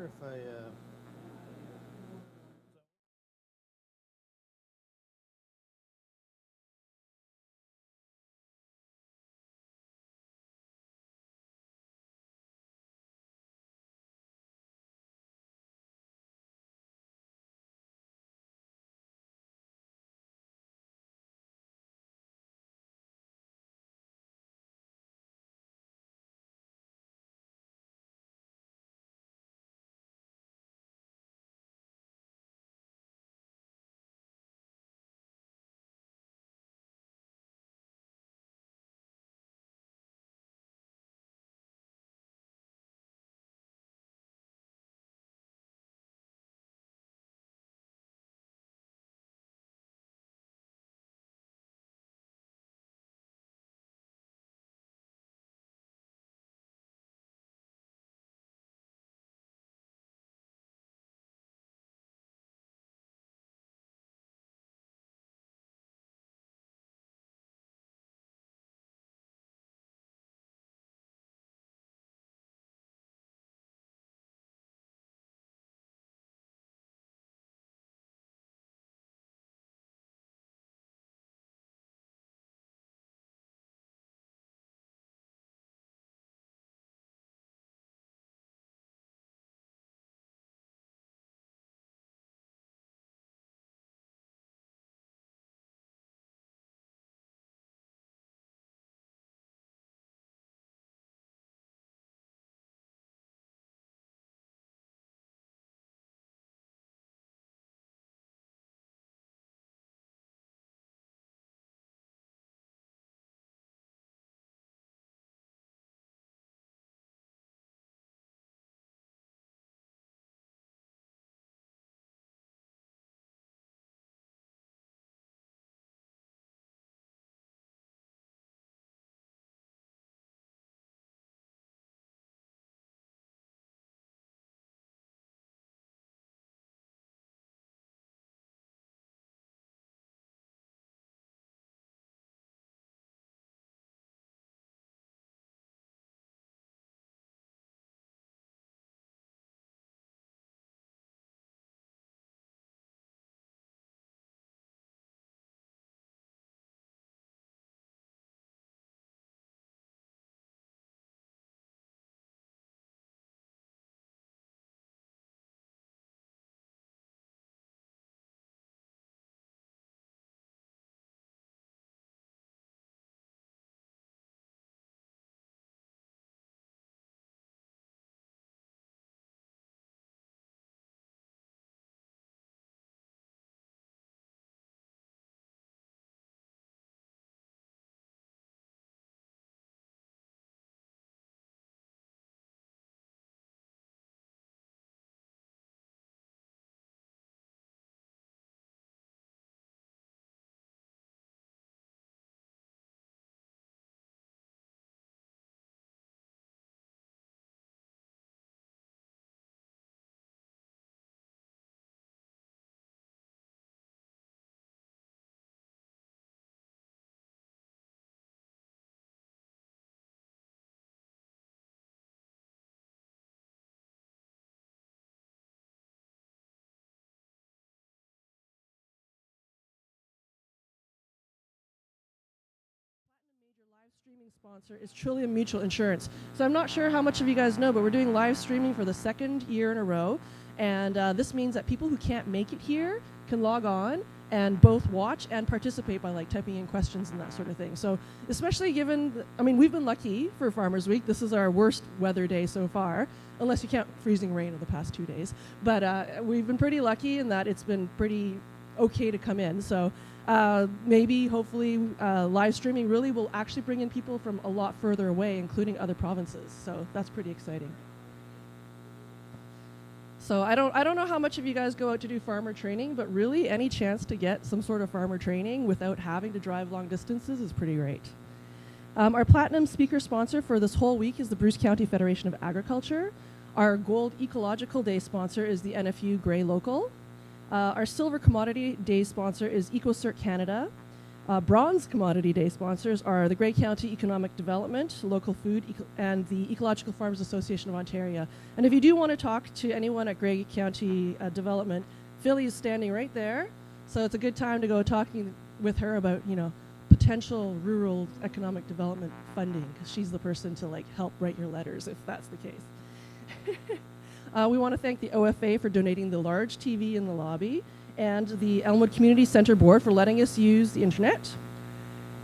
sure if I. Major live streaming sponsor is Trillium Mutual Insurance. So I'm not sure how much of you guys know, but we're doing live streaming for the second year in a row. And this means that people who can't make it here can log on and both watch and participate by like typing in questions and that sort of thing. So especially given, I mean, we've been lucky for Farmers Week. This is our worst weather day so far, unless you count freezing rain of the past 2 days. But we've been pretty lucky in that it's been pretty okay to come in. So maybe, hopefully, live streaming really will actually bring in people from a lot further away, including other provinces. So that's pretty exciting. So I don't know how much of you guys go out to do farmer training, but really any chance to get some sort of farmer training without having to drive long distances is pretty great. Our platinum speaker sponsor for this whole week is the Bruce County Federation of Agriculture. Our gold ecological day sponsor is the NFU Grey Local. Our silver commodity day sponsor is EcoCert Canada. Bronze Commodity Day sponsors are the Grey County Economic Development, Local Food, and the Ecological Farmers Association of Ontario. And if you do want to talk to anyone at Grey County Development, Philly is standing right there, so it's a good time to go talking with her about, potential rural economic development funding, because she's the person to help write your letters if that's the case. We want to thank the OFA for donating the large TV in the lobby, and the Elmwood Community Center Board for letting us use the internet.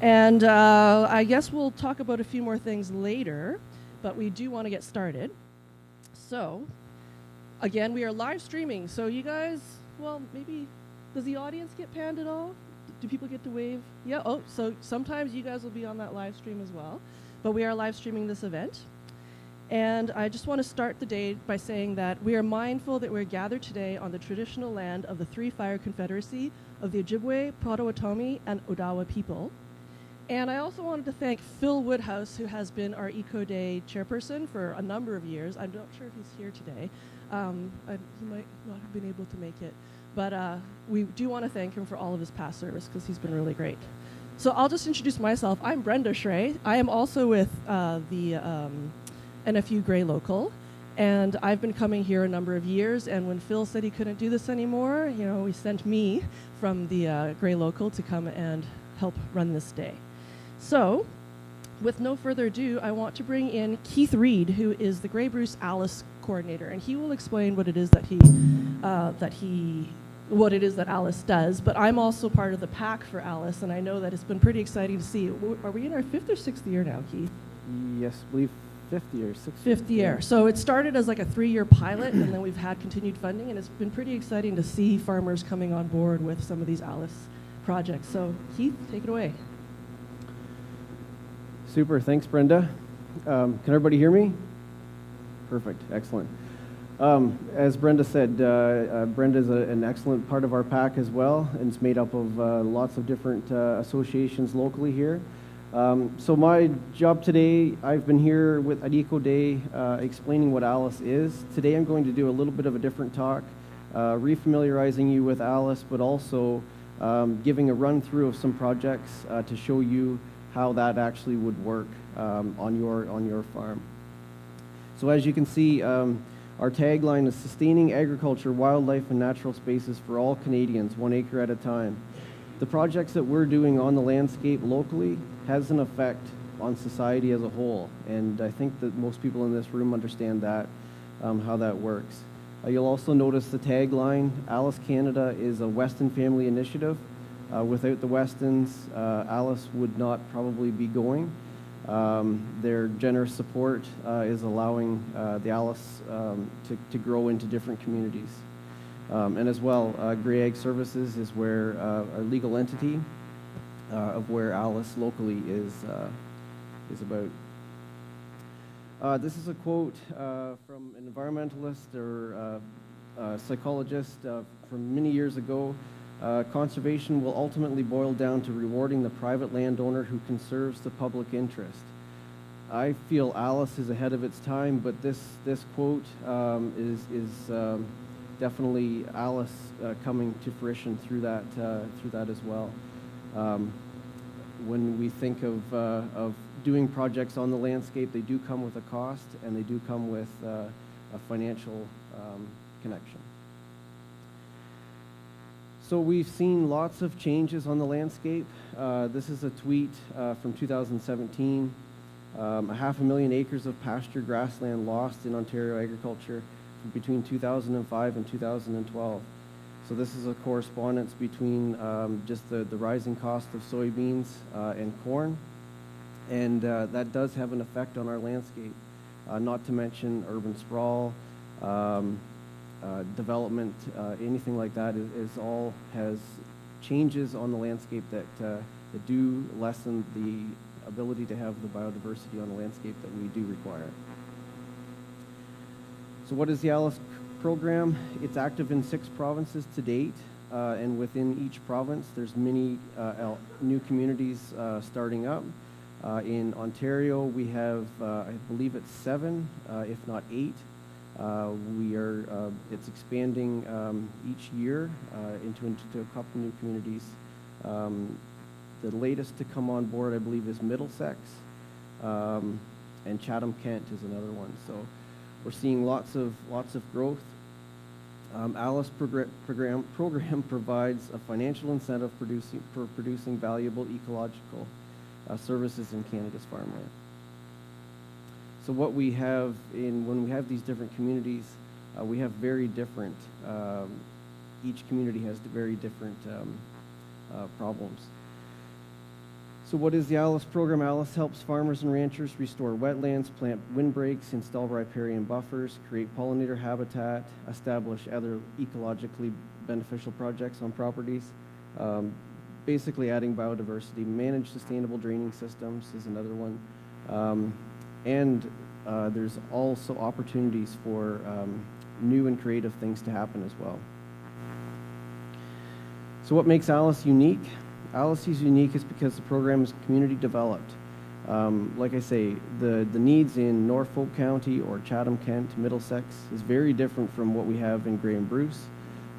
And I guess we'll talk about a few more things later, but we do want to get started. So, again, we are live streaming, so you guys, maybe, does the audience get panned at all? Do people get to wave? Yeah, so sometimes you guys will be on that live stream as well, but we are live streaming this event. And I just want to start the day by saying that we are mindful that we're gathered today on the traditional land of the Three Fire Confederacy of the Ojibwe, Potawatomi, and Odawa people. And I also wanted to thank Phil Woodhouse, who has been our Eco Day chairperson for a number of years. I'm not sure if he's here today. He might not have been able to make it. But we do want to thank him for all of his past service, because he's been really great. So I'll just introduce myself. I'm Brenda Schrey. I am also with the NFU Grey Local, and I've been coming here a number of years, and when Phil said he couldn't do this anymore, he sent me from the Grey Local to come and help run this day. So, with no further ado, I want to bring in Keith Reed, who is the Grey Bruce Alice coordinator, and he will explain what it is that Alice does. But I'm also part of the PAC for Alice, and I know that it's been pretty exciting to see. Are we in our 5th or 6th year now, Keith? Yes, I believe 5th year, 6th. 5th year. So it started as a 3-year pilot, and then we've had continued funding, and it's been pretty exciting to see farmers coming on board with some of these Alice projects. So Keith, take it away. Super, thanks Brenda. Can everybody hear me? Perfect, excellent. As Brenda said, Brenda is an excellent part of our PAC as well, and it's made up of lots of different associations locally here. So my job today, I've been here at Eco Day explaining what Alice is. Today I'm going to do a little bit of a different talk, refamiliarizing you with Alice, but also giving a run through of some projects to show you how that actually would work on your farm. So as you can see, our tagline is sustaining agriculture, wildlife, and natural spaces for all Canadians, 1 acre at a time. The projects that we're doing on the landscape locally has an effect on society as a whole, and I think that most people in this room understand that, how that works. You'll also notice the tagline, Alice Canada is a Weston family initiative. Without the Westons, Alice would not probably be going. Their generous support is allowing the Alice to grow into different communities. And as well, Grey Ag Services is where our legal entity of where Alice locally is about. This is a quote from an environmentalist or psychologist from many years ago. Conservation will ultimately boil down to rewarding the private landowner who conserves the public interest. I feel Alice is ahead of its time, but this quote is definitely Alice coming to fruition through that as well. When we think of doing projects on the landscape, they do come with a cost, and they do come with a financial connection. So we've seen lots of changes on the landscape. This is a tweet from 2017. 500,000 acres of pasture grassland lost in Ontario agriculture between 2005 and 2012. So this is a correspondence between just the rising cost of soybeans and corn, and that does have an effect on our landscape, not to mention urban sprawl, development, anything like that is all has changes on the landscape that do lessen the ability to have the biodiversity on the landscape that we do require. So what is the Alice program? It's active in 6 provinces to date, and within each province there's many new communities starting up. In Ontario we have, I believe it's 7, if not 8. It's expanding each year into a couple new communities. The latest to come on board, I believe, is Middlesex, and Chatham-Kent is another one. So we're seeing lots of growth. ALICE program provides a financial incentive for producing valuable ecological services in Canada's farmland. So what we have when we have these different communities, we have very different, each community has very different problems. So what is the ALICE program? ALICE helps farmers and ranchers restore wetlands, plant windbreaks, install riparian buffers, create pollinator habitat, establish other ecologically beneficial projects on properties, basically adding biodiversity, manage sustainable draining systems is another one. And there's also opportunities for new and creative things to happen as well. So what makes ALICE unique? ALICE is unique is because the program is community developed. Like I say, the needs in Norfolk County or Chatham-Kent, Middlesex is very different from what we have in Grey and Bruce.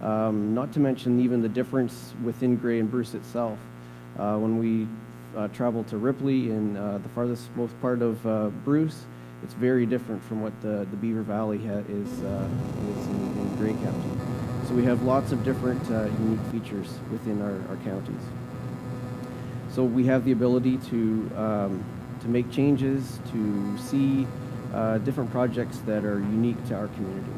Not to mention even the difference within Grey and Bruce itself. When we travel to Ripley in the farthest most part of Bruce, it's very different from what the Beaver Valley is in Grey County. So we have lots of different unique features within our counties. So we have the ability to make changes, to see different projects that are unique to our community.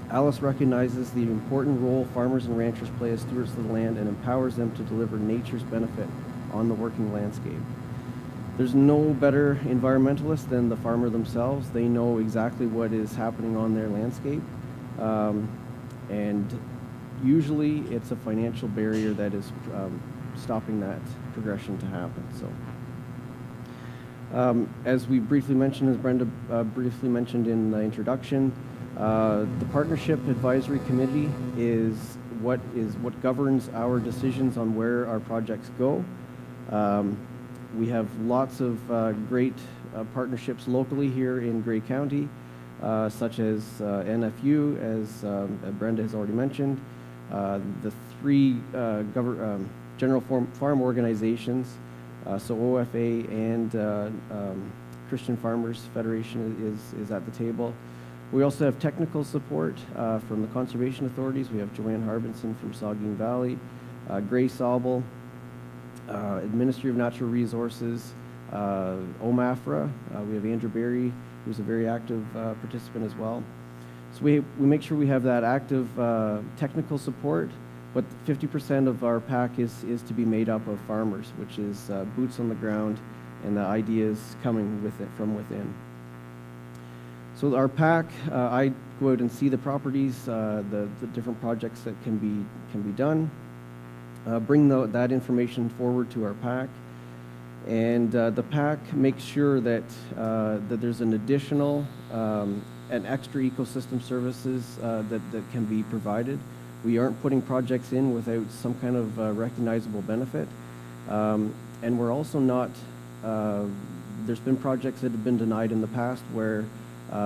ALICE recognizes the important role farmers and ranchers play as stewards of the land and empowers them to deliver nature's benefit on the working landscape. There's no better environmentalist than the farmer themselves. They know exactly what is happening on their landscape. And usually it's a financial barrier that is stopping that progression to happen. So, as we briefly mentioned, as Brenda briefly mentioned in the introduction, the Partnership Advisory Committee is what governs our decisions on where our projects go. We have lots of great partnerships locally here in Grey County, such as NFU, as Brenda has already mentioned, the three general farm organizations, so OFA and Christian Farmers Federation is at the table. We also have technical support from the conservation authorities. We have Joanne Harbinson from Saugeen Valley, Grace Sobel, Ministry of Natural Resources, OMAFRA. We have Andrew Berry, who's a very active participant as well. So we make sure we have that active technical support, but 50% of our PAC is to be made up of farmers, which is boots on the ground and the ideas coming with it from within. So our PAC, I go out and see the properties, the different projects that can be done, bring that information forward to our PAC, and the PAC makes sure that there's an additional and extra ecosystem services that can be provided. We aren't putting projects in without some kind of recognizable benefit, and we're also not. There's been projects that have been denied in the past where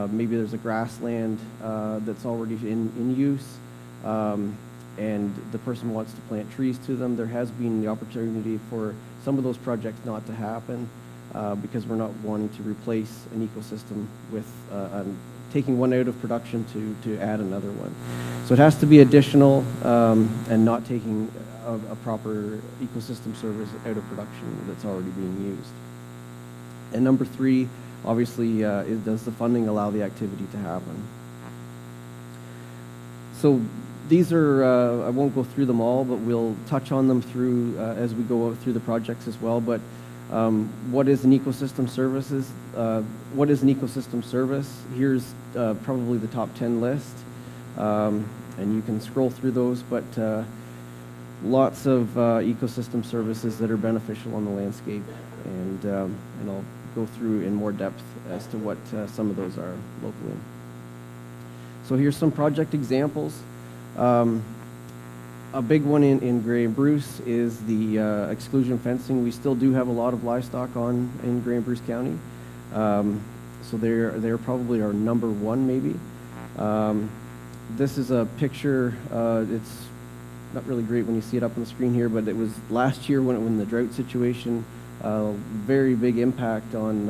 maybe there's a grassland that's already in use, and the person wants to plant trees to them. There has been the opportunity for some of those projects not to happen because we're not wanting to replace an ecosystem with taking one out of production to add another one. So it has to be additional and not taking a proper ecosystem service out of production that's already being used. And number three, obviously, does the funding allow the activity to happen? So these are, I won't go through them all, but we'll touch on them through as we go through the projects as well. But what is an ecosystem services? What is an ecosystem service? Here's probably the top 10 list. And you can scroll through those, but lots of ecosystem services that are beneficial on the landscape. And I'll go through in more depth as to what some of those are locally. So here's some project examples. A big one in Grey and Bruce is the exclusion fencing. We still do have a lot of livestock in Grey and Bruce County. So they're probably our number one maybe. This is a picture, it's not really great when you see it up on the screen here, but it was last year when the drought situation, very big impact on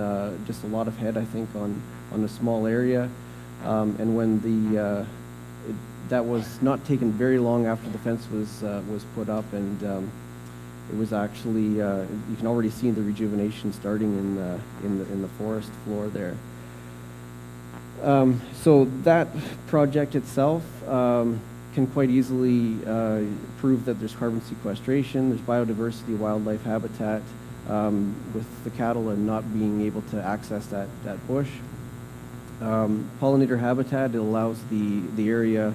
just a lot of head, I think, on a small area. And when that was not taken very long after the fence was put up, and it was actually, you can already see the rejuvenation starting in the forest floor there. So that project itself can quite easily prove that there's carbon sequestration, there's biodiversity, wildlife habitat, with the cattle and not being able to access that bush. Pollinator habitat, it allows the area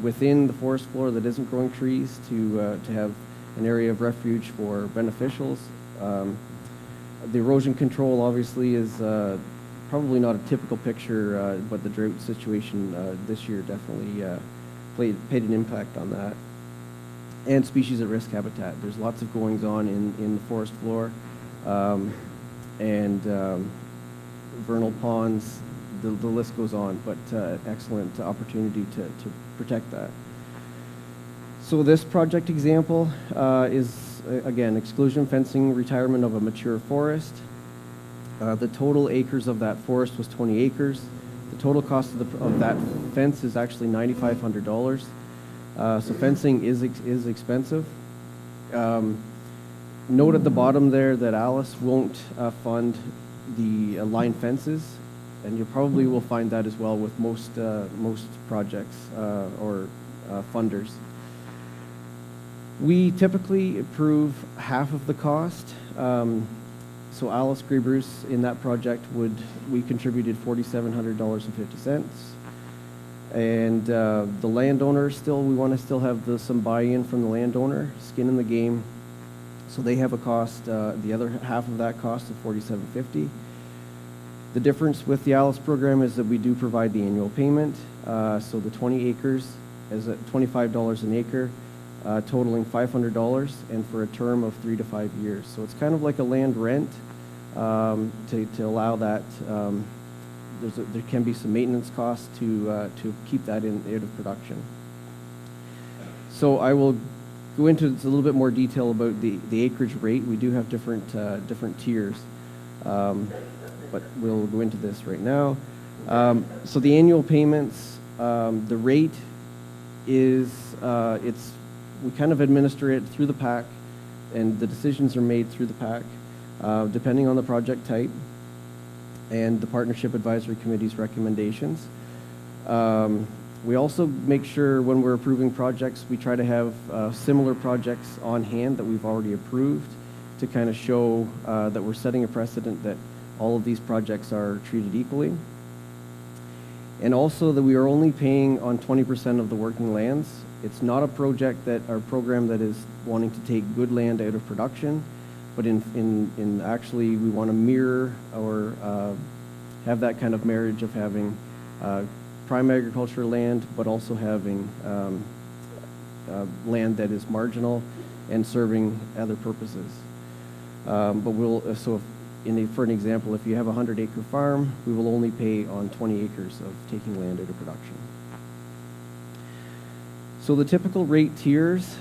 within the forest floor that isn't growing trees to have an area of refuge for beneficials. The erosion control obviously is probably not a typical picture, but the drought situation this year definitely paid an impact on that. And species at risk habitat. There's lots of goings on in the forest floor, and vernal ponds, the list goes on, but excellent opportunity to protect that. So this project example is, again, exclusion fencing, retirement of a mature forest. The total acres of that forest was 20 acres. The total cost of that fence is actually $9,500. So fencing is expensive. Note at the bottom there that Alice won't fund the line fences, and you probably will find that as well with most projects or funders. We typically approve half of the cost. So Alice Grey Bruce in that project we contributed $4,700.50. And the landowner we want to still have some buy-in from the landowner, skin in the game. So they have a cost, the other half of that cost of $4,750. The difference with the Alice program is that we do provide the annual payment. So the 20 acres is at $25 an acre, totaling $500, and for a term of 3 to 5 years. So it's kind of like a land rent to allow that. There can be some maintenance costs to keep that out of production. So I will go into a little bit more detail about the acreage rate. We do have different tiers, but we'll go into this right now. So the annual payments, the rate is we kind of administer it through the PAC, and the decisions are made through the PAC, depending on the project type and the Partnership Advisory Committee's recommendations. We also make sure when we're approving projects, we try to have similar projects on hand that we've already approved to kind of show that we're setting a precedent that all of these projects are treated equally. And also that we are only paying on 20% of the working lands. It's not a program that is wanting to take good land out of production, but in actually we want to mirror or have that kind of marriage of having prime agriculture land, but also having land that is marginal and serving other purposes. For an example, if you have a 100-acre farm, we will only pay on 20 acres of taking land out of production. So the typical rate tiers.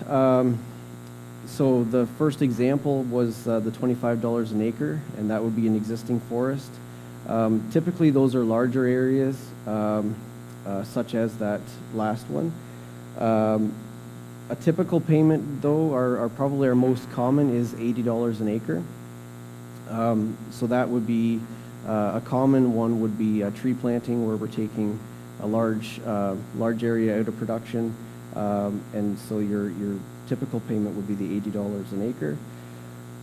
So the first example was the $25 an acre, and that would be an existing forest. Typically, those are larger areas, such as that last one. A typical payment, though, probably our most common is $80 an acre. So that would be a common one would be tree planting, where we're taking a large area out of production, and so your typical payment would be the $80 an acre.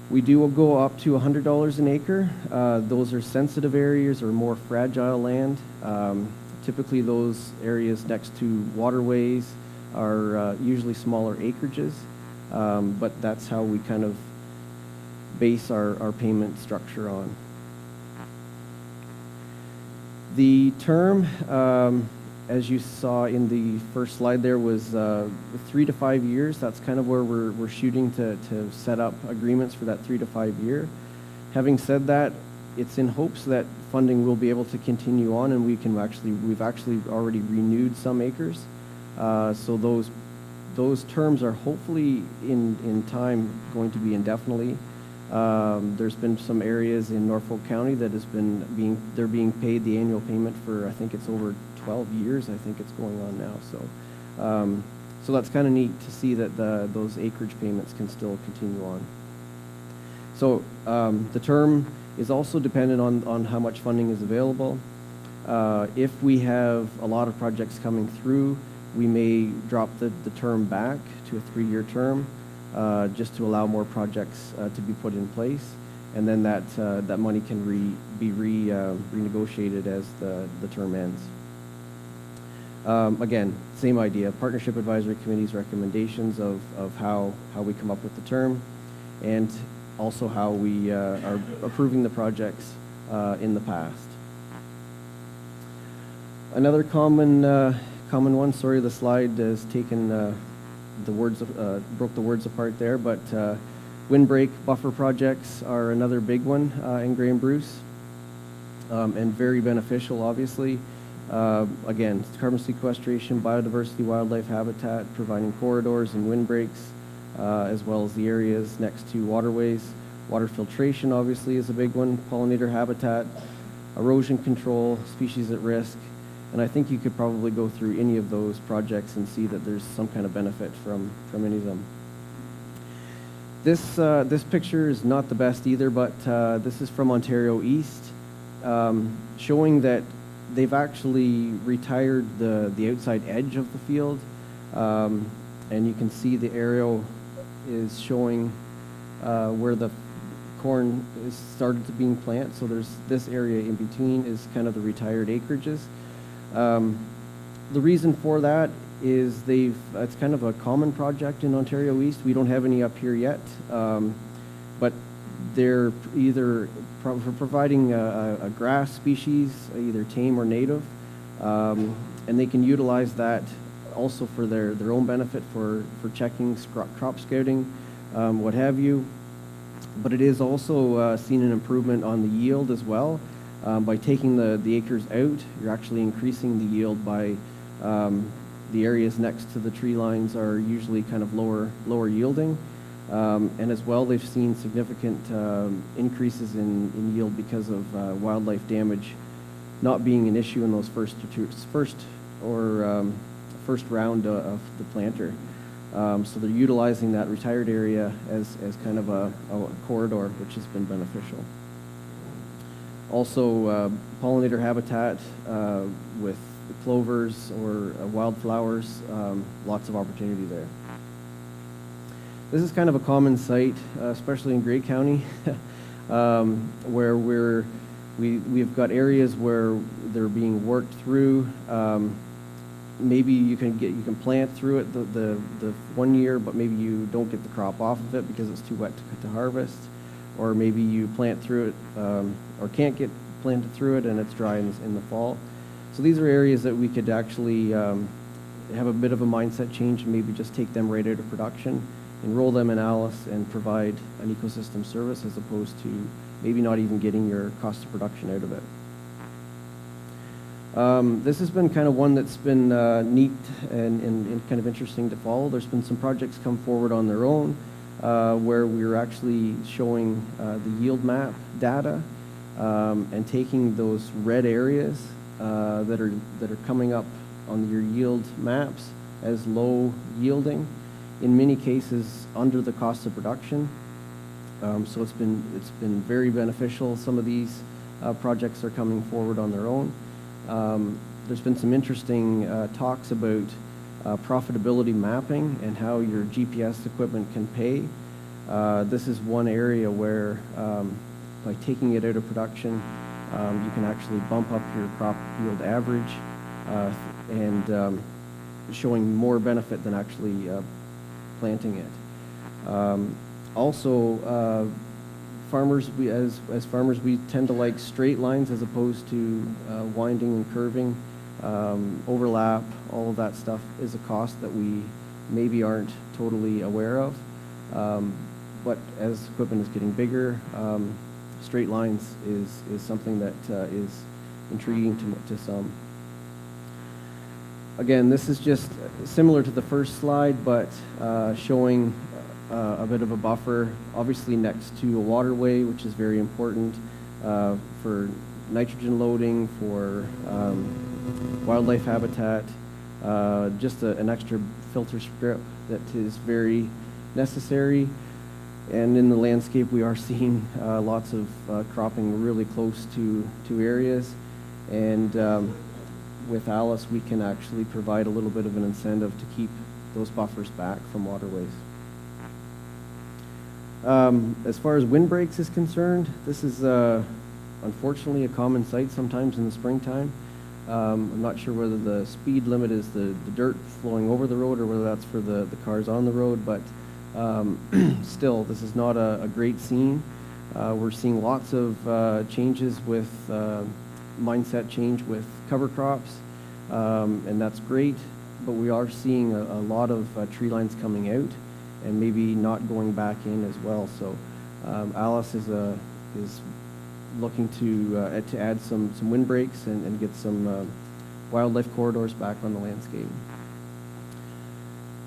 We do go up to $100 an acre. Those are sensitive areas or more fragile land. Typically, those areas next to waterways are usually smaller acreages, but that's how we kind of base our payment structure on. The term, as you saw in the first slide there, was 3 to 5 years. That's kind of where we're shooting to set up agreements for that 3 to 5 year. Having said that, it's in hopes that funding will be able to continue on, and we've actually already renewed some acres. So those those terms are hopefully in time going to be indefinitely. There's been some areas in Norfolk County that they're being paid the annual payment for, I think it's over 12 years, I think it's going on now. So that's kind of neat to see that those acreage payments can still continue on. So the term is also dependent on how much funding is available. If we have a lot of projects coming through, we may drop the term back to a 3-year term, just to allow more projects to be put in place, and then that money can be renegotiated as the term ends. Again, same idea, Partnership Advisory Committee's recommendations of how we come up with the term, and also how we are approving the projects in the past. Another common one, sorry the slide has taken broke the words apart there, but windbreak buffer projects are another big one in Grey and Bruce, and very beneficial, obviously. Again, carbon sequestration, biodiversity, wildlife habitat, providing corridors and windbreaks, as well as the areas next to waterways. Water filtration, obviously, is a big one. Pollinator habitat, erosion control, species at risk. And I think you could probably go through any of those projects and see that there's some kind of benefit from any of them. This picture is not the best either, but this is from Ontario East, showing that they've actually retired the outside edge of the field, and you can see the aerial is showing where the corn is started to being planted. So there's this area in between is kind of the retired acreages. The reason for that is it's kind of a common project in Ontario East. We don't have any up here yet, but they're either providing a grass species, either tame or native, and they can utilize that also for their own benefit for checking, crop scouting, what have you. But it is also seen an improvement on the yield as well. By taking the acres out, you're actually increasing the yield by the areas next to the tree lines are usually kind of lower yielding. And as well, they've seen significant increases in yield because of wildlife damage not being an issue in those first round of the planter. So they're utilizing that retired area as kind of a corridor, which has been beneficial. Also, pollinator habitat with clovers or wildflowers, lots of opportunity there. This is kind of a common site, especially in Grey County, where we've got areas where they're being worked through. Maybe you can plant through it the 1 year, but maybe you don't get the crop off of it because it's too wet to harvest, or maybe you plant through it or can't get planted through it and it's dry in the fall. So these are areas that we could actually have a bit of a mindset change and maybe just take them right out of production, enroll them in ALICE, and provide an ecosystem service as opposed to maybe not even getting your cost of production out of it. This has been kind of one that's been neat and kind of interesting to follow. There's been some projects come forward on their own where we're actually showing the yield map data and taking those red areas that are coming up on your yield maps as low yielding, in many cases under the cost of production. So it's been very beneficial. Some of these projects are coming forward on their own. There's been some interesting talks about profitability mapping and how your GPS equipment can pay. This is one area where by taking it out of production, you can actually bump up your crop yield average and showing more benefit than actually planting it. Also, farmers, as farmers, we tend to like straight lines as opposed to winding and curving. Overlap, all of that stuff is a cost that we maybe aren't totally aware of. But as equipment is getting bigger, straight lines is something that is intriguing to some. Again, this is just similar to the first slide, but showing a bit of a buffer, obviously next to a waterway, which is very important for nitrogen loading, for wildlife habitat, just an extra filter strip that is very necessary. And in the landscape, we are seeing lots of cropping really close to areas. And with Alice, we can actually provide a little bit of an incentive to keep those buffers back from waterways. As far as windbreaks is concerned, this is unfortunately a common sight sometimes in the springtime. I'm not sure whether the speed limit is the dirt flowing over the road or whether that's for the cars on the road, but still, this is not a great scene. We're seeing lots of changes with mindset change with cover crops, and that's great, but we are seeing a lot of tree lines coming out and maybe not going back in as well. So Alice is looking to add some windbreaks and get some wildlife corridors back on the landscape.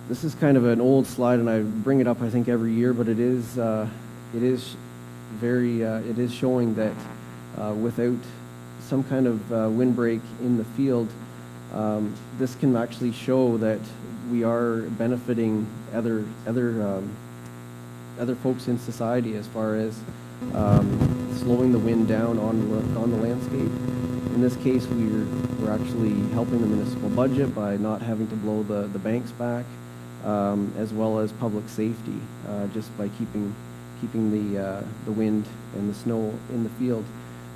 This is kind of an old slide, and I bring it up I think every year, but it is showing that without some kind of windbreak in the field, this can actually show that we are benefiting other folks in society as far as slowing the wind down on the landscape. In this case, we're actually helping the municipal budget by not having to blow the banks back, as well as public safety, just by keeping the wind and the snow in the field.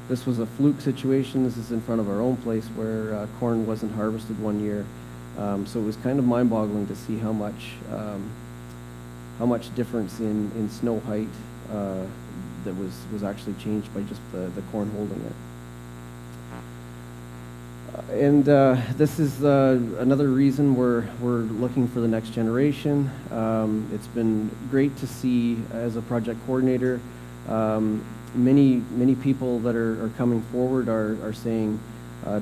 This was a fluke situation. This is in front of our own place where corn wasn't harvested one year. So it was kind of mind-boggling to see how much difference in snow height that was actually changed by just the corn holding it. And this is another reason we're looking for the next generation. It's been great to see as a project coordinator, many people that are coming forward are saying,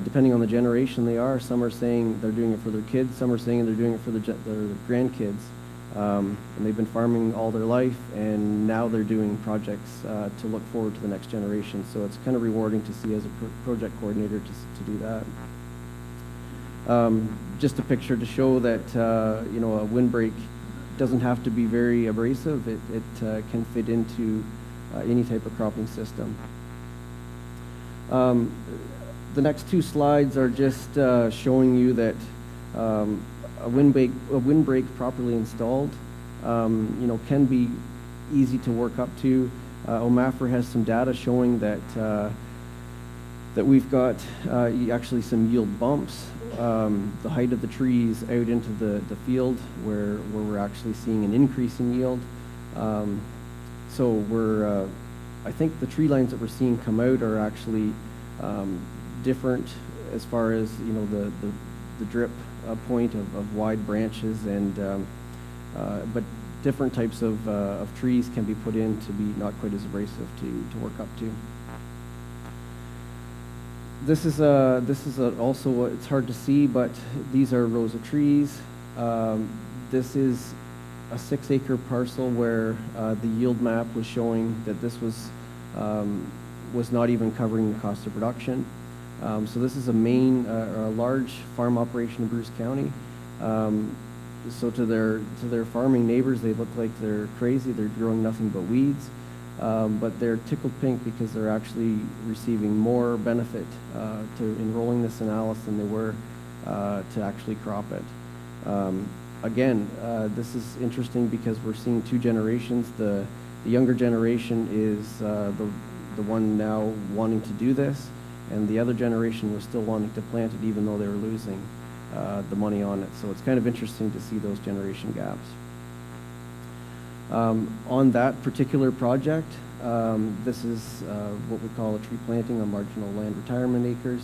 depending on the generation they are, some are saying they're doing it for their kids, some are saying they're doing it for their grandkids. And they've been farming all their life, and now they're doing projects to look forward to the next generation. So it's kind of rewarding to see as a project coordinator to do that. Just a picture to show that a windbreak doesn't have to be very abrasive. It can fit into any type of cropping system. The next two slides are just showing you that a windbreak properly installed, can be easy to work up to. OMAFR has some data showing that we've got actually some yield bumps. The height of the trees out into the field where we're actually seeing an increase in yield. So I think the tree lines that we're seeing come out are actually different as far as the drip point of wide branches, and but different types of trees can be put in to be not quite as abrasive to work up to. This is also, it's hard to see, but these are rows of trees. This is a 6-acre parcel where the yield map was showing that this was not even covering the cost of production. So this is a large farm operation in Bruce County. So to their farming neighbors, they look like they're crazy. They're growing nothing but weeds. But they're tickled pink because they're actually receiving more benefit to enrolling this in Alice than they were to actually crop it. Again, this is interesting because we're seeing two generations. The younger generation is the one now wanting to do this, and the other generation was still wanting to plant it even though they were losing the money on it. So it's kind of interesting to see those generation gaps. On that particular project, this is what we call a tree planting on marginal land retirement acres.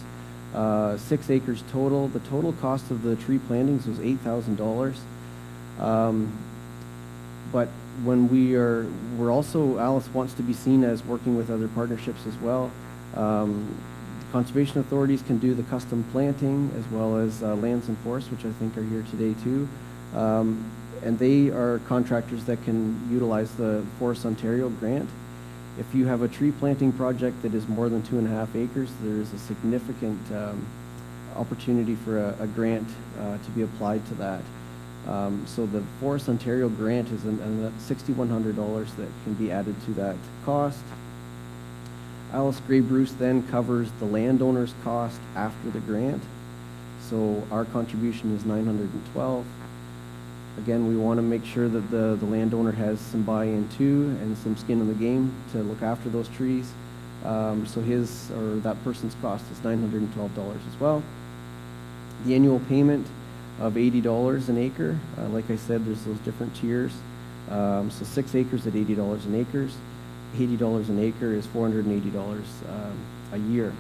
6 acres total. The total cost of the tree plantings was $8,000. But when we're also, Alice wants to be seen as working with other partnerships as well. The conservation authorities can do the custom planting, as well as Lands and Forests, which I think are here today too. And they are contractors that can utilize the Forest Ontario grant. If you have a tree planting project that is more than 2.5 acres, there is a significant opportunity for a grant to be applied to that. So the Forest Ontario grant is $6,100 that can be added to that cost. Alice Gray Bruce then covers the landowner's cost after the grant. So our contribution is $912. Again, we want to make sure that the landowner has some buy-in too and some skin in the game to look after those trees. So his or that person's cost is $912 as well. The annual payment of $80 an acre. Like I said, there's those different tiers. So 6 acres at $80 an acre. $80 an acre is $480 a year.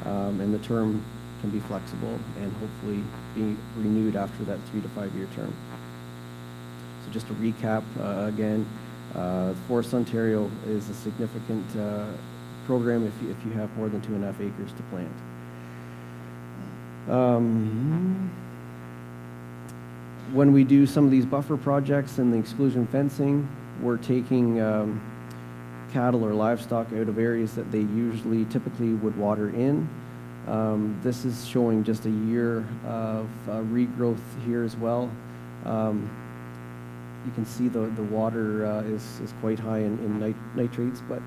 And the term can be flexible and hopefully be renewed after that 3 to 5 year term. So just to recap again, Forest Ontario is a significant program if you have more than 2.5 acres to plant. When we do some of these buffer projects and the exclusion fencing, we're taking cattle or livestock out of areas that they typically would water in. This is showing just a year of regrowth here as well. You can see the water is quite high in nitrates, but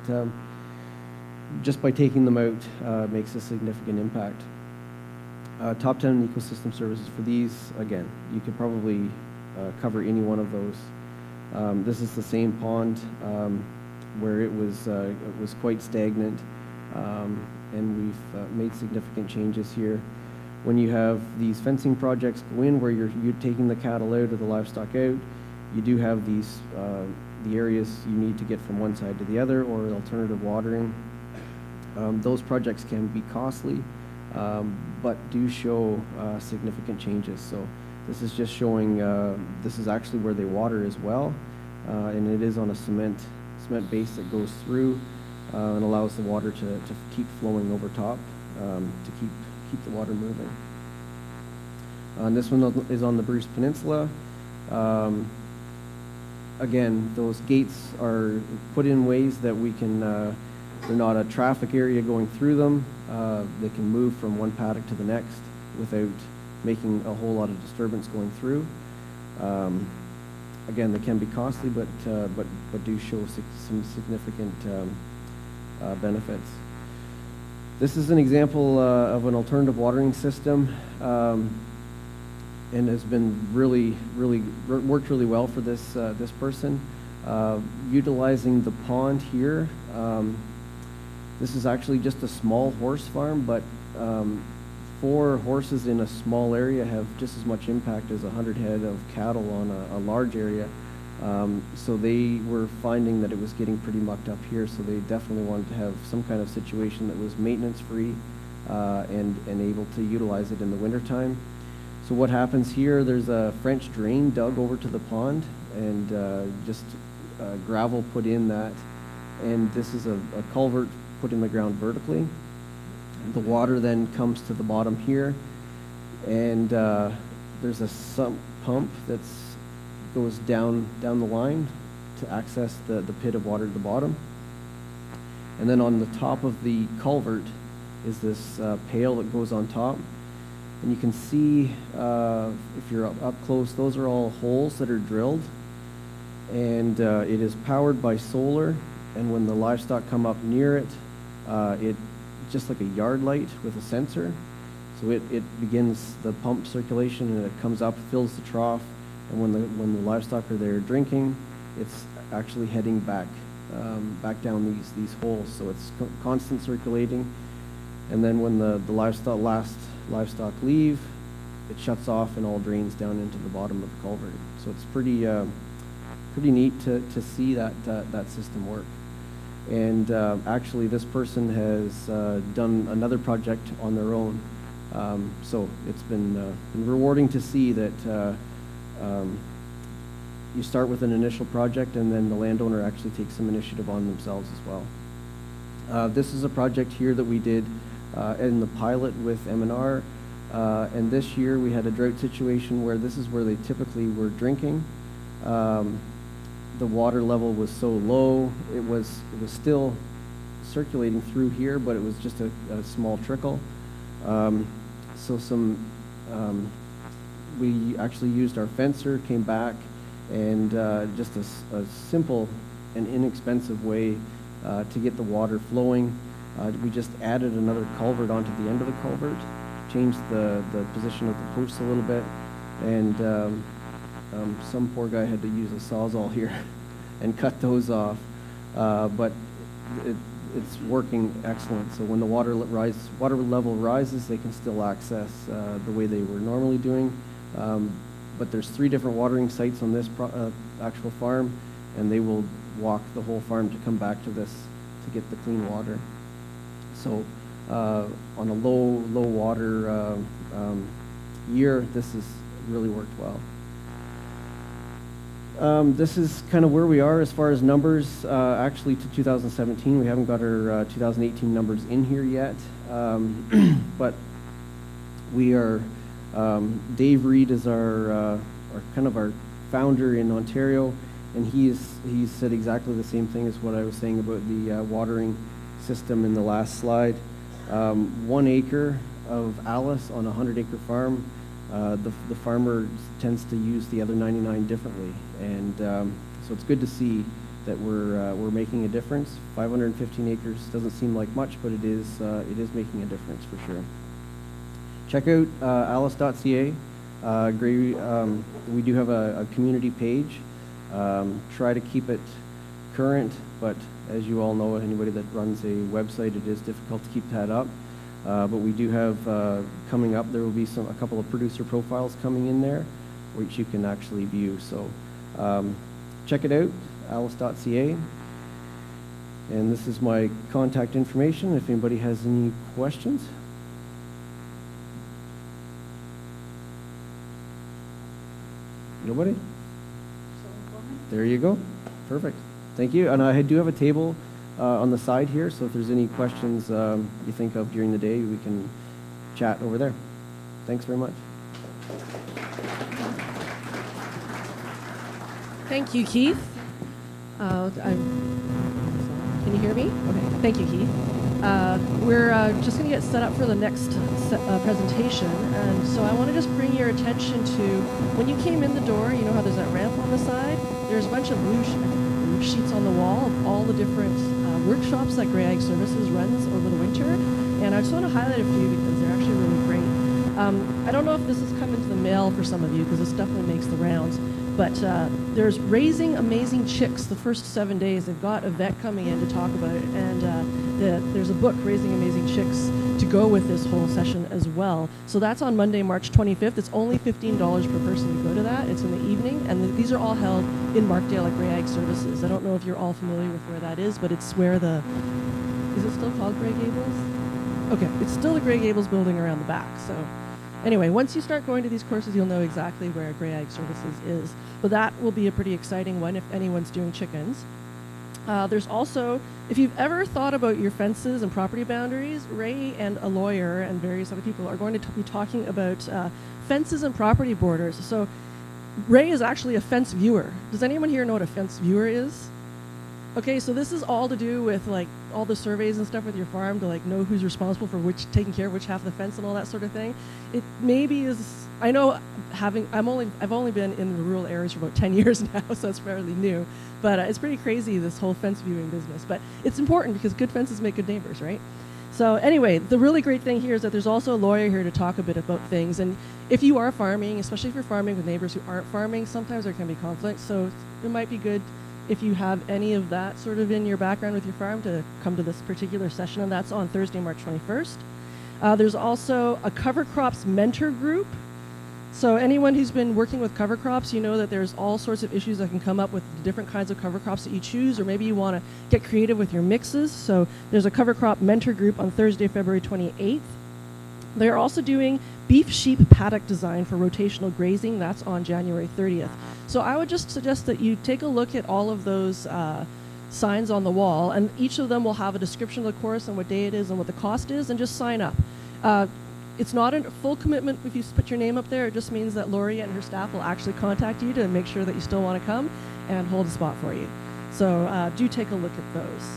just by taking them out makes a significant impact. Top 10 ecosystem services for these, again, you could probably cover any one of those. This is the same pond where it was quite stagnant, and we've made significant changes here. When you have these fencing projects go in where you're taking the cattle out or the livestock out, you do have these the areas you need to get from one side to the other, or alternative watering. Those projects can be costly, but do show significant changes. So this is just showing, this is actually where they water as well, and it is on a cement base that goes through and allows the water to keep flowing over top to keep the water moving. And this one is on the Bruce Peninsula. Again, those gates are put in ways that we can, they're not a traffic area going through them. They can move from one paddock to the next without making a whole lot of disturbance going through. Again, they can be costly, but do show some significant benefits. This is an example of an alternative watering system, and has been worked really well for this person. Utilizing the pond here. This is actually just a small horse farm, but 4 horses in a small area have just as much impact as 100 head of cattle on a large area. So they were finding that it was getting pretty mucked up here, so they definitely wanted to have some kind of situation that was maintenance free and able to utilize it in the wintertime. So what happens here, there's a French drain dug over to the pond and just gravel put in that, and this is a culvert put in the ground vertically. The water then comes to the bottom here, and there's a sump pump that goes down the line to access the pit of water at the bottom. And then on the top of the culvert is this pail that goes on top. And you can see, if you're up close, those are all holes that are drilled. And it is powered by solar, and when the livestock come up near it, it's just like a yard light with a sensor. So it begins the pump circulation, and it comes up, fills the trough, and when the livestock are there drinking, it's actually heading back down these holes. So it's constant circulating, and then when the livestock leave, it shuts off and all drains down into the bottom of the culvert. So it's pretty neat to see that system work. And actually, this person has done another project on their own. So it's been rewarding to see that you start with an initial project, and then the landowner actually takes some initiative on themselves as well. This is a project here that we did in the pilot with M&R. And this year we had a drought situation where this is where they typically were drinking. The water level was so low, it was still circulating through here, but it was just a small trickle. We actually used our fencer, came back, and just a simple and inexpensive way to get the water flowing. We just added another culvert onto the end of the culvert, changed the position of the posts a little bit, and some poor guy had to use a sawzall here and cut those off. But it's working excellent. So when the water level rises, they can still access the way they were normally doing. But there's 3 different watering sites on this actual farm, and they will walk the whole farm to come back to this to get the clean water. So on a low water year, this has really worked well. This is kind of where we are as far as numbers. Actually, to 2017, we haven't got our 2018 numbers in here yet, but we are. Dave Reed is our founder in Ontario, and he said exactly the same thing as what I was saying about the watering system in the last slide. 1 acre of Alice on a 100-acre farm. The farmer tends to use the other 99 differently, and so it's good to see that we're making a difference. 515 acres doesn't seem like much, but it is making a difference for sure. Check out alice.ca. We do have a community page. Try to keep it current, but as you all know, anybody that runs a website, it is difficult to keep that up. But we do have coming up, there will be a couple of producer profiles coming in there, which you can actually view. So check it out, alice.ca. And this is my contact information if anybody has any questions. Nobody? There you go. Perfect. Thank you. And I do have a table on the side here, so if there's any questions you think of during the day, we can chat over there. Thanks very much. Thank you, Keith. Can you hear me? Okay. Thank you, Keith. We're just going to get set up for the next presentation, and so I want to just bring your attention to when you came in the door. You know how there's that ramp on the side? There's a bunch of blue sheets on the wall of all the different workshops that Grey Ag Services runs over the winter, and I just want to highlight a few because they're actually really great. I don't know if this has come into the mail for some of you because this definitely makes the rounds, but there's Raising Amazing Chicks the first 7 days. They've got a vet coming in to talk about it, and there's a book, Raising Amazing Chicks, to go with this whole session as well. So that's on Monday, March 25th. It's only $15 per person to go to that. It's in the evening, and these are all held in Markdale at Grey Ag Services. I don't know if you're all familiar with where that is, but it's where is it still called Grey Gables? Okay, it's still the Grey Gables building around the back. So anyway, once you start going to these courses, you'll know exactly where Grey Ag Services is. But that will be a pretty exciting one if anyone's doing chickens. There's also, if you've ever thought about your fences and property boundaries, Ray and a lawyer and various other people are going to be talking about fences and property borders. So Ray is actually a fence viewer. Does anyone here know what a fence viewer is? Okay, so this is all to do with like all the surveys and stuff with your farm to like know who's responsible for taking care of which half of the fence and all that sort of thing. It maybe is, I know I've only been in the rural areas for about 10 years now, so it's fairly new. But it's pretty crazy, this whole fence viewing business. But it's important because good fences make good neighbors, right? So anyway, the really great thing here is that there's also a lawyer here to talk a bit about things. And if you are farming, especially if you're farming with neighbors who aren't farming, sometimes there can be conflict. So it might be good if you have any of that sort of in your background with your farm to come to this particular session, and that's on Thursday, March 21st. There's also a cover crops mentor group. So anyone who's been working with cover crops, you know that there's all sorts of issues that can come up with the different kinds of cover crops that you choose, or maybe you want to get creative with your mixes. So there's a cover crop mentor group on Thursday, February 28th. They're also doing beef sheep paddock design for rotational grazing. That's on January 30th. So I would just suggest that you take a look at all of those signs on the wall, and each of them will have a description of the course and what day it is and what the cost is, and just sign up. It's not a full commitment if you put your name up there. It just means that Lori and her staff will actually contact you to make sure that you still want to come and hold a spot for you. So do take a look at those.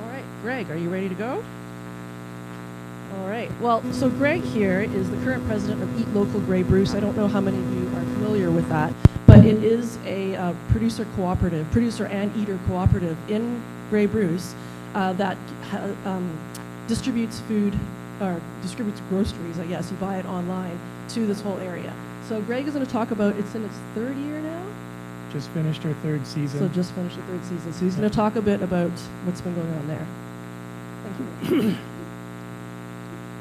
All right, Greg, are you ready to go? All right. Well, so Greg here is the current president of Eat Local Grey Bruce. I don't know how many of you are familiar with that, but it is a producer and eater cooperative in Grey Bruce that distributes food, or distributes groceries, I guess. You buy it online to this whole area. So Greg is going to talk about, it's in its third year now? Just finished our third season. So just finished the third season. So he's going to talk a bit about what's been going on there. Thank you.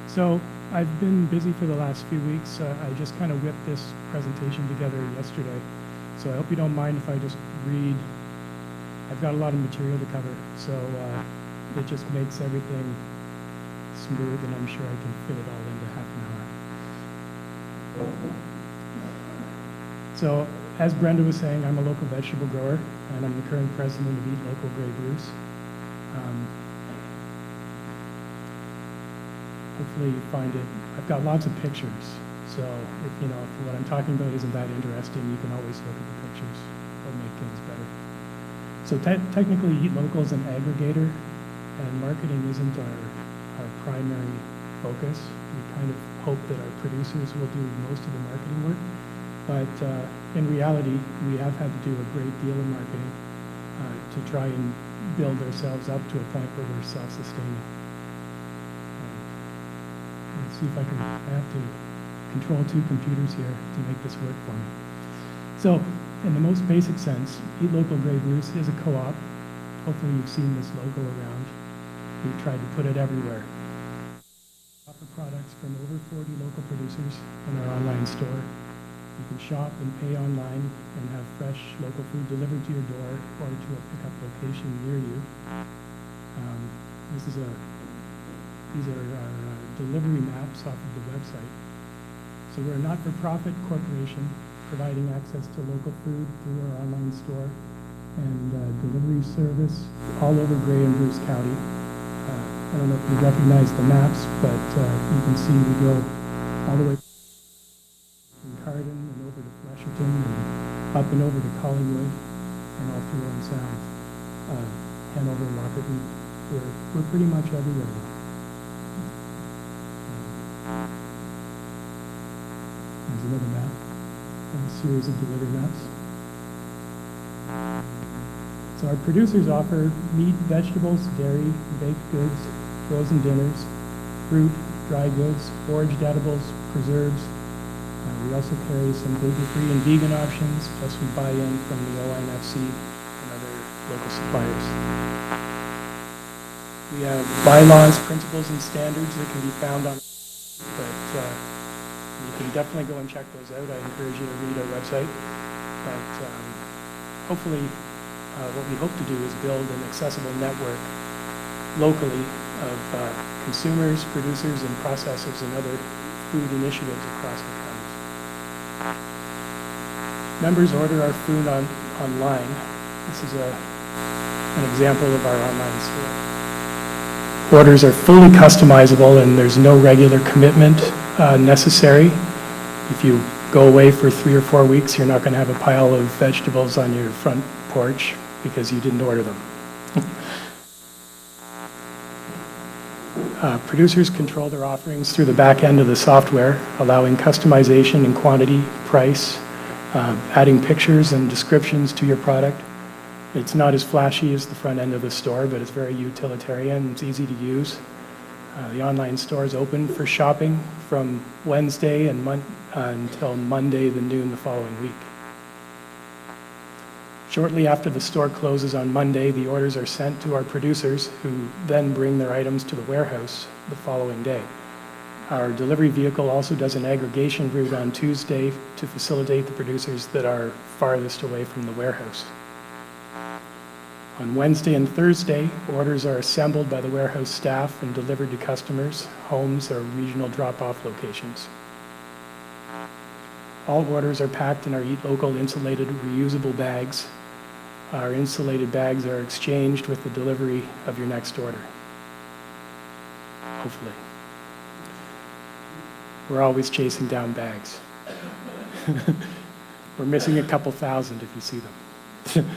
So I've been busy for the last few weeks. I just kind of whipped this presentation together yesterday. So I hope you don't mind if I just read. I've got a lot of material to cover, so it just makes everything smooth, and I'm sure I can fit it all into half an hour. So as Brenda was saying, I'm a local vegetable grower, and I'm the current president of Eat Local Grey Bruce. Hopefully you find it. I've got lots of pictures, so if what I'm talking about isn't that interesting, you can always look at the pictures. It'll make things better. So technically, Eat Local is an aggregator, and marketing isn't our primary focus. We kind of hope that our producers will do most of the marketing work, but in reality, we have had to do a great deal of marketing to try and build ourselves up to a point where we're self-sustaining. Let's see if I have to control two computers here to make this work for me. So, in the most basic sense, Eat Local Grey Bruce is a co-op. Hopefully you've seen this logo around. We've tried to put it everywhere. We offer products from over 40 local producers in our online store. You can shop and pay online and have fresh local food delivered to your door or to a pickup location near you. These are our delivery maps off of the website. So we're a not-for-profit corporation providing access to local food through our online store and delivery service all over Grey and Bruce County. I don't know if you recognize the maps, but you can see we go all the way from Carden and over to Flesherton and up and over to Collingwood and all through Owen Sound, Hanover, Lockerton. We're pretty much everywhere now. There's another map, a series of delivery maps. So our producers offer meat, vegetables, dairy, baked goods, frozen dinners, fruit, dry goods, foraged edibles, preserves. We also carry some gluten-free and vegan options, plus we buy in from the ONFC and other local suppliers. We have bylaws, principles, and standards that can be found on, but you can definitely go and check those out. I encourage you to read our website. But hopefully, what we hope to do is build an accessible network locally of consumers, producers, and processors and other food initiatives across the counties. Members order our food online. This is an example of our online store. Orders are fully customizable, and there's no regular commitment necessary. If you go away for 3 or 4 weeks, you're not going to have a pile of vegetables on your front porch because you didn't order them. Producers control their offerings through the back end of the software, allowing customization in quantity, price, adding pictures and descriptions to your product. It's not as flashy as the front end of the store, but it's very utilitarian. It's easy to use. The online store is open for shopping from Wednesday until Monday, the noon the following week. Shortly after the store closes on Monday, the orders are sent to our producers, who then bring their items to the warehouse the following day. Our delivery vehicle also does an aggregation route on Tuesday to facilitate the producers that are farthest away from the warehouse. On Wednesday and Thursday, orders are assembled by the warehouse staff and delivered to customers, homes, or regional drop-off locations. All orders are packed in our Eat Local insulated reusable bags. our insulated bags are exchanged with the delivery of your next order. Hopefully. We're always chasing down bags. We're missing a couple thousand if you see them.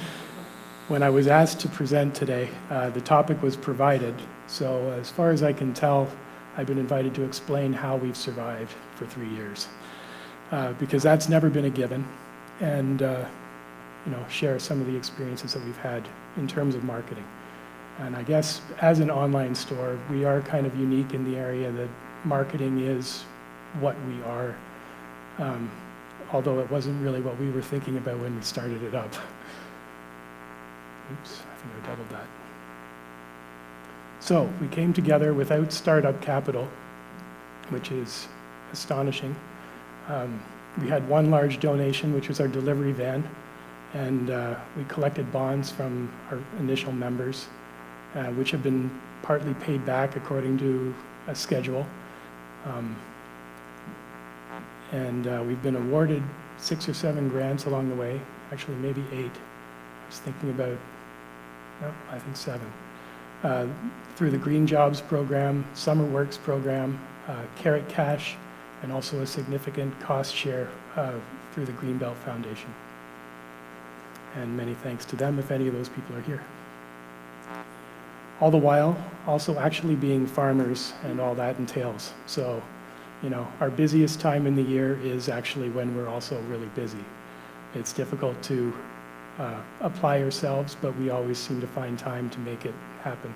When I was asked to present today, the topic was provided. So as far as I can tell, I've been invited to explain how we've survived for 3 years. Because that's never been a given. And share some of the experiences that we've had in terms of marketing. And I guess as an online store, we are kind of unique in the area that marketing is what we are, although it wasn't really what we were thinking about when we started it up. Oops, I think I doubled that. So we came together without startup capital, which is astonishing. We had one large donation, which was our delivery van, and we collected bonds from our initial members, which have been partly paid back according to a schedule. We've been awarded 6 or 7 grants along the way, actually maybe 8. I was thinking about, no, I think 7. Through the Green Jobs program, Summer Works program, Carrot Cash, and also a significant cost share through the Greenbelt Foundation. And many thanks to them if any of those people are here. All the while, also actually being farmers and all that entails. So, our busiest time in the year is actually when we're also really busy. It's difficult to apply ourselves, but we always seem to find time to make it happen.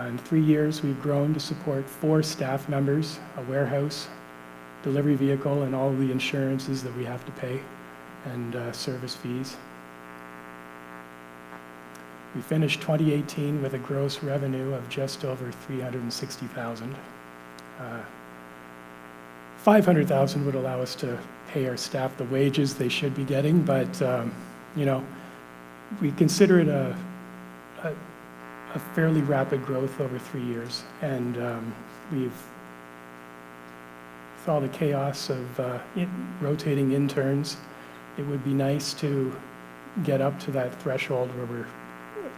In 3 years, we've grown to support 4 staff members, a warehouse, delivery vehicle, and all the insurances that we have to pay, and service fees. We finished 2018 with a gross revenue of just over $360,000. $500,000 would allow us to pay our staff the wages they should be getting, but we consider it a fairly rapid growth over 3 years, and with all the chaos of rotating interns, it would be nice to get up to that threshold where we're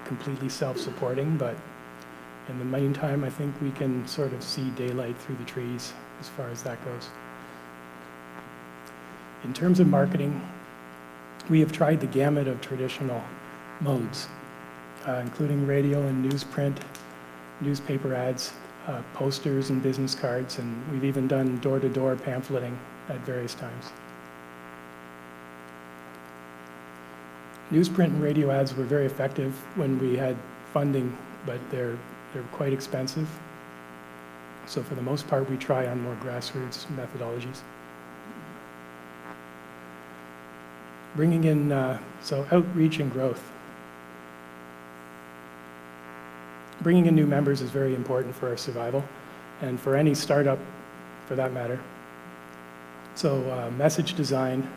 completely self-supporting, but in the meantime, I think we can sort of see daylight through the trees as far as that goes. In terms of marketing, we have tried the gamut of traditional modes, including radio and newsprint, newspaper ads, posters and business cards, and we've even done door-to-door pamphleting at various times. Newsprint and radio ads were very effective when we had funding, but they're quite expensive. So for the most part, we try on more grassroots methodologies. Bringing in, outreach and growth. Bringing in new members is very important for our survival, and for any startup for that matter. So message design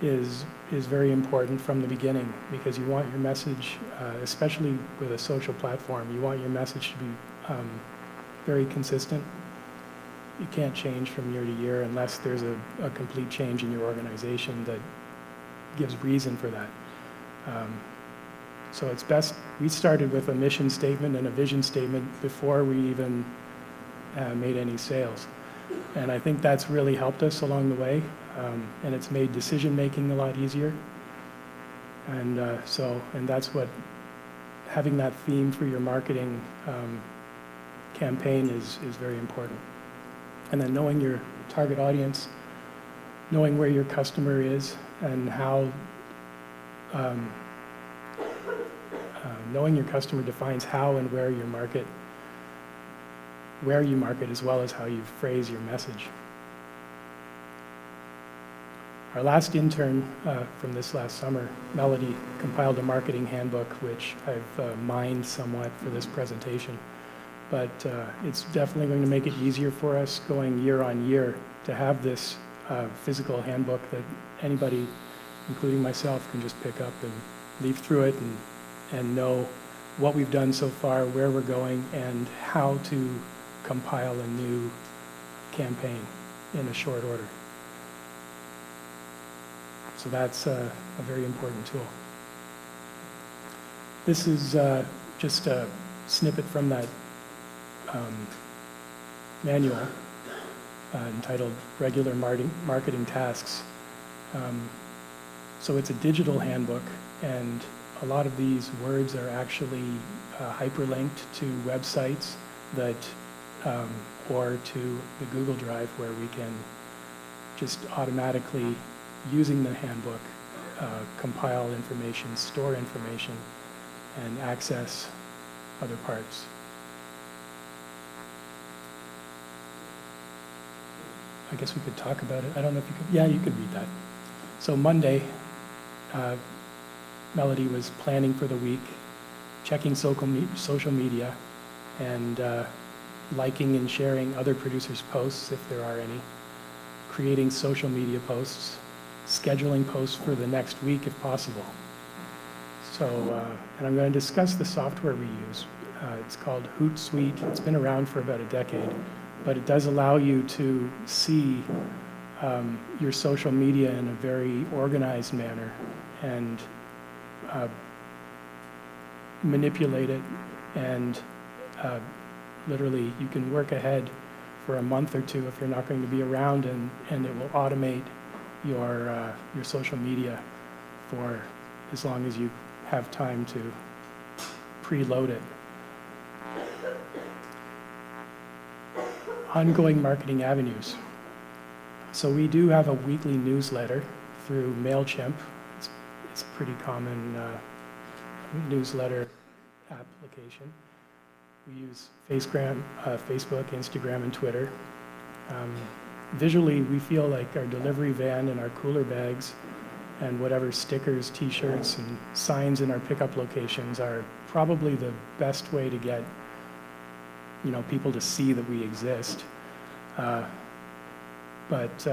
is very important from the beginning, because you want your message, especially with a social platform, you want your message to be very consistent. You can't change from year to year unless there's a complete change in your organization that gives reason for that. So it's best, we started with a mission statement and a vision statement before we even made any sales. And I think that's really helped us along the way, and it's made decision-making a lot easier. And that's what, having that theme for your marketing campaign is very important. And then knowing your target audience, knowing where your customer is, and how, knowing your customer defines how and where you market, as well as how you phrase your message. Our last intern from this last summer, Melody, compiled a marketing handbook, which I've mined somewhat for this presentation. But it's definitely going to make it easier for us going year on year to have this physical handbook that anybody, including myself, can just pick up and leaf through it and know what we've done so far, where we're going, and how to compile a new campaign in a short order. So that's a very important tool. This is just a snippet from that manual entitled Regular Marketing Tasks. So it's a digital handbook, and a lot of these words are actually hyperlinked to websites that, or to the Google Drive, where we can just automatically, using the handbook, compile information, store information, and access other parts. I guess we could talk about it. I don't know if you could, yeah, you could read that. So Monday, Melody was planning for the week, checking social media, and liking and sharing other producers' posts, if there are any, creating social media posts, scheduling posts for the next week if possible. So, and I'm going to discuss the software we use. It's called Hootsuite. It's been around for about a decade, but it does allow you to see your social media in a very organized manner and manipulate it, and literally you can work ahead for a month or two if you're not going to be around, and it will automate your social media for as long as you have time to preload it. Ongoing marketing avenues. So we do have a weekly newsletter through MailChimp. It's a pretty common newsletter application. We use Facebook, Instagram, and Twitter. Visually, we feel like our delivery van and our cooler bags and whatever stickers, t-shirts, and signs in our pickup locations are probably the best way to get, people to see that we exist. But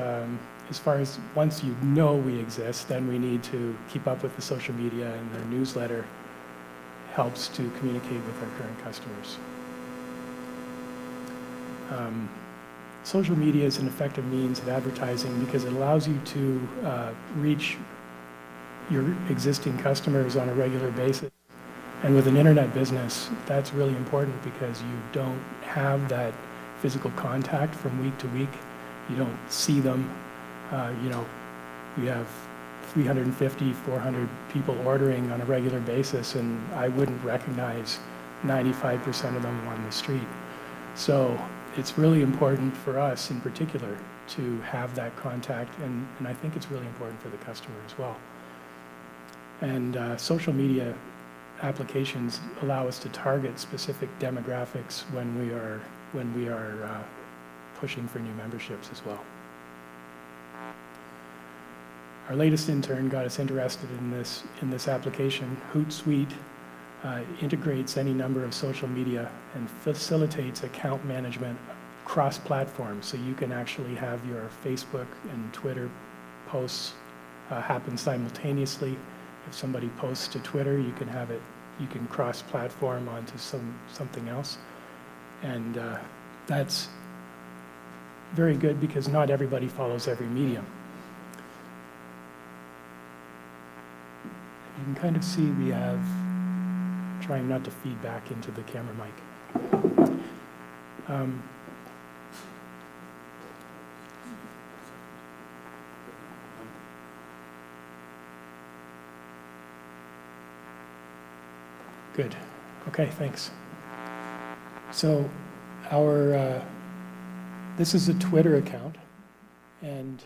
as far as once you know we exist, then we need to keep up with the social media, and the newsletter helps to communicate with our current customers. Social media is an effective means of advertising because it allows you to reach your existing customers on a regular basis. And with an internet business, that's really important because you don't have that physical contact from week to week. You don't see them. We have 350, 400 people ordering on a regular basis, and I wouldn't recognize 95% of them on the street. So it's really important for us in particular to have that contact, and I think it's really important for the customer as well. And social media applications allow us to target specific demographics when we are pushing for new memberships as well. Our latest intern got us interested in this application. Hootsuite integrates any number of social media and facilitates account management cross-platform, so you can actually have your Facebook and Twitter posts happen simultaneously. If somebody posts to Twitter, you can cross-platform onto something else. And that's very good because not everybody follows every medium. You can kind of see we have, trying not to feed back into the camera mic. Good. Okay, thanks. So this is a Twitter account, and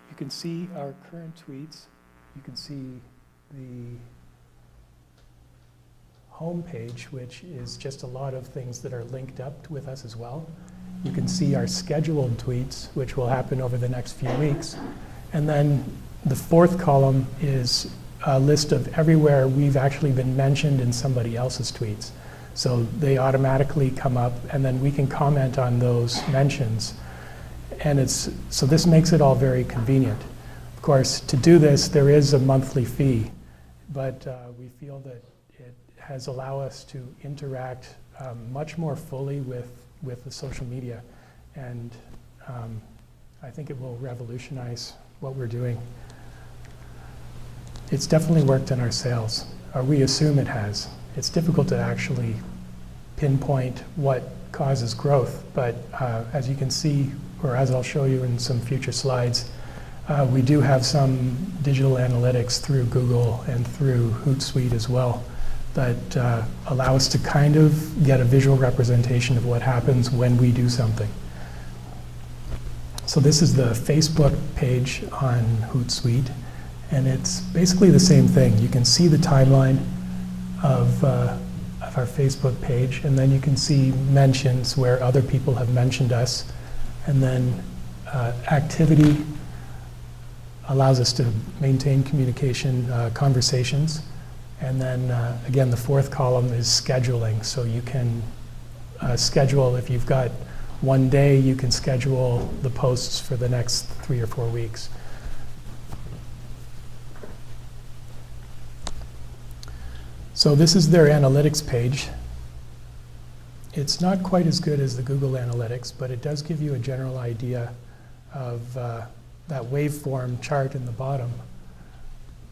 you can see our current tweets. You can see the home page, which is just a lot of things that are linked up with us as well. You can see our scheduled tweets, which will happen over the next few weeks. And then the fourth column is a list of everywhere we've actually been mentioned in somebody else's tweets. So they automatically come up, and then we can comment on those mentions. And so this makes it all very convenient. Of course, to do this, there is a monthly fee, but we feel that it has allowed us to interact much more fully with the social media. And I think it will revolutionize what we're doing. it's definitely worked in our sales, or we assume it has. It's difficult to actually pinpoint what causes growth, but as you can see, or as I'll show you in some future slides, we do have some digital analytics through Google and through Hootsuite as well that allow us to kind of get a visual representation of what happens when we do something. So this is the Facebook page on Hootsuite, and it's basically the same thing. You can see the timeline of our Facebook page, and then you can see mentions where other people have mentioned us, and then activity allows us to maintain communication, conversations, and then again, the fourth column is scheduling. So you can schedule, if you've got one day, you can schedule the posts for the next 3 or 4 weeks. So this is their analytics page. It's not quite as good as the Google Analytics, but it does give you a general idea of that waveform chart in the bottom.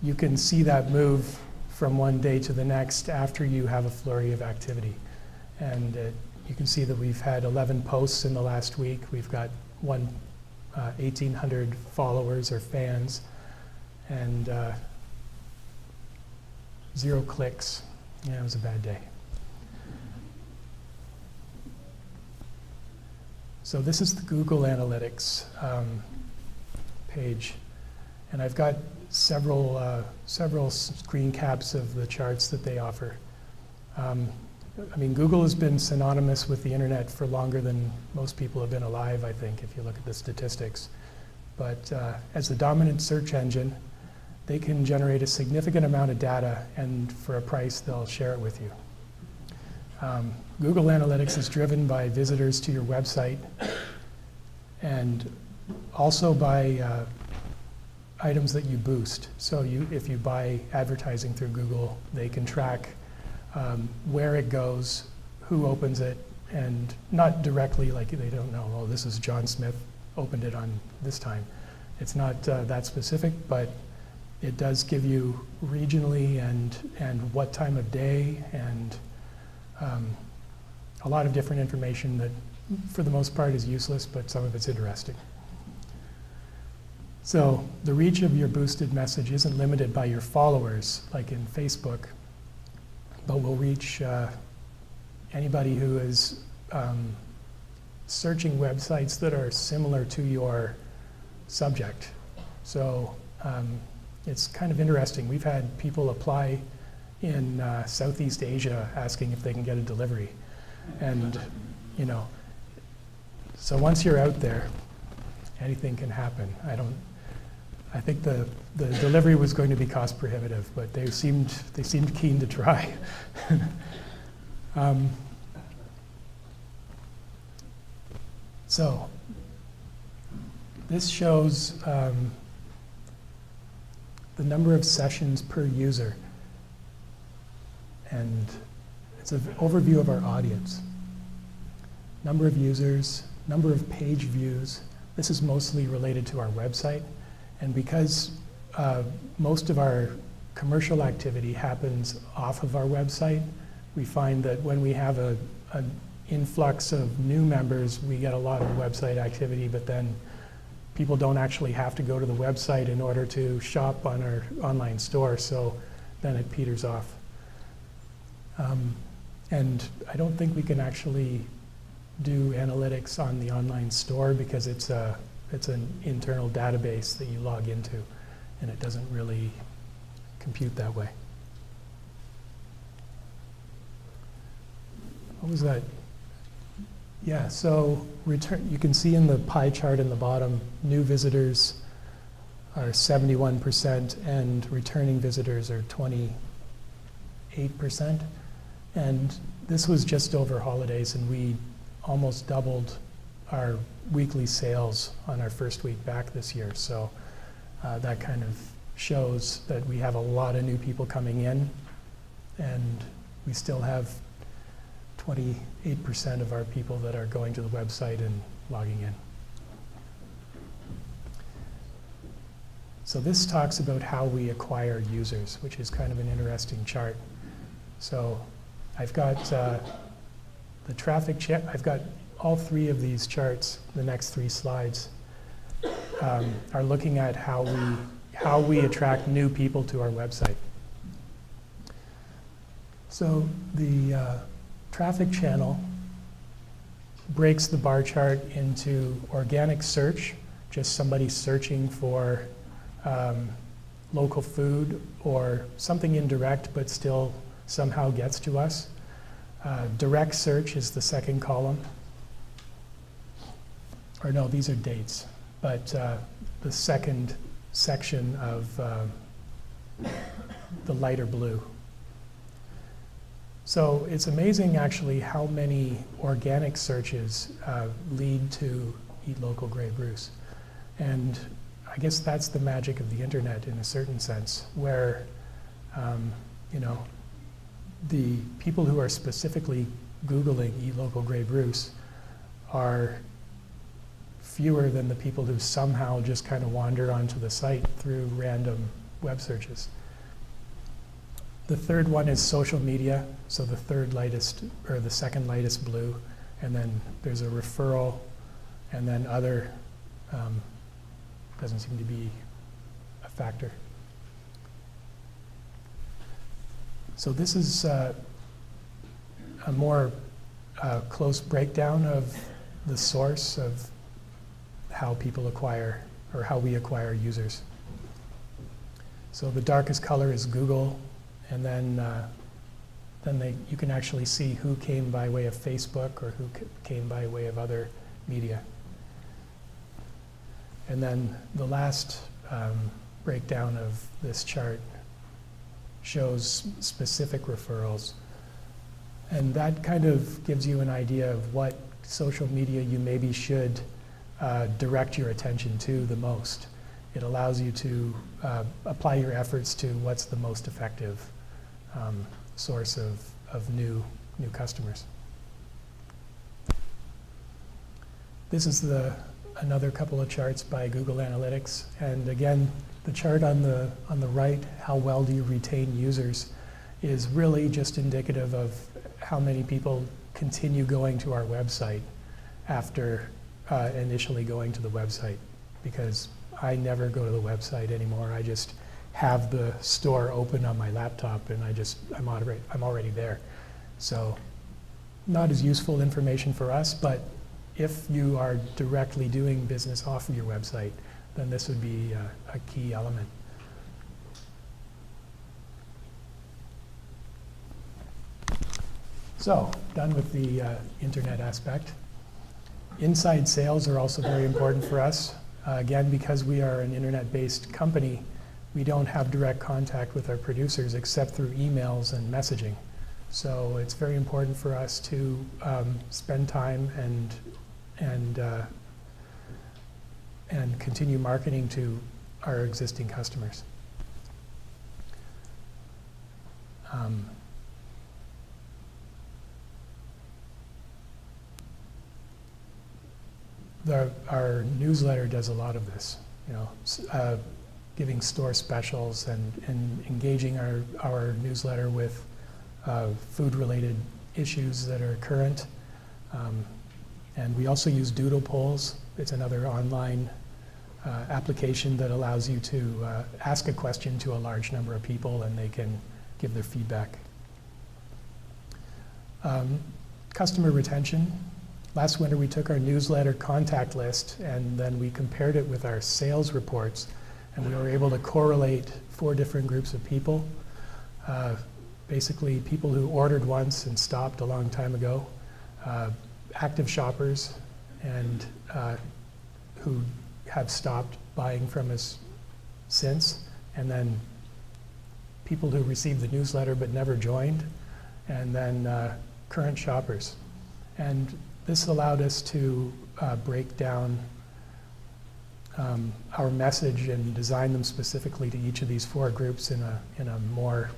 You can see that move from one day to the next after you have a flurry of activity. And you can see that we've had 11 posts in the last week. We've got 1,800 followers or fans, and 0 clicks. Yeah, it was a bad day. So this is the Google Analytics page, and I've got several screen caps of the charts that they offer. I mean, Google has been synonymous with the internet for longer than most people have been alive, I think, if you look at the statistics. But as the dominant search engine, they can generate a significant amount of data, and for a price, they'll share it with you. Google Analytics is driven by visitors to your website and also by items that you boost. So if you buy advertising through Google, they can track where it goes, who opens it, and not directly, like they don't know, oh, this is John Smith opened it on this time. It's not that specific, but it does give you regionally and what time of day and a lot of different information that for the most part is useless, but some of it's interesting. So the reach of your boosted message isn't limited by your followers, like in Facebook, but will reach anybody who is searching websites that are similar to your subject. So it's kind of interesting. We've had people apply in Southeast Asia asking if they can get a delivery. And, you know, so once you're out there, anything can happen. I think the delivery was going to be cost prohibitive, but they seemed keen to try. So this shows the number of sessions per user, and it's an overview of our audience. Number of users, number of page views. This is mostly related to our website, and because most of our commercial activity happens off of our website, we find that when we have an influx of new members, we get a lot of website activity, but then people don't actually have to go to the website in order to shop on our online store, so then it peters off. And I don't think we can actually do analytics on the online store because it's an internal database that you log into, and it doesn't really compute that way. What was that? Yeah, so you can see in the pie chart in the bottom, new visitors are 71% and returning visitors are 28%. And this was just over holidays, and we almost doubled our weekly sales on our first week back this year. So that kind of shows that we have a lot of new people coming in, and we still have 28% of our people that are going to the website and logging in. So this talks about how we acquire users, which is kind of an interesting chart. So I've got the traffic check. I've got all three of these charts. The next three slides are looking at how we attract new people to our website. So the traffic channel breaks the bar chart into organic search, just somebody searching for local food or something indirect but still somehow gets to us. Direct search is the second column. Or no, these are dates, but the second section of the lighter blue. So it's amazing actually how many organic searches lead to Eat Local Grey Bruce. And I guess that's the magic of the internet in a certain sense, where you know, the people who are specifically Googling Eat Local Grey Bruce are fewer than the people who somehow just kind of wander onto the site through random web searches. The third one is social media, so the third lightest, or the second lightest blue, and then there's a referral, and then other doesn't seem to be a factor. So this is a more close breakdown of the source of how people acquire, or how we acquire users. So the darkest color is Google, and then you can actually see who came by way of Facebook or who came by way of other media. And then the last breakdown of this chart shows specific referrals. And that kind of gives you an idea of what social media you maybe should direct your attention to the most. It allows you to apply your efforts to what's the most effective source of new customers. This is another couple of charts by Google Analytics, and again, the chart on the right, how well do you retain users, is really just indicative of how many people continue going to our website after initially going to the website, because I never go to the website anymore. I just have the store open on my laptop, and I'm already there. So not as useful information for us, but if you are directly doing business off of your website, then this would be a key element. So, done with the internet aspect. Inside sales are also very important for us. Again, because we are an internet-based company, we don't have direct contact with our producers except through emails and messaging. So it's very important for us to spend time and continue marketing to our existing customers. Our newsletter does a lot of this, you know, giving store specials and engaging our newsletter with food-related issues that are current. And we also use doodle polls. It's another online application that allows you to ask a question to a large number of people and they can give their feedback. Customer retention. Last winter we took our newsletter contact list and then we compared it with our sales reports, and we were able to correlate 4 different groups of people. Basically people who ordered once and stopped a long time ago, active shoppers, and who have stopped buying from us since, and then people who received the newsletter but never joined, and then current shoppers. And this allowed us to break down our message and design them specifically to each of these 4 groups in a more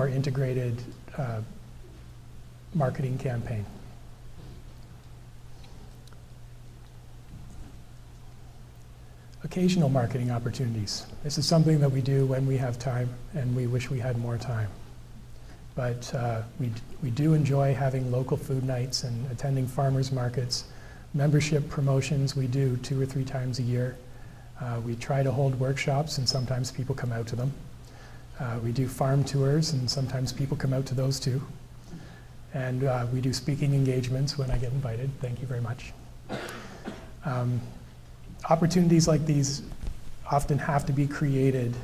integrated marketing campaign. occasional marketing opportunities. This is something that we do when we have time, and we wish we had more time. But we do enjoy having local food nights and attending farmers markets. Membership promotions we do 2 or 3 times a year. We try to hold workshops, and sometimes people come out to them. We do farm tours, and sometimes people come out to those too. And we do speaking engagements when I get invited. Thank you very much. Opportunities like these often have to be created,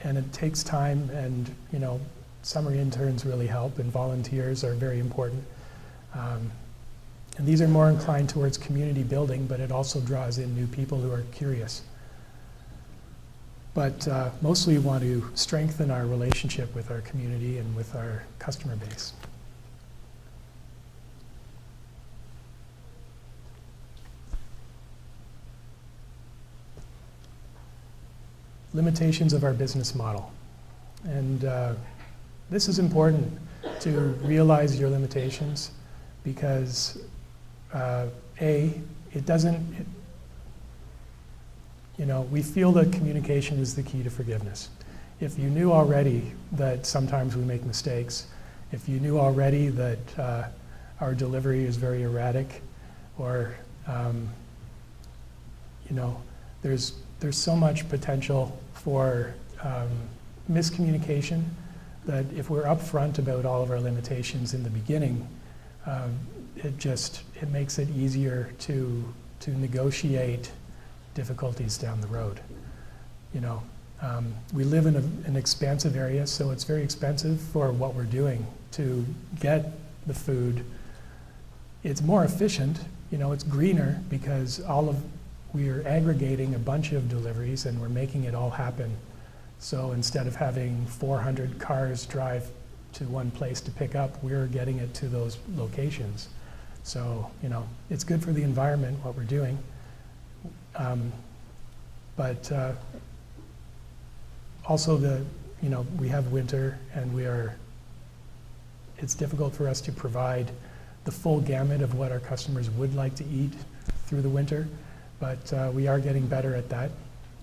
and it takes time, and summer interns really help, and volunteers are very important. And these are more inclined towards community building, but it also draws in new people who are curious. But mostly we want to strengthen our relationship with our community and with our customer base. Limitations of our business model. And this is important to realize your limitations, because it doesn't, we feel that communication is the key to forgiveness. If you knew already that sometimes we make mistakes, if you knew already that our delivery is very erratic, or there's so much potential for miscommunication that if we're upfront about all of our limitations in the beginning, it makes it easier to negotiate difficulties down the road. We live in an expansive area, so it's very expensive for what we're doing to get the food. It's more efficient, it's greener, because we are aggregating a bunch of deliveries and we're making it all happen. So instead of having 400 cars drive to one place to pick up, we're getting it to those locations. So, it's good for the environment, what we're doing. But also we have winter, and it's difficult for us to provide the full gamut of what our customers would like to eat through the winter. But we are getting better at that.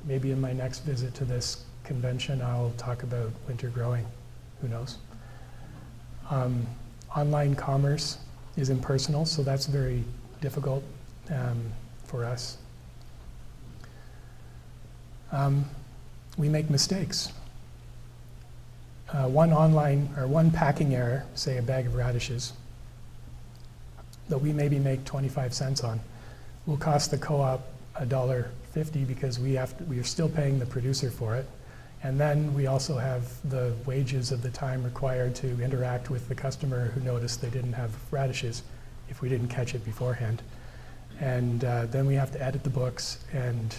Maybe in my next visit to this convention, I'll talk about winter growing. Who knows? Online commerce is impersonal, so that's very difficult for us. We make mistakes. One packing error, say a bag of radishes, that we maybe make 25 cents on, will cost the co-op $1.50, because we are still paying the producer for it. And then we also have the wages of the time required to interact with the customer who noticed they didn't have radishes if we didn't catch it beforehand. And then we have to edit the books, and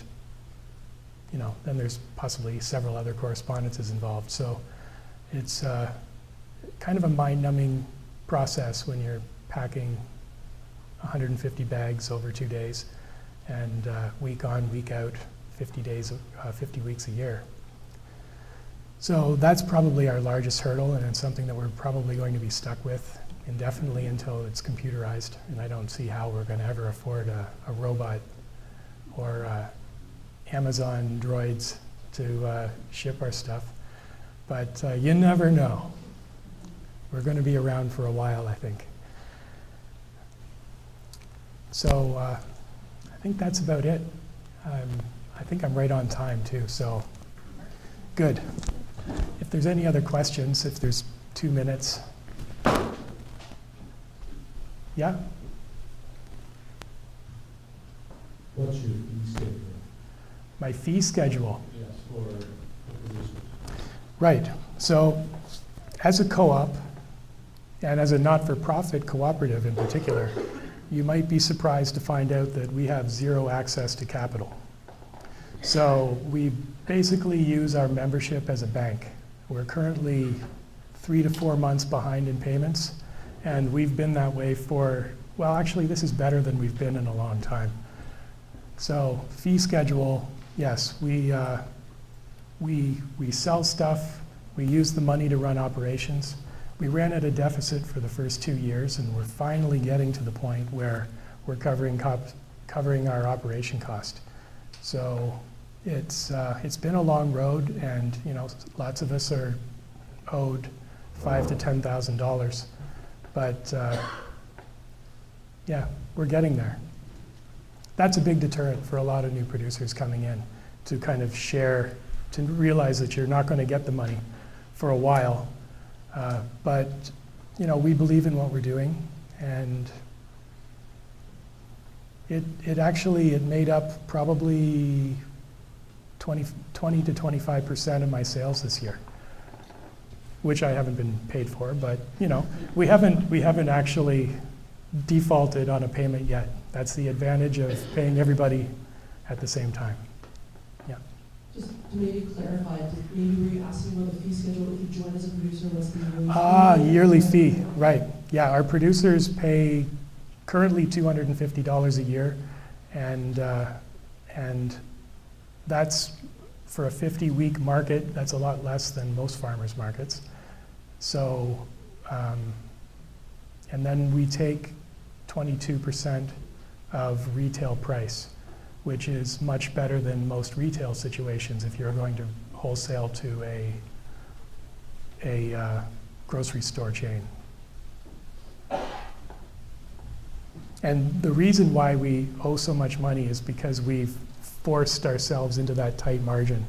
then there's possibly several other correspondences involved. So it's kind of a mind-numbing process when you're packing 150 bags over 2 days, and week on, week out, 50 weeks a year. So that's probably our largest hurdle, and it's something that we're probably going to be stuck with indefinitely until it's computerized. And I don't see how we're going to ever afford a robot or Amazon droids to ship our stuff. But you never know. We're going to be around for a while, I think. So I think that's about it. I think I'm right on time too, so good. If there's any other questions, if there's 2 minutes. Yeah? What's your fee schedule? My fee schedule. Yes, for the producers. Right. So as a co-op, and as a not-for-profit cooperative in particular, you might be surprised to find out that we have zero access to capital. So we basically use our membership as a bank. We're currently 3 to 4 months behind in payments, and we've been that way for, well, actually this is better than we've been in a long time. So fee schedule, yes, we sell stuff, we use the money to run operations. We ran at a deficit for the first 2 years, and we're finally getting to the point where we're covering our operation cost. So It's been a long road, and lots of us are owed $5,000 to $10,000, but yeah, we're getting there. That's a big deterrent for a lot of new producers coming in, to kind of share, to realize that you're not going to get the money for a while, but we believe in what we're doing, and it made up probably 20 to 25% of my sales this year, which I haven't been paid for, but we haven't actually defaulted on a payment yet. That's the advantage of paying everybody at the same time. Yeah. Just to maybe clarify, maybe were you asking about the fee schedule if you join as a producer? What's the yearly fee, right. Yeah, our producers pay currently $250 a year, and that's for a 50-week market. That's a lot less than most farmers markets. So, and then we take 22% of retail price, which is much better than most retail situations if you're going to wholesale to a grocery store chain. And the reason why we owe so much money is because we've forced ourselves into that tight margin,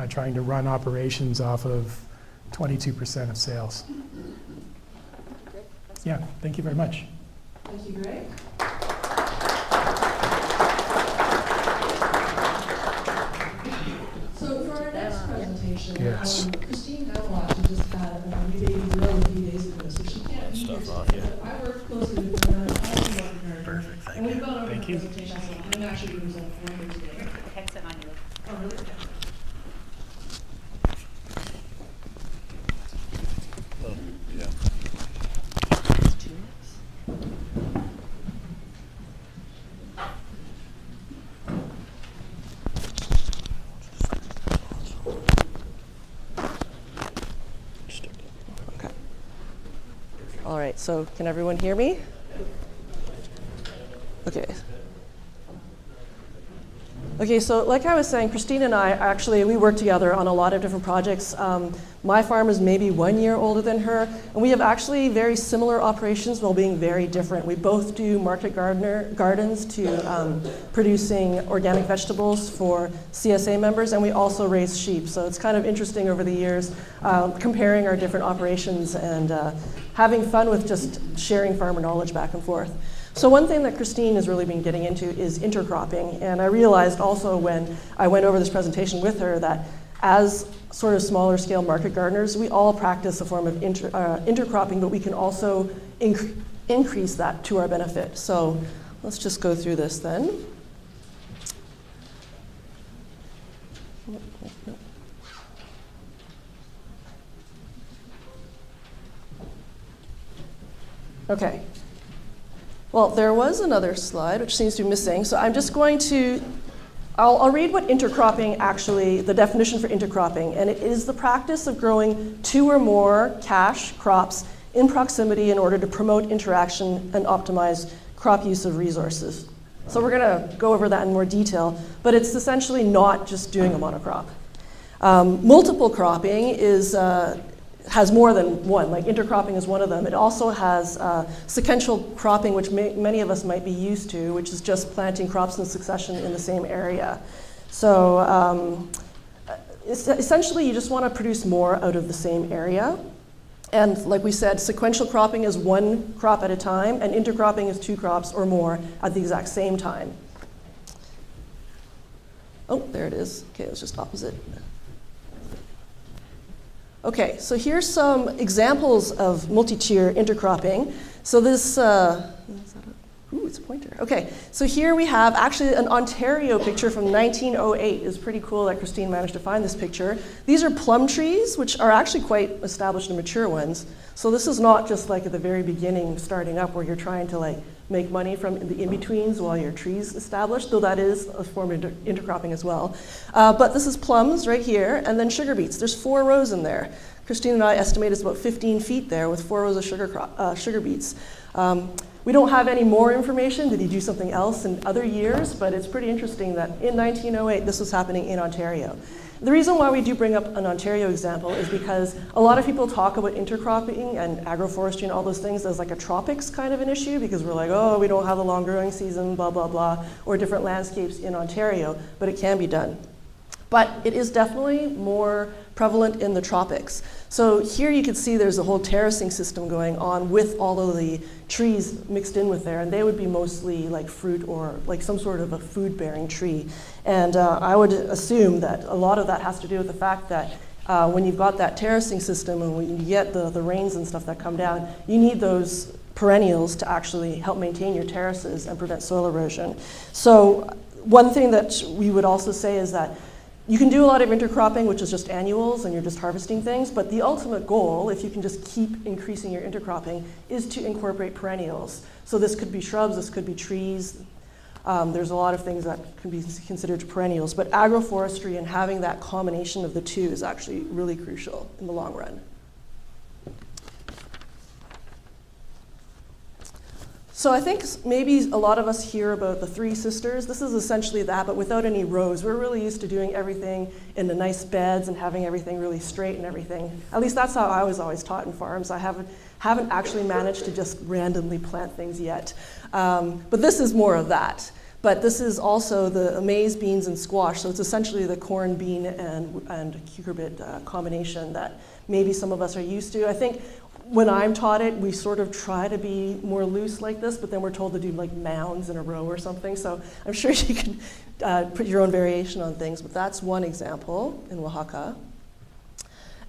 trying to run operations off of 22% of sales. Yeah, thank you very much. Thank you, Greg. So for our next presentation, Yes. Christine Devil actually just had a new baby girl a few days ago, so she can't be here today. But I work closely with her, and I also work with her. Perfect, thank And we've you. gone over Thank the you. presentation, so I'm actually going to present for her today. Headset on you. Oh, really? Okay. All right, so can everyone hear me? Okay. Okay, so like I was saying, Christine and I actually, we work together on a lot of different projects. My farm is maybe 1 year older than her, and we have actually very similar operations while being very different. We both do market gardens to producing organic vegetables for CSA members, and we also raise sheep. So it's kind of interesting over the years comparing our different operations and having fun with just sharing farmer knowledge back and forth. So one thing that Christine has really been getting into is intercropping, and I realized also when I went over this presentation with her that as sort of smaller scale market gardeners, we all practice a form of intercropping, but we can also increase that to our benefit. So let's just go through this then. Okay. Well, there was another slide, which seems to be missing. So I'm just going to, I'll read what intercropping actually, the definition for intercropping, and it is the practice of growing 2 or more cash crops in proximity in order to promote interaction and optimize crop use of resources. So we're gonna go over that in more detail, but it's essentially not just doing a monocrop. Multiple cropping is, has more than one, like intercropping is one of them. It also has sequential cropping, which many of us might be used to, which is just planting crops in succession in the same area. So essentially, you just want to produce more out of the same area. And like we said, sequential cropping is 1 crop at a time, and intercropping is 2 crops or more at the exact same time. Oh, there it is. Okay, it's just opposite. Okay, so here's some examples of multi-tier intercropping. So this, ooh, it's a pointer. Okay, so here we have actually an Ontario picture from 1908. It's pretty cool that Christine managed to find this picture. These are plum trees, which are actually quite established and mature ones. So this is not just like at the very beginning starting up where you're trying to like make money from the in-betweens while your tree's established, though that is a form of intercropping as well. But this is plums right here, and then sugar beets. There's 4 rows in there. Christine and I estimate it's about 15 feet there with 4 rows of sugar beets. We don't have any more information. Did he do something else in other years? But it's pretty interesting that in 1908, this was happening in Ontario. The reason why we do bring up an Ontario example is because a lot of people talk about intercropping and agroforestry and all those things as like a tropics kind of an issue, because we're like, oh, we don't have a long growing season, blah, blah, blah, or different landscapes in Ontario, but it can be done. But it is definitely more prevalent in the tropics. So here you can see there's a whole terracing system going on with all of the trees mixed in with there, and they would be mostly like fruit or like some sort of a food-bearing tree. And I would assume that a lot of that has to do with the fact that when you've got that terracing system and when you get the rains and stuff that come down, you need those perennials to actually help maintain your terraces and prevent soil erosion. So one thing that we would also say is that you can do a lot of intercropping, which is just annuals, and you're just harvesting things, but the ultimate goal, if you can just keep increasing your intercropping, is to incorporate perennials. So this could be shrubs, this could be trees. There's a lot of things that can be considered perennials, but agroforestry and having that combination of the two is actually really crucial in the long run. So I think maybe a lot of us hear about the Three Sisters. This is essentially that, but without any rows. We're really used to doing everything in the nice beds and having everything really straight and everything. At least that's how I was always taught in farms. I haven't actually managed to just randomly plant things yet. But this is more of that. But this is also the maize, beans, and squash. So it's essentially the corn, bean, and cucurbit combination that maybe some of us are used to. I think when I'm taught it, we sort of try to be more loose like this, but then we're told to do like mounds in a row or something. So I'm sure you can put your own variation on things, but that's one example in Oaxaca.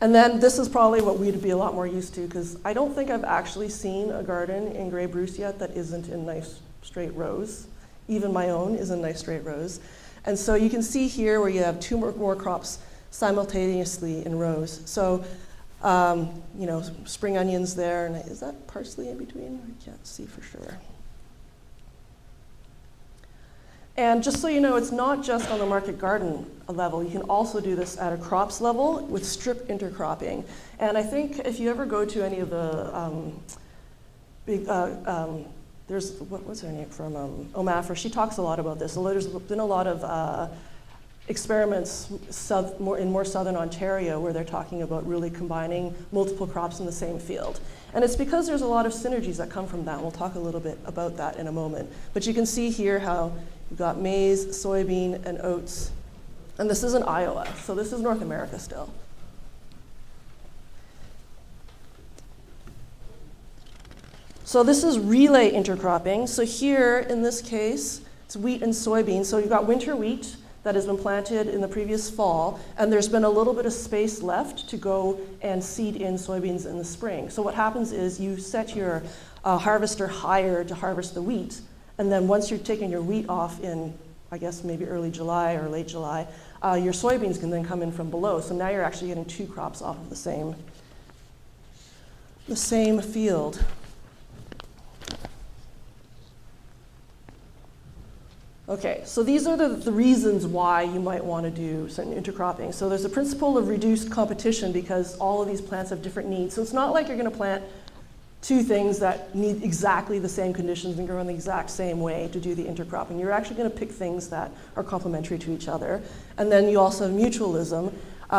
And then this is probably what we'd be a lot more used to, because I don't think I've actually seen a garden in Grey Bruce yet that isn't in nice straight rows. Even my own is in nice straight rows. And so you can see here where you have two more crops simultaneously in rows. So you know, spring onions there, and is that parsley in between? I can't see for sure. And just so you know, it's not just on the market garden level. You can also do this at a crops level with strip intercropping. And I think if you ever go to any of the big, there's, what's her name from OMAFRA, she talks a lot about this. So there's been a lot of experiments in more southern Ontario where they're talking about really combining multiple crops in the same field. And it's because there's a lot of synergies that come from that. We'll talk a little bit about that in a moment. But you can see here how you've got maize, soybean, and oats. And this is in Iowa, so this is North America still. So this is relay intercropping. So here, in this case, it's wheat and soybean. So you've got winter wheat that has been planted in the previous fall, and there's been a little bit of space left to go and seed in soybeans in the spring. So what happens is you set your harvester higher to harvest the wheat, and then once you're taking your wheat off in, I guess maybe early July or late July, your soybeans can then come in from below. So now you're actually getting two crops off of the same field. Okay, so these are the reasons why you might want to do certain intercropping. So there's a principle of reduced competition because all of these plants have different needs. So it's not like you're going to plant two things that need exactly the same conditions and grow in the exact same way to do the intercropping. You're actually going to pick things that are complementary to each other. And then you also have mutualism,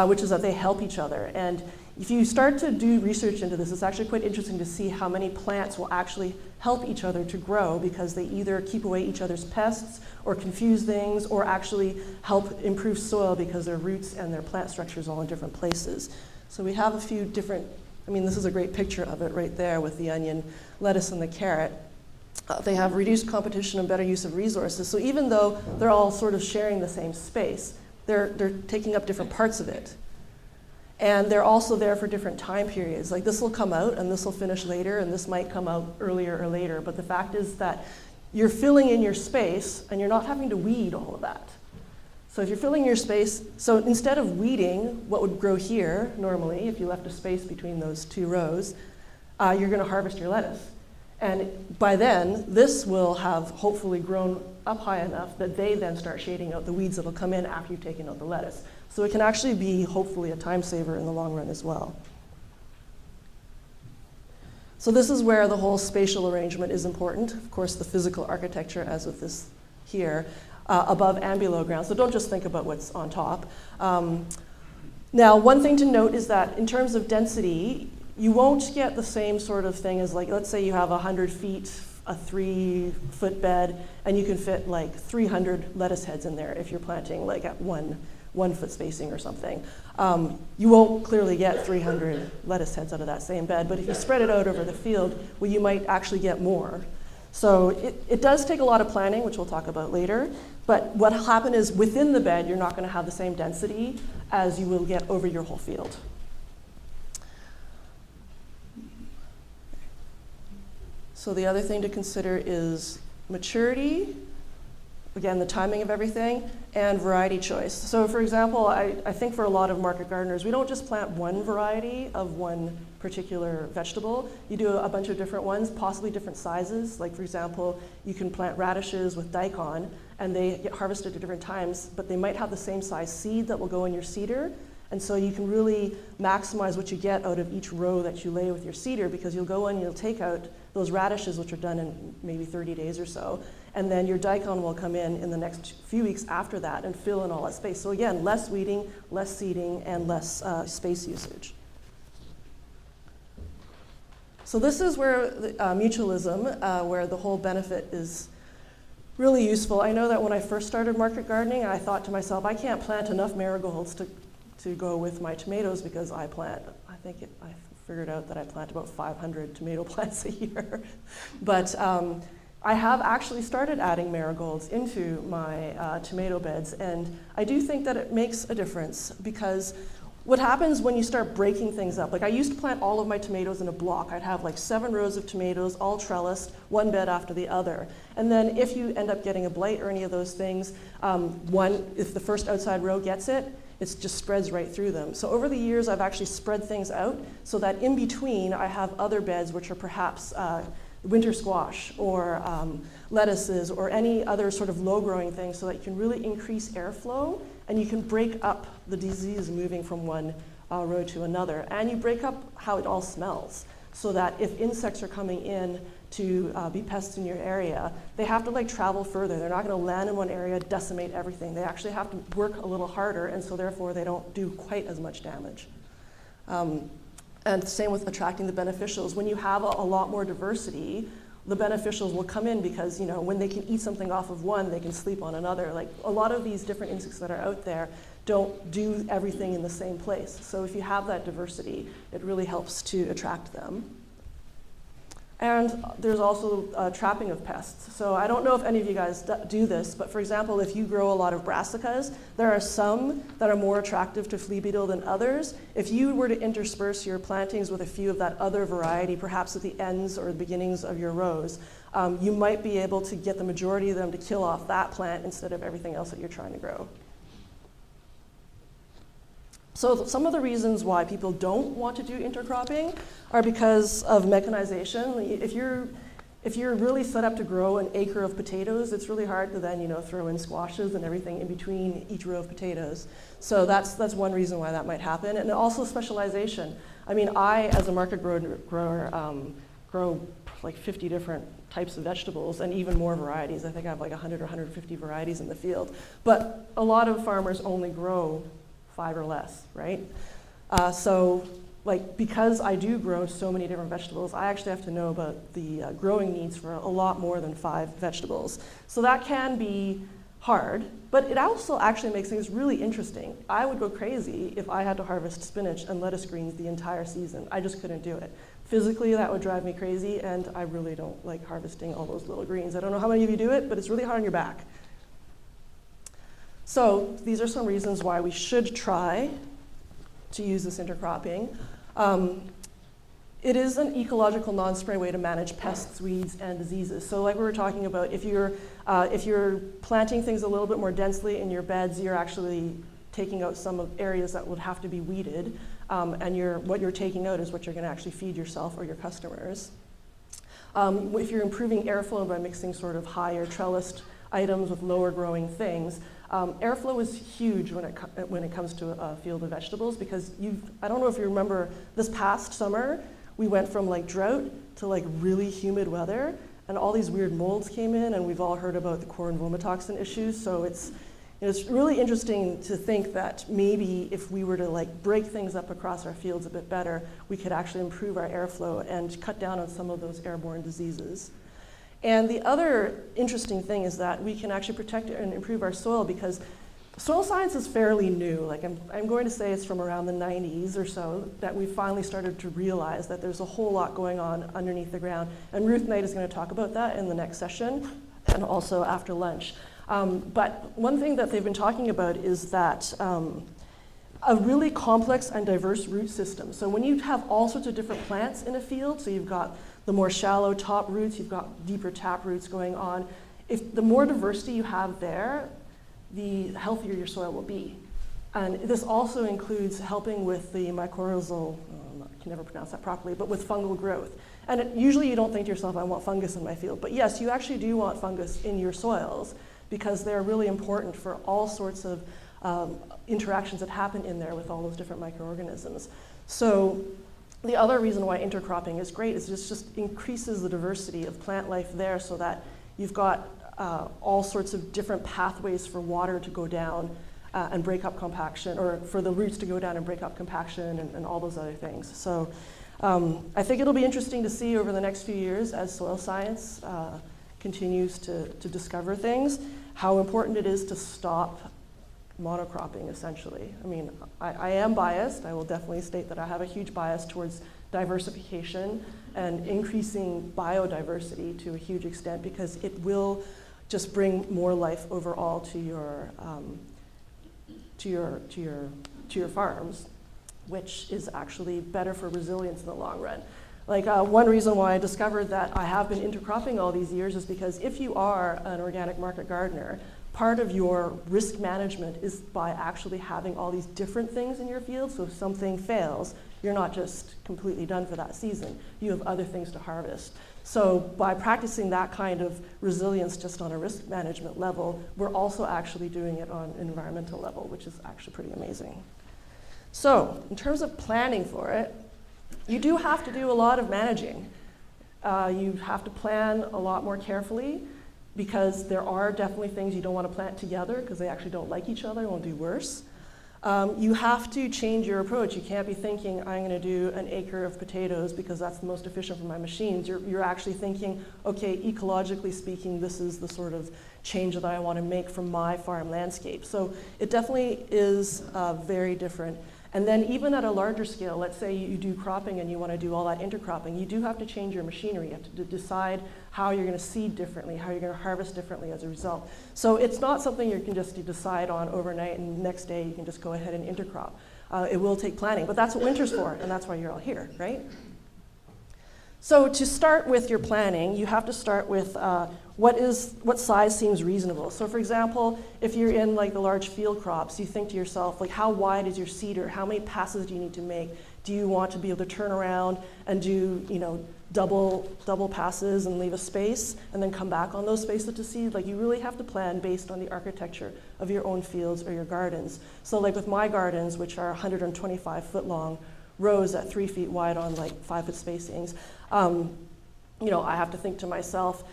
which is that they help each other. And if you start to do research into this, it's actually quite interesting to see how many plants will actually help each other to grow because they either keep away each other's pests or confuse things or actually help improve soil because their roots and their plant structures are all in different places. So we have a few different, I mean, this is a great picture of it right there with the onion, lettuce, and the carrot. They have reduced competition and better use of resources. So even though they're all sort of sharing the same space, they're taking up different parts of it. And they're also there for different time periods. Like this will come out and this will finish later and this might come out earlier or later. But the fact is that you're filling in your space and you're not having to weed all of that. So if you're filling your space, so instead of weeding what would grow here normally, if you left a space between those two rows, you're gonna harvest your lettuce. And by then, this will have hopefully grown up high enough that they then start shading out the weeds that'll come in after you've taken out the lettuce. So it can actually be, hopefully, a time saver in the long run as well. So this is where the whole spatial arrangement is important. Of course, the physical architecture, as with this here, above and below ground. So don't just think about what's on top. Now, one thing to note is that in terms of density, you won't get the same sort of thing as, like, let's say you have 100 feet, a 3-foot bed, and you can fit like 300 lettuce heads in there if you're planting like at 1 foot spacing or something. You won't clearly get 300 lettuce heads out of that same bed, but if you spread it out over the field, well, you might actually get more. So it does take a lot of planning, which we'll talk about later, but what will happen is within the bed, you're not going to have the same density as you will get over your whole field. So the other thing to consider is maturity, again, the timing of everything, and variety choice. So for example, I think for a lot of market gardeners, we don't just plant one variety of one particular vegetable. You do a bunch of different ones, possibly different sizes. Like for example, you can plant radishes with daikon, and they get harvested at different times, but they might have the same size seed that will go in your cedar. And so you can really maximize what you get out of each row that you lay with your cedar, because you'll go in and you'll take out those radishes, which are done in maybe 30 days or so, and then your daikon will come in the next few weeks after that and fill in all that space. So again, less weeding, less seeding, and less space usage. So this is where the, mutualism, where the whole benefit is really useful. I know that when I first started market gardening, I thought to myself, I can't plant enough marigolds to go with my tomatoes, because I figured out that I plant about 500 tomato plants a year. But I have actually started adding marigolds into my tomato beds, and I do think that it makes a difference, because what happens when you start breaking things up, like I used to plant all of my tomatoes in a block. I'd have like 7 rows of tomatoes, all trellised, one bed after the other. And then if you end up getting a blight or any of those things, if the first outside row gets it, it just spreads right through them. So over the years, I've actually spread things out so that in between, I have other beds which are perhaps winter squash or lettuces or any other sort of low-growing thing, so that you can really increase airflow, and you can break up the disease moving from one row to another. And you break up how it all smells, so that if insects are coming in to be pests in your area, they have to like travel further. They're not going to land in one area, decimate everything. They actually have to work a little harder, and so therefore they don't do quite as much damage. And same with attracting the beneficials. When you have a lot more diversity, the beneficials will come in, because when they can eat something off of one, they can sleep on another. Like a lot of these different insects that are out there don't do everything in the same place. So if you have that diversity, it really helps to attract them. And there's also trapping of pests. So I don't know if any of you guys do this, but for example, if you grow a lot of brassicas, there are some that are more attractive to flea beetle than others. If you were to intersperse your plantings with a few of that other variety, perhaps at the ends or the beginnings of your rows, you might be able to get the majority of them to kill off that plant instead of everything else that you're trying to grow. So some of the reasons why people don't want to do intercropping are because of mechanization. If you're really set up to grow an acre of potatoes, it's really hard to then throw in squashes and everything in between each row of potatoes. So that's one reason why that might happen. And also specialization. I mean, I, as a market grower, grow like 50 different types of vegetables and even more varieties. I think I have like 100 or 150 varieties in the field. But a lot of farmers only grow 5 or less, right? So because I do grow so many different vegetables, I actually have to know about the growing needs for a lot more than 5 vegetables. So that can be hard, but it also actually makes things really interesting. I would go crazy if I had to harvest spinach and lettuce greens the entire season. I just couldn't do it. Physically, that would drive me crazy, and I really don't like harvesting all those little greens. I don't know how many of you do it, but it's really hard on your back. So these are some reasons why we should try to use this intercropping. It is an ecological non-spray way to manage pests, weeds, and diseases. So like we were talking about, if you're planting things a little bit more densely in your beds, you're actually taking out some of areas that would have to be weeded, and what you're taking out is what you're going to actually feed yourself or your customers. If you're improving airflow by mixing sort of higher trellised items with lower growing things, airflow is huge when it comes to a field of vegetables, because I don't know if you remember, this past summer, we went from like drought to like really humid weather, and all these weird molds came in, and we've all heard about the corn vomitoxin issues. So it's really interesting to think that maybe if we were to like break things up across our fields a bit better, we could actually improve our airflow and cut down on some of those airborne diseases. And the other interesting thing is that we can actually protect and improve our soil, because soil science is fairly new. Like I'm going to say it's from around the 90s or so that we finally started to realize that there's a whole lot going on underneath the ground. And Ruth Knight is going to talk about that in the next session and also after lunch. But one thing that they've been talking about is that a really complex and diverse root system. So when you have all sorts of different plants in a field, so you've got the more shallow top roots, you've got deeper tap roots going on. If the more diversity you have there, the healthier your soil will be. And this also includes helping with the mycorrhizal, I can never pronounce that properly, but with fungal growth. And usually you don't think to yourself, I want fungus in my field. But yes, you actually do want fungus in your soils, because they're really important for all sorts of interactions that happen in there with all those different microorganisms. So the other reason why intercropping is great is it just increases the diversity of plant life there, so that you've got all sorts of different pathways for water to go down and break up compaction, or for the roots to go down and break up compaction, and all those other things. So I think it'll be interesting to see over the next few years, as soil science continues to discover things, how important it is to stop monocropping, essentially. I mean, I am biased. I will definitely state that I have a huge bias towards diversification and increasing biodiversity to a huge extent, because it will just bring more life overall to your farms, which is actually better for resilience in the long run. Like one reason why I discovered that I have been intercropping all these years is because if you are an organic market gardener, part of your risk management is by actually having all these different things in your field. So if something fails, you're not just completely done for that season. You have other things to harvest. So by practicing that kind of resilience just on a risk management level, we're also actually doing it on an environmental level, which is actually pretty amazing. So in terms of planning for it, you do have to do a lot of managing. You have to plan a lot more carefully, because there are definitely things you don't want to plant together because they actually don't like each other and will do worse. You have to change your approach. You can't be thinking, I'm going to do an acre of potatoes because that's the most efficient for my machines. You're actually thinking, okay, ecologically speaking, this is the sort of change that I want to make from my farm landscape. So it definitely is very different. And then even at a larger scale, let's say you do cropping and you want to do all that intercropping, you do have to change your machinery. You have to decide how you're going to seed differently, how you're going to harvest differently as a result. So it's not something you can just decide on overnight and next day you can just go ahead and intercrop. It will take planning, but that's what winter's for, and that's why you're all here, right? So to start with your planning, you have to start with what size seems reasonable. So for example, if you're in like the large field crops, you think to yourself, like, how wide is your seeder? How many passes do you need to make? Do you want to be able to turn around and do, double passes and leave a space and then come back on those spaces to seed? Like, you really have to plan based on the architecture of your own fields or your gardens. So like with my gardens, which are 125 foot long, rows at 3 feet wide on like 5 foot spacings, I have to think to myself,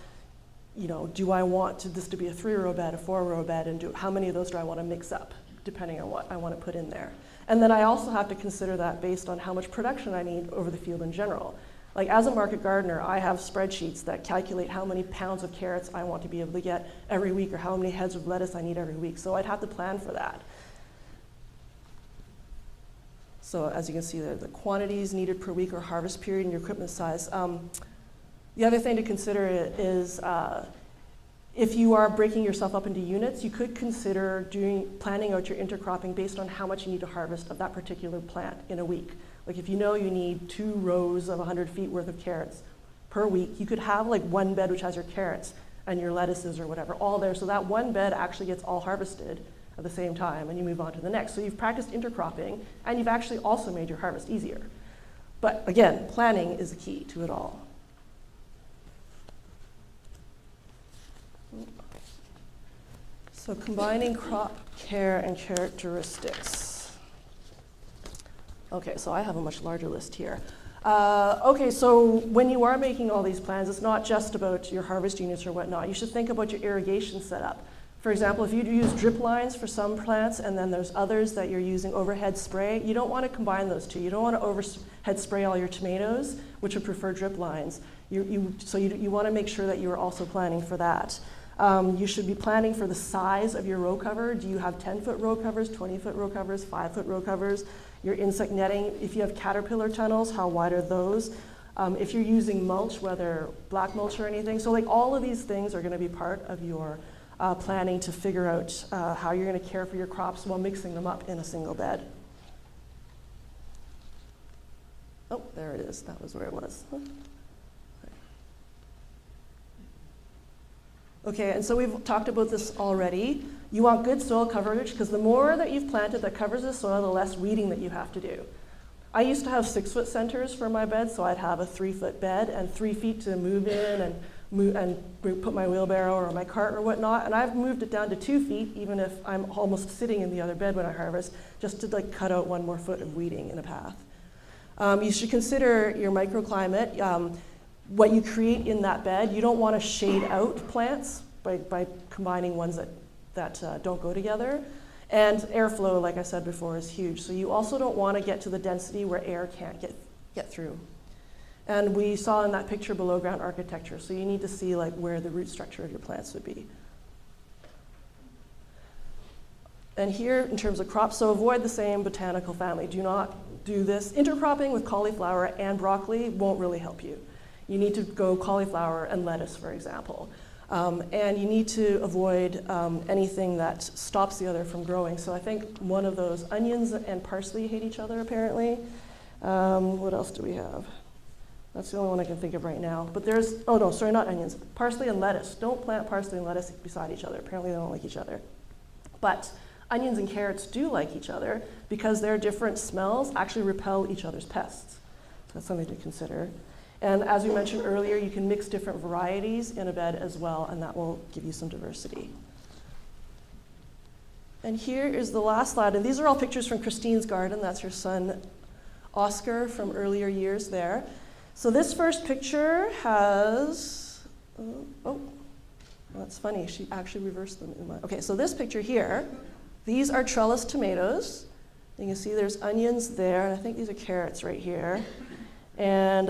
do I want this to be a 3-row bed, a 4-row bed, and how many of those do I want to mix up, depending on what I want to put in there. And then I also have to consider that based on how much production I need over the field in general. Like as a market gardener, I have spreadsheets that calculate how many pounds of carrots I want to be able to get every week, or how many heads of lettuce I need every week. So I'd have to plan for that. So as you can see there, the quantities needed per week or harvest period and your equipment size. The other thing to consider is if you are breaking yourself up into units, you could consider planning out your intercropping based on how much you need to harvest of that particular plant in a week. Like if you know you need 2 rows of 100 feet worth of carrots per week, you could have like one bed which has your carrots and your lettuces or whatever all there. So that one bed actually gets all harvested at the same time, and you move on to the next. So you've practiced intercropping, and you've actually also made your harvest easier. But again, planning is the key to it all. So combining crop care and characteristics. Okay, so I have a much larger list here. Okay, so when you are making all these plans, it's not just about your harvest units or whatnot. You should think about your irrigation setup. For example, if you use drip lines for some plants and then there's others that you're using overhead spray, you don't want to combine those two. You don't want to overhead spray all your tomatoes, which would prefer drip lines. So you want to make sure that you're also planning for that. You should be planning for the size of your row cover. Do you have 10-foot row covers, 20-foot row covers, 5-foot row covers? Your insect netting, if you have caterpillar tunnels, how wide are those? If you're using mulch, whether black mulch or anything. So like all of these things are going to be part of your planning to figure out how you're going to care for your crops while mixing them up in a single bed. Oh, there it is. That was where it was. Okay, and so we've talked about this already. You want good soil coverage because the more that you've planted that covers the soil, the less weeding that you have to do. I used to have 6-foot centers for my bed, so I'd have a 3-foot bed and 3 feet to move in and put my wheelbarrow or my cart or whatnot. And I've moved it down to 2 feet, even if I'm almost sitting in the other bed when I harvest, just to like cut out 1 more foot of weeding in a path. You should consider your microclimate. What you create in that bed, you don't want to shade out plants by combining ones that don't go together. And airflow, like I said before, is huge. So you also don't want to get to the density where air can't get through. And we saw in that picture below ground architecture, so you need to see like where the root structure of your plants would be. And here, in terms of crops, so avoid the same botanical family. Do not do this. Intercropping with cauliflower and broccoli won't really help you. You need to go cauliflower and lettuce, for example. And you need to avoid anything that stops the other from growing. So I think one of those, onions and parsley hate each other, apparently. What else do we have? That's the only one I can think of right now. But there's, oh no, sorry, not onions. Parsley and lettuce. Don't plant parsley and lettuce beside each other. Apparently they don't like each other. But onions and carrots do like each other because their different smells actually repel each other's pests. So that's something to consider. And as we mentioned earlier, you can mix different varieties in a bed as well, and that will give you some diversity. And here is the last slide. And these are all pictures from Christine's garden. That's her son, Oscar, from earlier years there. So this first picture has, that's funny. She actually reversed them in my, okay, so this picture here, these are trellis tomatoes. You can see there's onions there, and I think these are carrots right here. And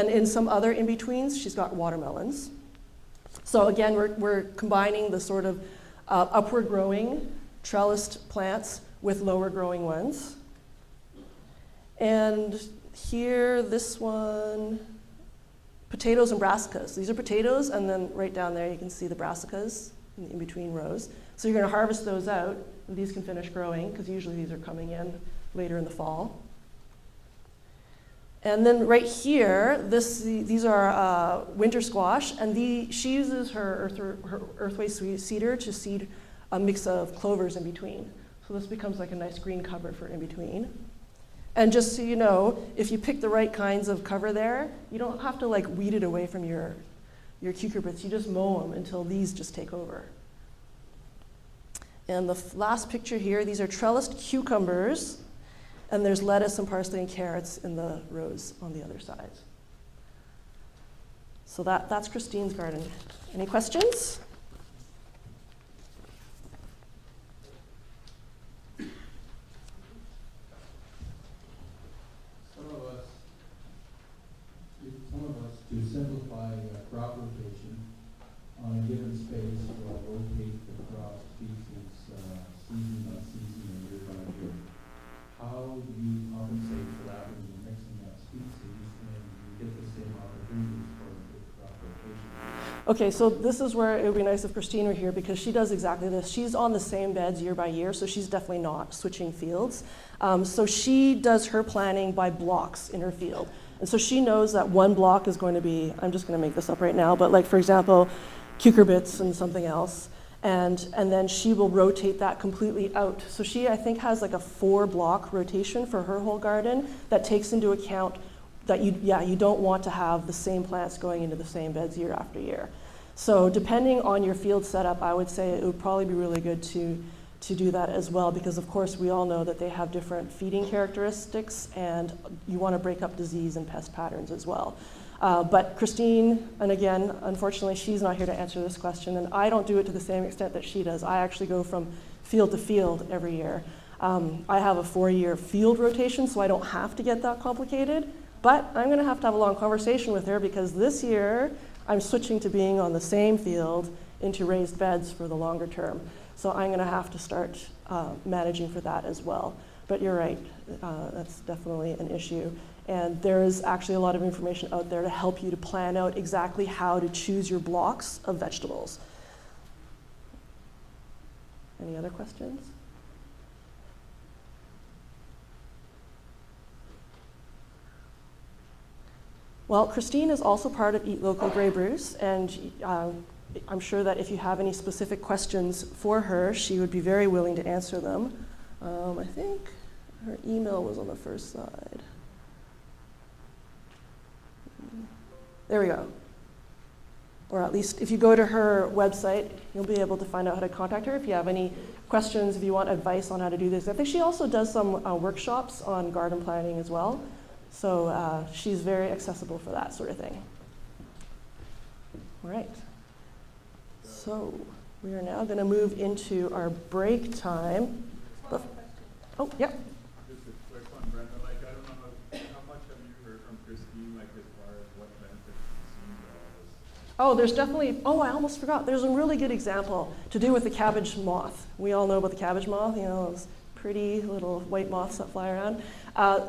in some other in-betweens, she's got watermelons. So again, we're combining the sort of upward growing trellised plants with lower growing ones. And here, this one, potatoes and brassicas. These are potatoes, and then right down there you can see the brassicas in between rows. So you're gonna harvest those out, and these can finish growing, because usually these are coming in later in the fall. And then right here, these are winter squash, and she uses her earthway seeder to seed a mix of clovers in between. So this becomes like a nice green cover for in between. And just so you know, if you pick the right kinds of cover there, you don't have to like weed it away from your cucurbits. You just mow them until these just take over. And the last picture here, these are trellised cucumbers. And there's lettuce and parsley and carrots in the rows on the other side. So that's Christine's garden. Any questions? Some of us, to simplify crop rotation on a given space, will rotate the crop species season by season and year by year. How do you compensate for that when you're mixing up species and you get the same opportunities for crop rotation? Okay, so this is where it would be nice if Christine were here because she does exactly this. She's on the same beds year by year, so she's definitely not switching fields. So she does her planning by blocks in her field. And so she knows that one block is going to be, I'm just going to make this up right now, but like for example, cucurbits and something else. And then she will rotate that completely out. So she, I think, has like a 4-block rotation for her whole garden that takes into account that you don't want to have the same plants going into the same beds year after year. So depending on your field setup, I would say it would probably be really good to to do that as well, because of course we all know that they have different feeding characteristics, and you want to break up disease and pest patterns as well. But Christine, and again, unfortunately, she's not here to answer this question, and I don't do it to the same extent that she does. I actually go from field to field every year. I have a 4-year field rotation, so I don't have to get that complicated, but I'm going to have a long conversation with her, because this year I'm switching to being on the same field into raised beds for the longer term. So I'm going to have to start managing for that as well. But you're right, that's definitely an issue. And there is actually a lot of information out there to help you to plan out exactly how to choose your blocks of vegetables. Any other questions? Well, Christine is also part of Eat Local Grey Bruce, and I'm sure that if you have any specific questions for her, she would be very willing to answer them. I think her email was on the first side. There we go. Or at least if you go to her website, you'll be able to find out how to contact her if you have any questions, if you want advice on how to do this. I think she also does some workshops on garden planning as well. So she's very accessible for that sort of thing. All right. So we are now going to move into our break time. Oh, yeah. Just a quick one, Brenda. Like, I don't know how much have you heard from Christine, like, as far as what benefits she's seen to all this? Oh, there's definitely, I almost forgot. There's a really good example to do with the cabbage moth. We all know about the cabbage moth, you know, those pretty little white moths that fly around.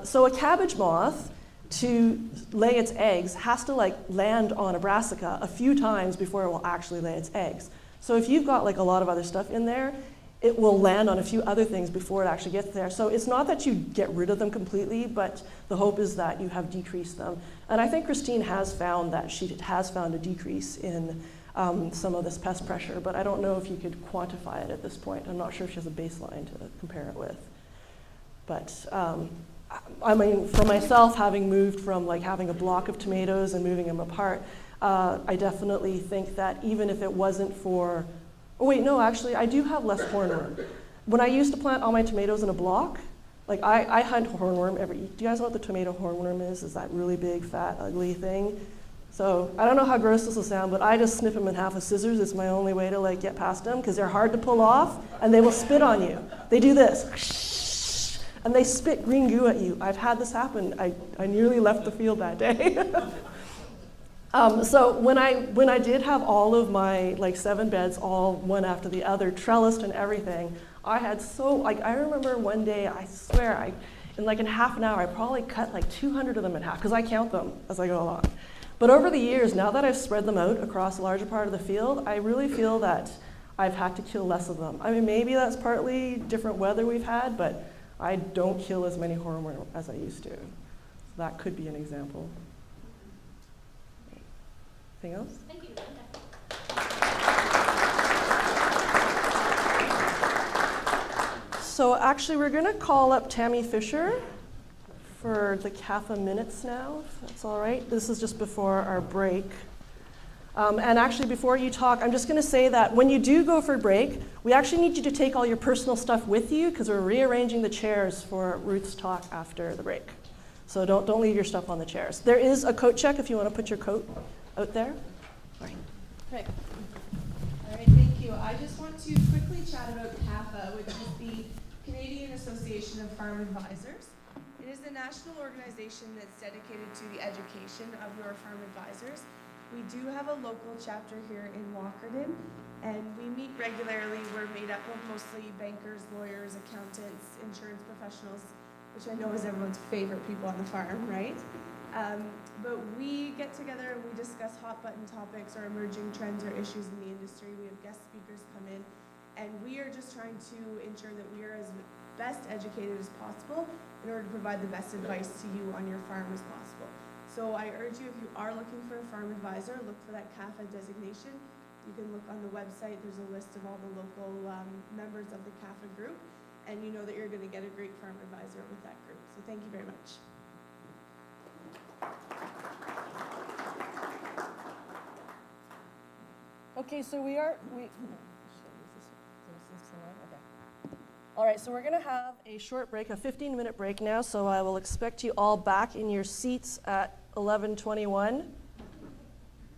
So a cabbage moth, to lay its eggs, has to land on a brassica a few times before it will actually lay its eggs. So if you've got a lot of other stuff in there, it will land on a few other things before it actually gets there. So it's not that you get rid of them completely, but the hope is that you have decreased them. And I think Christine has found that she has found a decrease in some of this pest pressure, but I don't know if you could quantify it at this point. I'm not sure if she has a baseline to compare it with. But I mean, for myself, having moved from having a block of tomatoes and moving them apart, I definitely think that even if it wasn't for, oh wait, no, actually, I do have less hornworm. When I used to plant all my tomatoes in a block, I hunt hornworm do you guys know what the tomato hornworm is? Is that really big, fat, ugly thing? So I don't know how gross this will sound, but I just snip them in half with scissors. It's my only way to get past them, because they're hard to pull off, and they will spit on you. They do this, and they spit green goo at you. I've had this happen. I nearly left the field that day. So when I did have all of my 7 beds, all one after the other, trellised and everything, I had I remember one day, I swear, in half an hour, I probably cut 200 of them in half, because I count them as I go along. But over the years, now that I've spread them out across a larger part of the field, I really feel that I've had to kill less of them. I mean, maybe that's partly different weather we've had, but I don't kill as many hornworm as I used to. So that could be an example. Anything else? Thank you, Brenda. So actually, we're going to call up Tammy Fisher for the CAFA minutes now, if that's all right. This is just before our break. And actually, before you talk, I'm just going to say that when you do go for break, we actually need you to take all your personal stuff with you, because we're rearranging the chairs for Ruth's talk after the break. So don't leave your stuff on the chairs. There is a coat check if you want to put your coat out there. All right. Right. All right, thank you. I just want to quickly chat about CAFA, which is the Canadian Association of Farm Advisors. It is a national organization that's dedicated to the education of your farm advisors. We do have a local chapter here in Walkerton, and we meet regularly. We're made up of mostly bankers, lawyers, accountants, insurance professionals, which I know is everyone's favorite people on the farm, right? But we get together and we discuss hot button topics or emerging trends or issues in the industry. We have guest speakers come in, and we are just trying to ensure that we are as best educated as possible in order to provide the best advice to you on your farm as possible. So I urge you, if you are looking for a farm advisor, look for that CAFA designation. You can look on the website. There's a list of all the local members of the CAFA group, and you know that you're going to get a great farm advisor with that group. So thank you very much. Okay, so we are. All right, so we're going to have a short break, a 15-minute break now, so I will expect you all back in your seats at 11:21.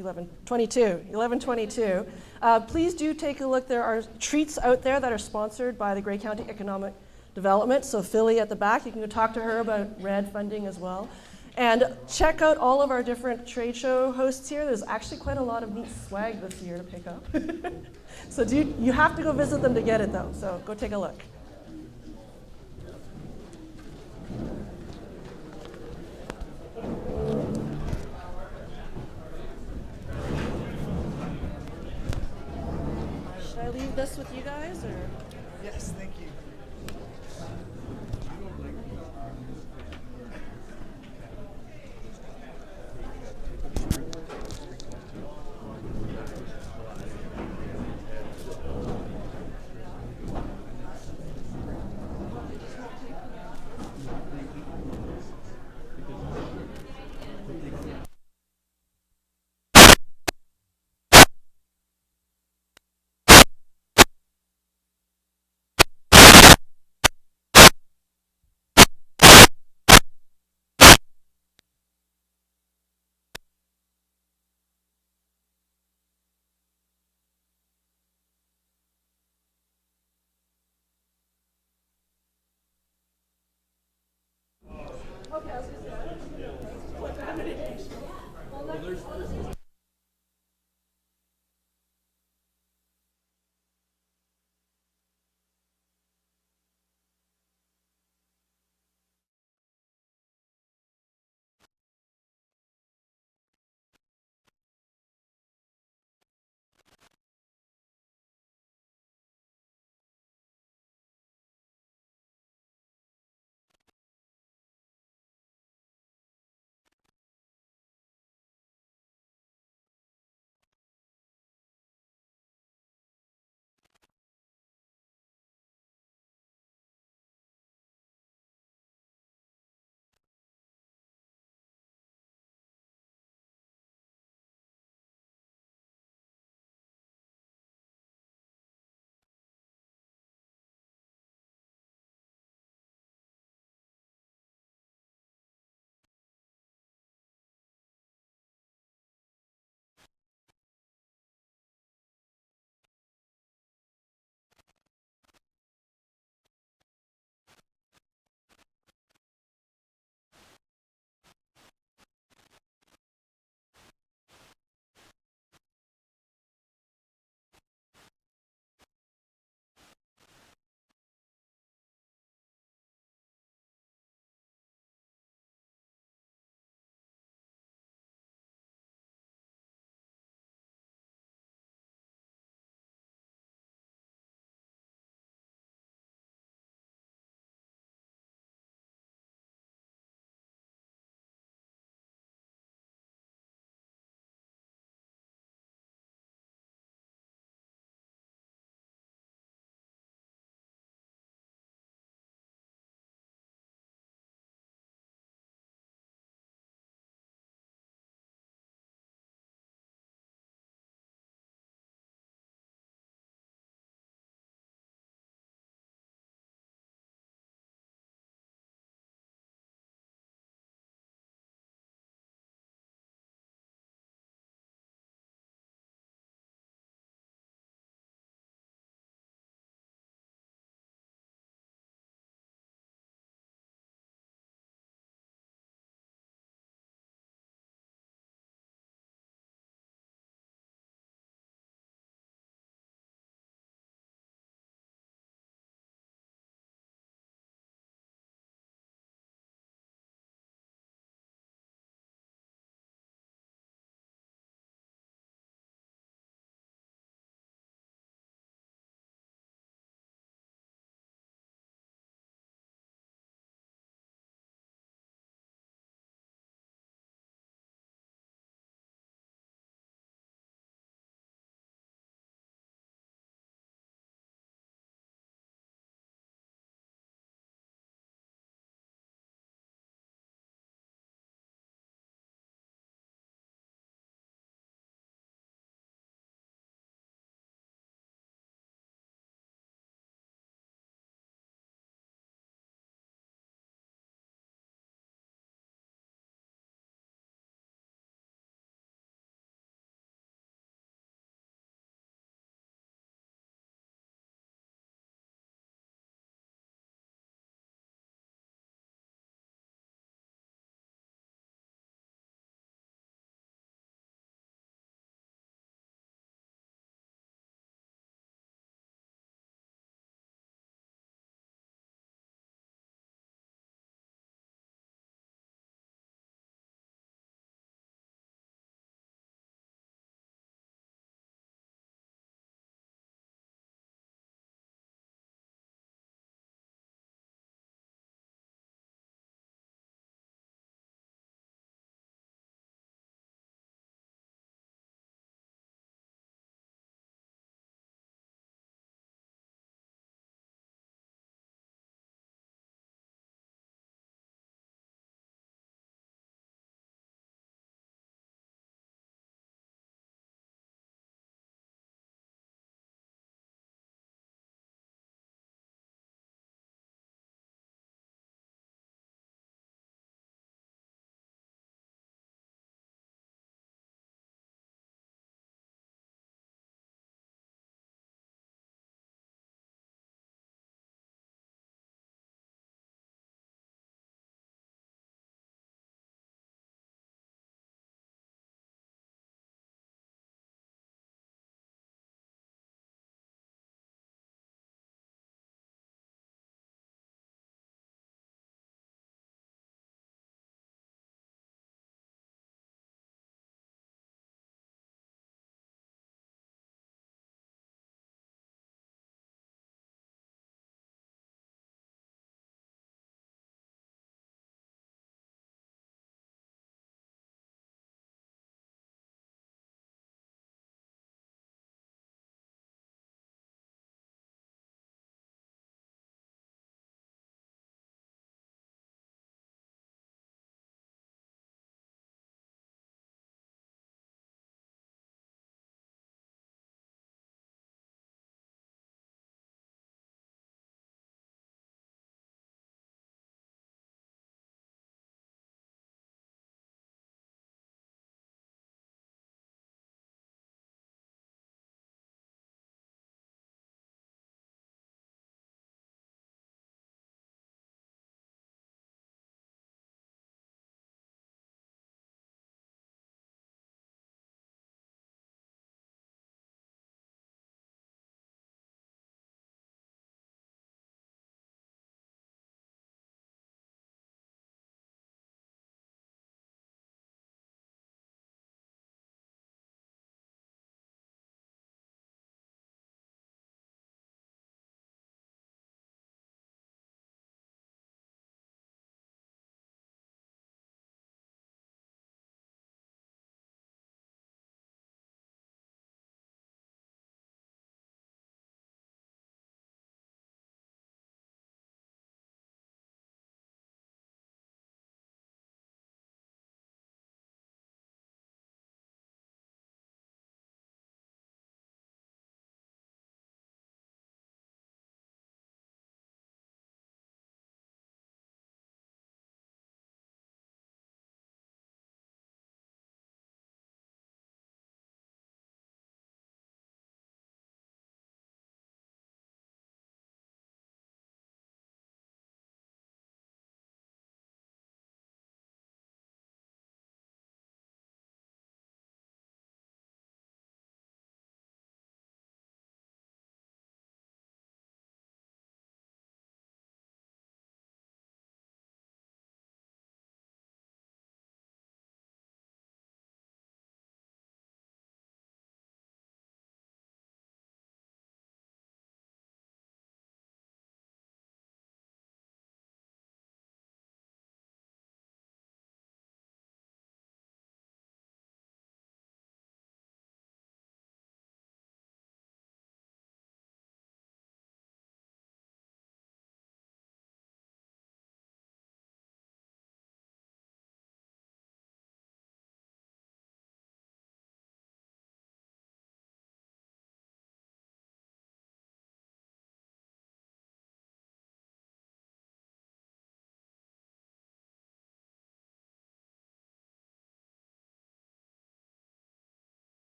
11:22. Please do take a look. There are treats out there that are sponsored by the Grey County Economic Development. So Philly at the back, you can go talk to her about RED funding as well. And check out all of our different trade show hosts here. There's actually quite a lot of neat swag this year to pick up. So you have to go visit them to get it though, so go take a look. Should I leave this with you guys, or? Yes, thank you.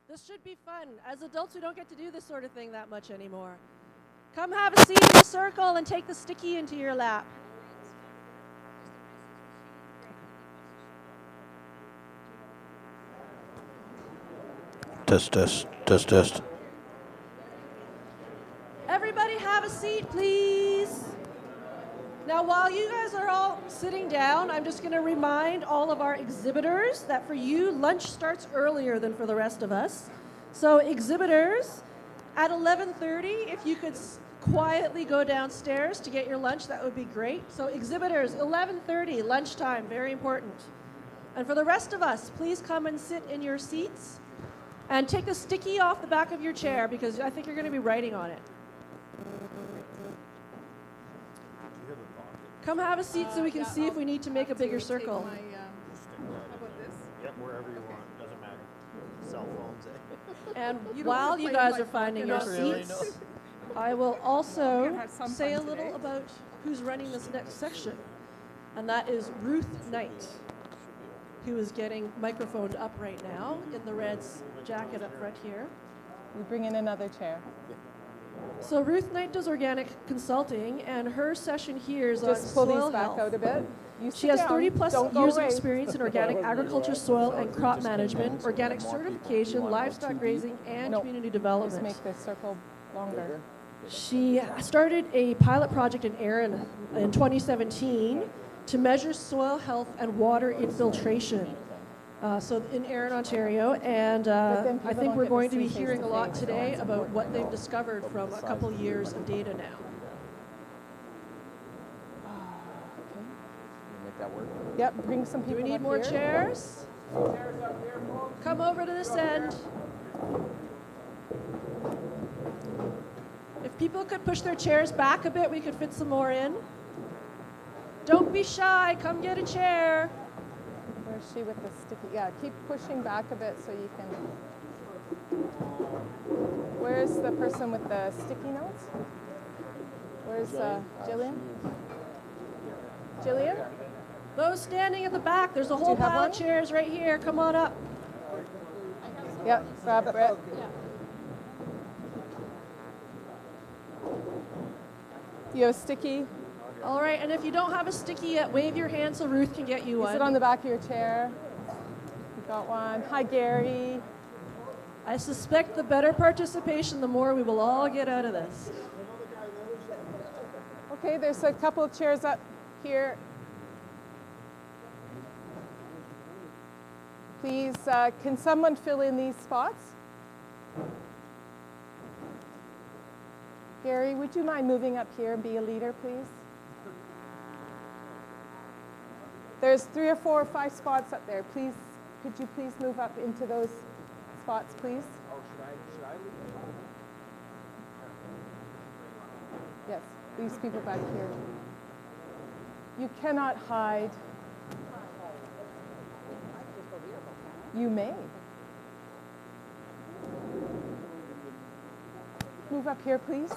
This should be fun. As adults, we don't get to do this sort of thing that much anymore. Come have a seat in the circle and take the sticky into your lap. Test, test, test, test. Everybody have a seat, please. Now, while you guys are all sitting down, I'm just going to remind all of our exhibitors that for you, lunch starts earlier than for the rest of us. So exhibitors, at 11:30, if you could quietly go downstairs to get your lunch, that would be great. So exhibitors, 11:30, lunchtime, very important. And for the rest of us, please come and sit in your seats and take the sticky off the back of your chair because I think you're going to be writing on it. Come have a seat so we can see if we need to make a bigger circle. How about this? Yep, wherever you want. Doesn't matter. Cell phones. And You don't while wanna you play guys with are my finding your fork and seats, knives. I will also We're gonna have some say a fun little today. about who's running this next section. And that is Ruth Knight, who is getting microphoned up right now in the red jacket up front here. We bring in another chair. So Ruth Knight does organic consulting, and her session here is Just on pull soil these back health. out a bit. You She sit has down. 30 plus Don't go years of away. experience in organic agriculture, soil and crop management, organic certification, livestock grazing, and Nope. community Just development. make this circle longer. She started a pilot project in Erin in 2017 to measure soil health and water infiltration. So in Erin, Ontario, and then I people think don't we're get to going to be see hearing a lot face-to-face, so today it's about important what to they've know. discovered from a couple years of data now. Make that work. Yep, bring some Do people we need up more here. chairs? Come over to this end. If people could push their chairs back a bit, we could fit some more in. Don't be shy, come get a chair. Where's she with the sticky? Yeah, keep pushing back a bit so you can. Where's the person with the sticky notes? Where's Jillian? Jillian? Those standing at the back, there's a whole you have pile one? of chairs right here. Come on up. Yep, grab Brett. You have a sticky? All right, and if you don't have a sticky yet, wave your hand so Ruth can get you Is it one. on the back of your chair? You got one. Hi, Gary. I suspect the better participation, the more we will all get out of this. Okay, there's a couple of chairs up here. Please, can someone fill in these spots? Gary, would you mind moving up here and be a leader, please? There's 3 or 4 or 5 spots up there. Please, could you please move up into those spots, please? Oh, should I leave? Yes, these people back here. You cannot hide. You may. Move up here, please.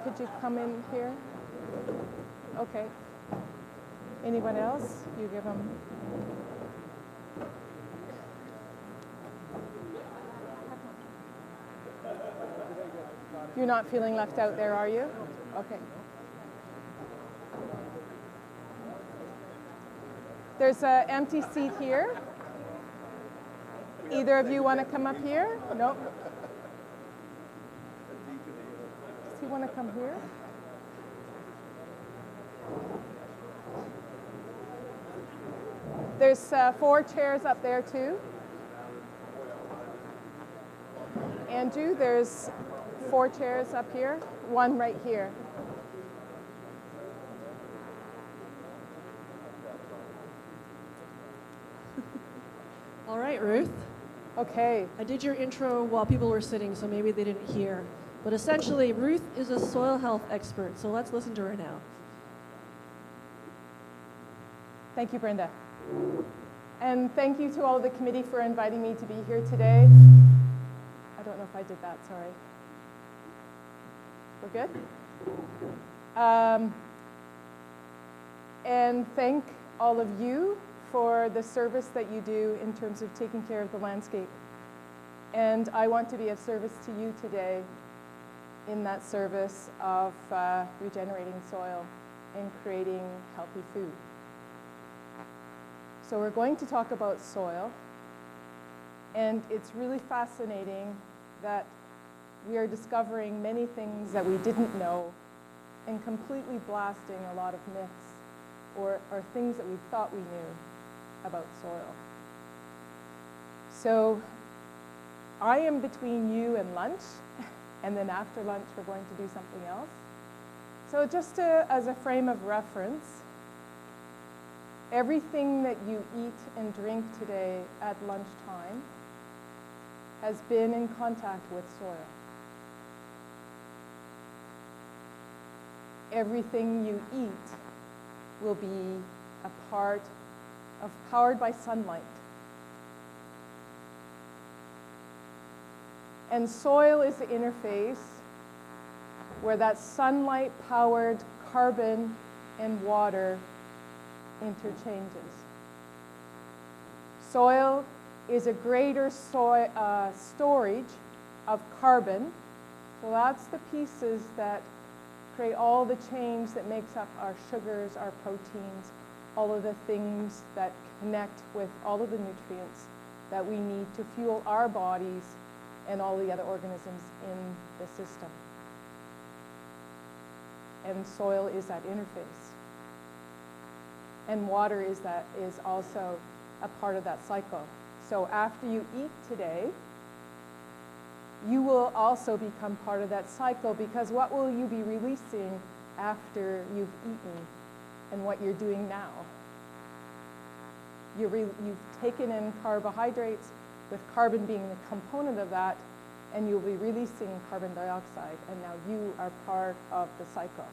Could you come in here? Okay. Anyone else? You give them. You're not feeling left out there, are you? Okay. There's an empty seat here. Either of you want to come up here? Nope. Does he want to come here? There's 4 chairs up there too. Andrew, there's 4 chairs up here, 1 right here. All right, Ruth. Okay. I did your intro while people were sitting, so maybe they didn't hear. But essentially, Ruth is a soil health expert, so let's listen to her now. Thank you, Brenda. And thank you to all of the committee for inviting me to be here today. I don't know if I did that, sorry. We're good? And thank all of you for the service that you do in terms of taking care of the landscape. And I want to be of service to you today in that service of regenerating soil and creating healthy food. So we're going to talk about soil, and it's really fascinating that we are discovering many things that we didn't know and completely blasting a lot of myths or things that we thought we knew about soil. So I am between you and lunch, and then after lunch we're going to do something else. So just as a frame of reference, everything that you eat and drink today at lunchtime has been in contact with soil. Everything you eat will be a part of powered by sunlight. And soil is the interface where that sunlight-powered carbon and water interchanges. Soil is a greater storage of carbon. So that's the pieces that create all the change that makes up our sugars, our proteins, all of the things that connect with all of the nutrients that we need to fuel our bodies and all the other organisms in the system. And soil is that interface. And water is also a part of that cycle. So after you eat today, you will also become part of that cycle, because what will you be releasing after you've eaten and what you're doing now? You've taken in carbohydrates, with carbon being the component of that, and you'll be releasing carbon dioxide, and now you are part of the cycle.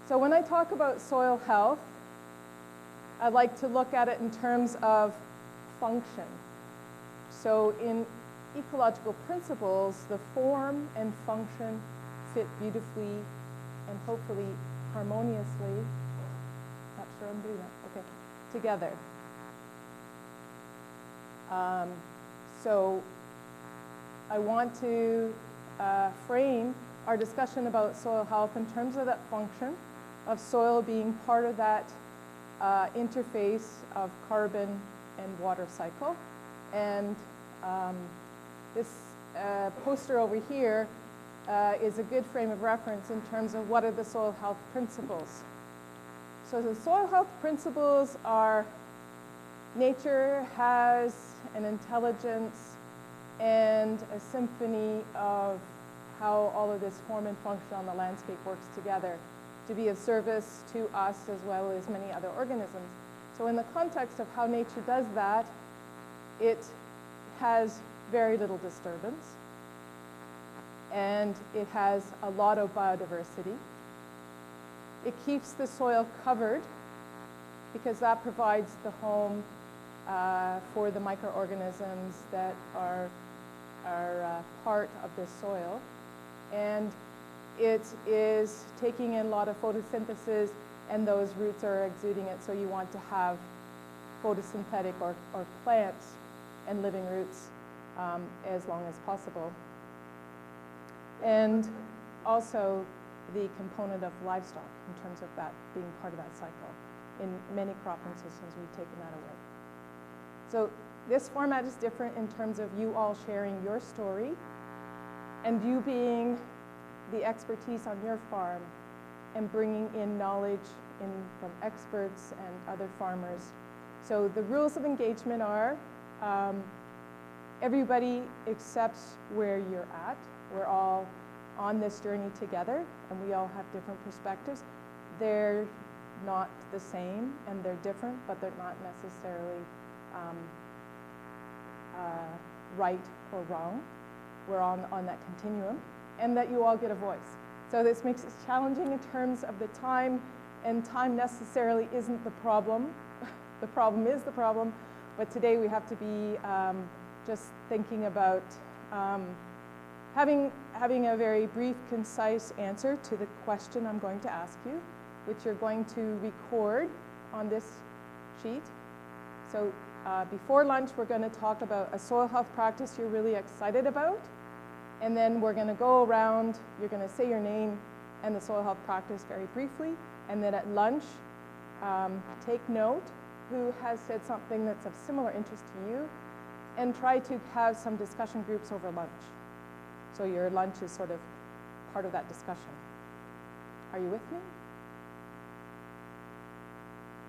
So when I talk about soil health, I like to look at it in terms of function. So in ecological principles, the form and function fit beautifully and hopefully harmoniously, not sure I'm doing that, okay, together. So I want to frame our discussion about soil health in terms of that function of soil being part of that interface of carbon and water cycle. And this poster over here is a good frame of reference in terms of what are the soil health principles. So the soil health principles are nature has an intelligence and a symphony of how all of this form and function on the landscape works together to be of service to us as well as many other organisms. So in the context of how nature does that, it has very little disturbance, and it has a lot of biodiversity. It keeps the soil covered because that provides the home for the microorganisms that are part of this soil. And it is taking in a lot of photosynthesis, and those roots are exuding it, so you want to have photosynthetic or plants and living roots as long as possible. And also the component of livestock in terms of that being part of that cycle. In many cropping systems, we've taken that away. So this format is different in terms of you all sharing your story and you being the expertise on your farm and bringing in knowledge from experts and other farmers. So the rules of engagement are everybody accepts where you're at. We're all on this journey together, and we all have different perspectives. They're not the same, and they're different, but they're not necessarily right or wrong. We're on that continuum, and that you all get a voice. So this makes it challenging in terms of the time, and time necessarily isn't the problem. The problem is the problem, but today we have to be just thinking about having a very brief, concise answer to the question I'm going to ask you, which you're going to record on this sheet. So before lunch, we're going to talk about a soil health practice you're really excited about. And then we're going to go around, you're going to say your name and the soil health practice very briefly. And then at lunch, take note who has said something that's of similar interest to you, and try to have some discussion groups over lunch. So your lunch is sort of part of that discussion. Are you with me?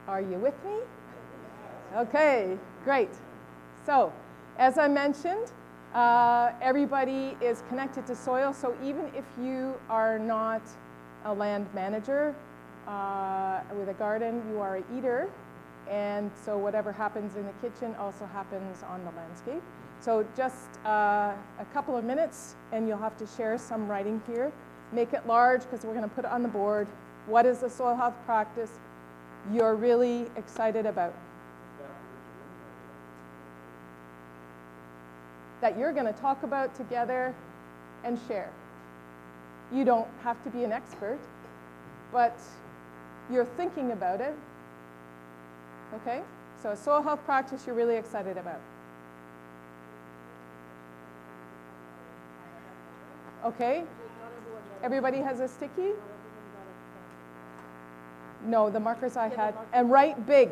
Are you with me? Okay, great. So, as I mentioned, everybody is connected to soil, so even if you are not a land manager with a garden, you are an eater, and so whatever happens in the kitchen also happens on the landscape. So just a couple of minutes, and you'll have to share some writing here. Make it large, because we're going to put it on the board. What is the soil health practice you're really excited about? That you're going to talk about together and share. You don't have to be an expert, but you're thinking about it. Okay? So a soil health practice you're really excited about. Okay? Everybody has a sticky? No, the markers I had. And write big.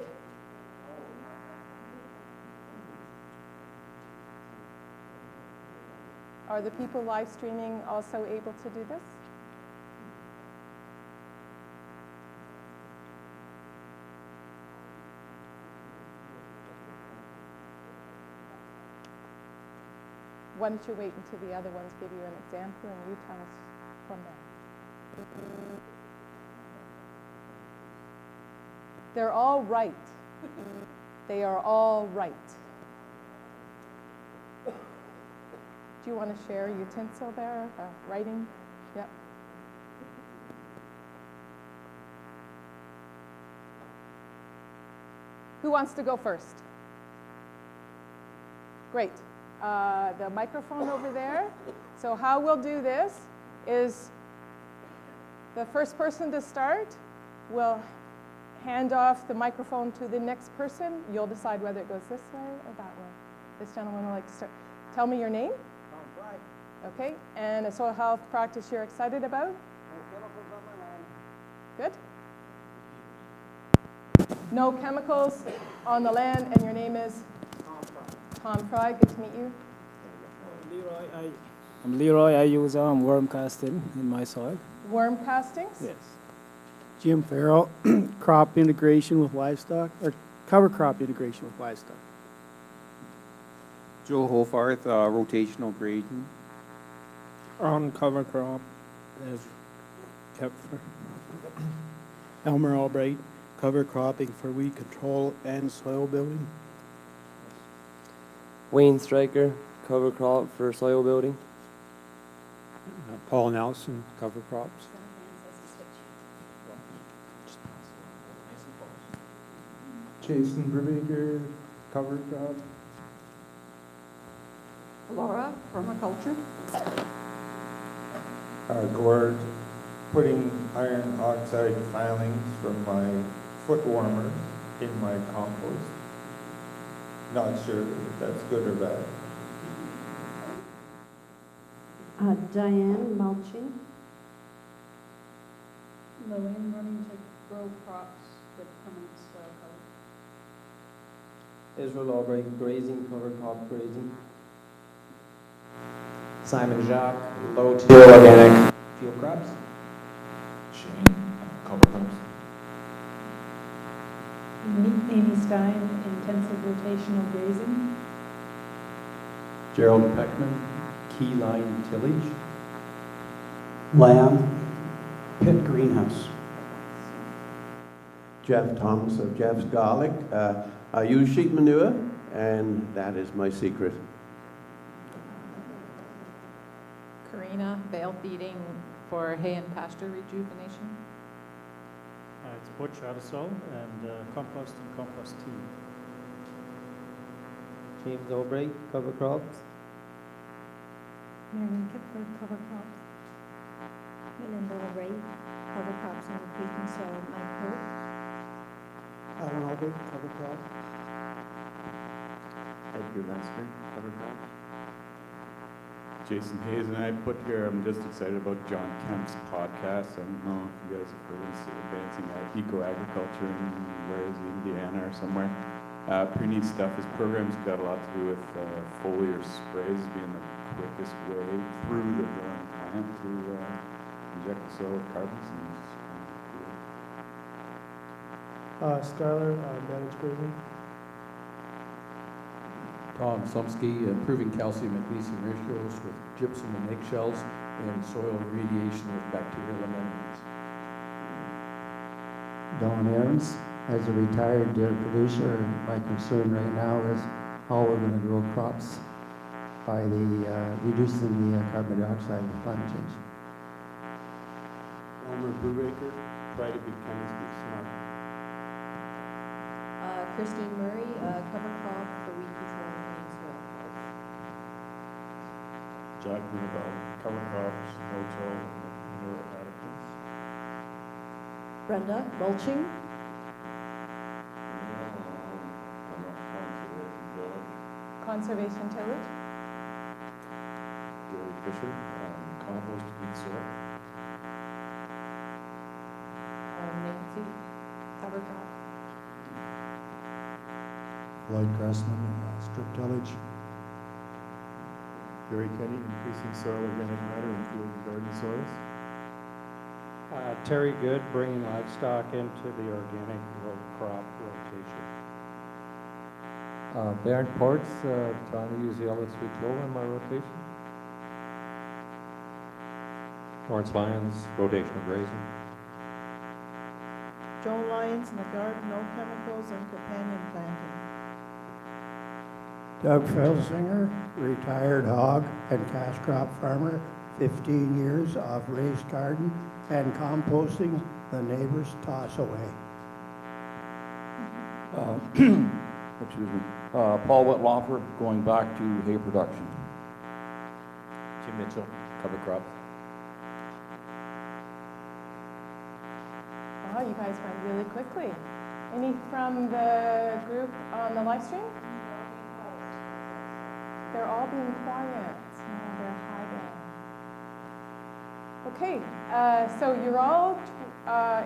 Are the people live streaming also able to do this? Why don't you wait until the other ones give you an example and you tell us from there. They're all right. They are all right. Do you want to share utensil there, writing? Yep. Who wants to go first? Great. The microphone over there. So how we'll do this is the first person to start will hand off the microphone to the next person. You'll decide whether it goes this way or that way. This gentleman would like to start. Tell me your name. Okay, and a soil health practice you're excited about? Good. No chemicals on the land, and your name is? Tom Fry. Good to meet you. I'm Leroy. I use worm casting in my soil. Worm castings? Yes. Jim Farrell, crop integration with livestock, or cover crop integration with livestock. Joe Hofarth, rotational grading. On cover crop, as kept for. Elmer Albright, cover cropping for weed control and soil building. Wayne Stryker, cover crop for soil building. Paul Nelson, cover crops. Jason Brubaker, cover crop. Laura, permaculture. Gord, putting iron oxide filings from my foot warmer in my compost. Not sure if that's good or bad. Diane, mulching. Lillian, running to grow crops with permanent soil cover. Israel Albright, grazing, cover crop grazing. Simon Jacques, low-till organic field crops. Shane, cover crops. Amy Stein, intensive rotational grazing. Gerald Peckman, keyline tillage. Lamb, pit greenhouse. Jeff Thomas of Jeff's Garlic. I use sheep manure, and that is my secret. Karina, bale feeding for hay and pasture rejuvenation. It's Butch Addisol and compost and compost tea. James Albright, cover crops. Marion Kipford, cover crops. Melinda Albright, cover crops and rotating soil. Mike Hope. Alan Albright, cover crop. Edgar Lester, cover crop. Jason Hayes and I put here, I'm just excited about John Kemp's podcast. I don't know if you guys have heard of advancing eco-agriculture in, where is he, Indiana or somewhere. Pretty neat stuff. His program's got a lot to do with foliar sprays being the quickest way through the growing plant to inject the soil with carbon. Skylar, managed grazing. Tom Sumsky, improving calcium magnesium ratios with gypsum and eggshells and soil irradiation with bacterial amendments. Don Aarons, as a retired dairy producer, my concern right now is how we're going to grow crops by reducing the carbon dioxide with climate change. Elmer Brubaker, try to be chemistry smart. Christine Murray, cover crop for weed control and soil health. Jack Mirabel, cover crops, no-till, manure additives. Brenda, mulching. Conservation tillage. Gary Fisher, compost feed soil. Nancy, cover crop. Lloyd Cressman, strip tillage. Gary Kenny, increasing soil organic matter in field and garden soils. Terry Good, bringing livestock into the organic row crop rotation. Bernd Ports, trying to use the LS3 flow in my rotation. Lawrence Lyons, rotational grazing. Joan Lyons in the garden, no chemicals and companion planting. Doug Felsinger, retired hog and cash crop farmer, 15 years of raised garden and composting the neighbor's toss away. Excuse me. Paul Whitlofer, going back to hay production. Jim Mitchell, cover crops. Wow, you guys went really quickly. Any from the group on the live stream? They're all being quiet. No, they're hiding. Okay, so you're all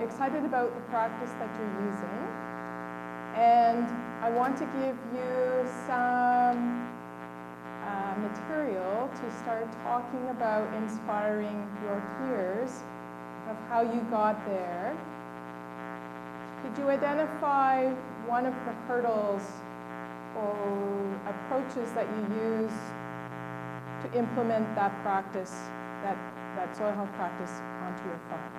excited about the practice that you're using. And I want to give you some material to start talking about inspiring your peers of how you got there. Could you identify one of the hurdles or approaches that you use to implement that practice, that soil health practice onto your farm?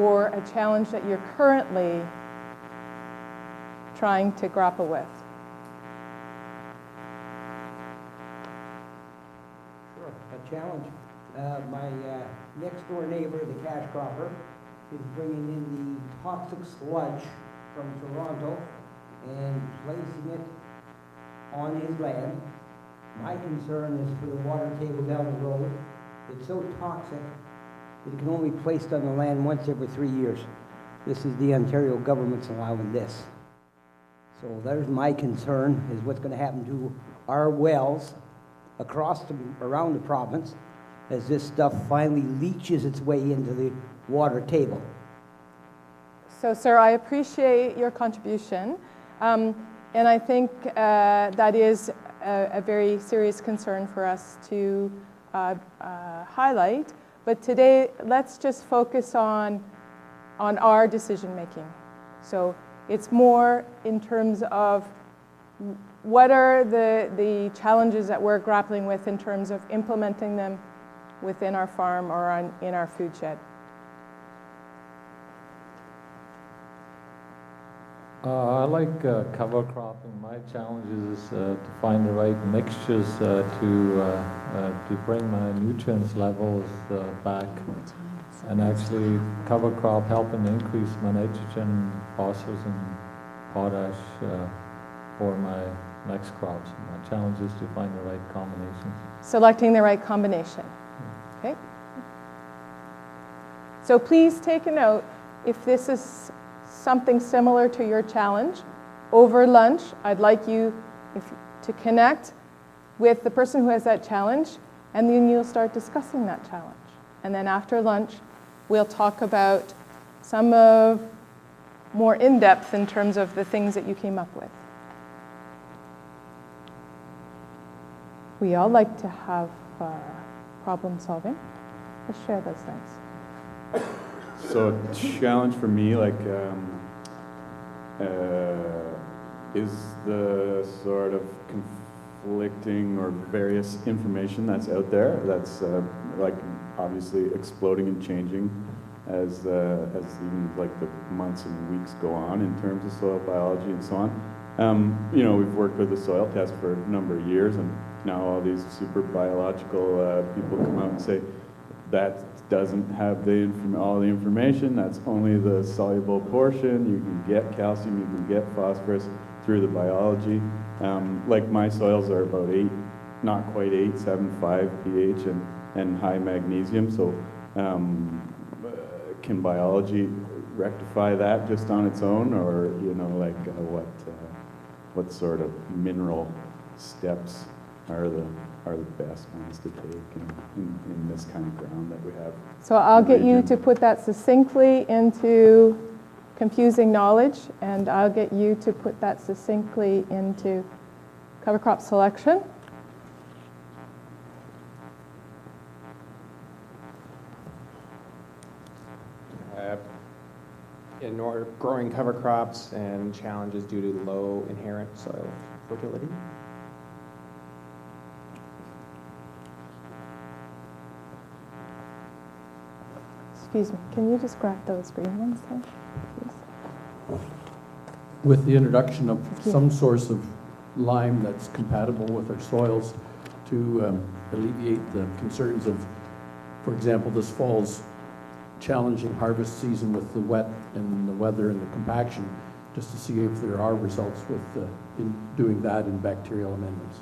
Or a challenge that you're currently trying to grapple with? Sure, a challenge. My next door neighbor, the cash cropper, is bringing in the toxic sludge from Toronto and placing it on his land. My concern is for the water table down the road. It's so toxic that it can only be placed on the land once every 3 years. This is the Ontario government's allowing this. So there's my concern, is what's going to happen to our wells around the province as this stuff finally leaches its way into the water table. So, sir, I appreciate your contribution. And I think that is a very serious concern for us to highlight. But today, let's just focus on our decision making. So it's more in terms of what are the challenges that we're grappling with in terms of implementing them within our farm or in our food shed. I like cover cropping. My challenge is to find the right mixtures to bring my nutrients levels back, and actually cover crop helping increase my nitrogen, phosphorus, and potash for my next crops. My challenge is to find the right combination. Selecting the right combination. Okay. So please take a note if this is something similar to your challenge. Over lunch, I'd like you to connect with the person who has that challenge, and then you'll start discussing that challenge. And then after lunch, we'll talk about some of more in-depth in terms of the things that you came up with. We all like to have problem solving. Let's share those things. So a challenge for me, like, is the sort of conflicting or various information that's out there that's like obviously exploding and changing as even like the months and weeks go on in terms of soil biology and so on. You know, we've worked with the soil test for a number of years, and now all these super biological people come out and say that doesn't have all the information. That's only the soluble portion. You can get calcium, you can get phosphorus through the biology. Like my soils are about 8, not quite 8, 7.5 pH and high magnesium. So can biology rectify that just on its own, or you know, like what sort of mineral steps are the best ones to take in this kind of ground that we have? So I'll get you to put that succinctly into confusing knowledge, and I'll get you to put that succinctly into cover crop selection. In order, growing cover crops and challenges due to low inherent soil fertility. Excuse me, can you just grab those green ones there, please? With the introduction of some source of lime that's compatible with our soils to alleviate the concerns of, for example, this fall's challenging harvest season with the wet and the weather and the compaction, just to see if there are results with in doing that in bacterial amendments.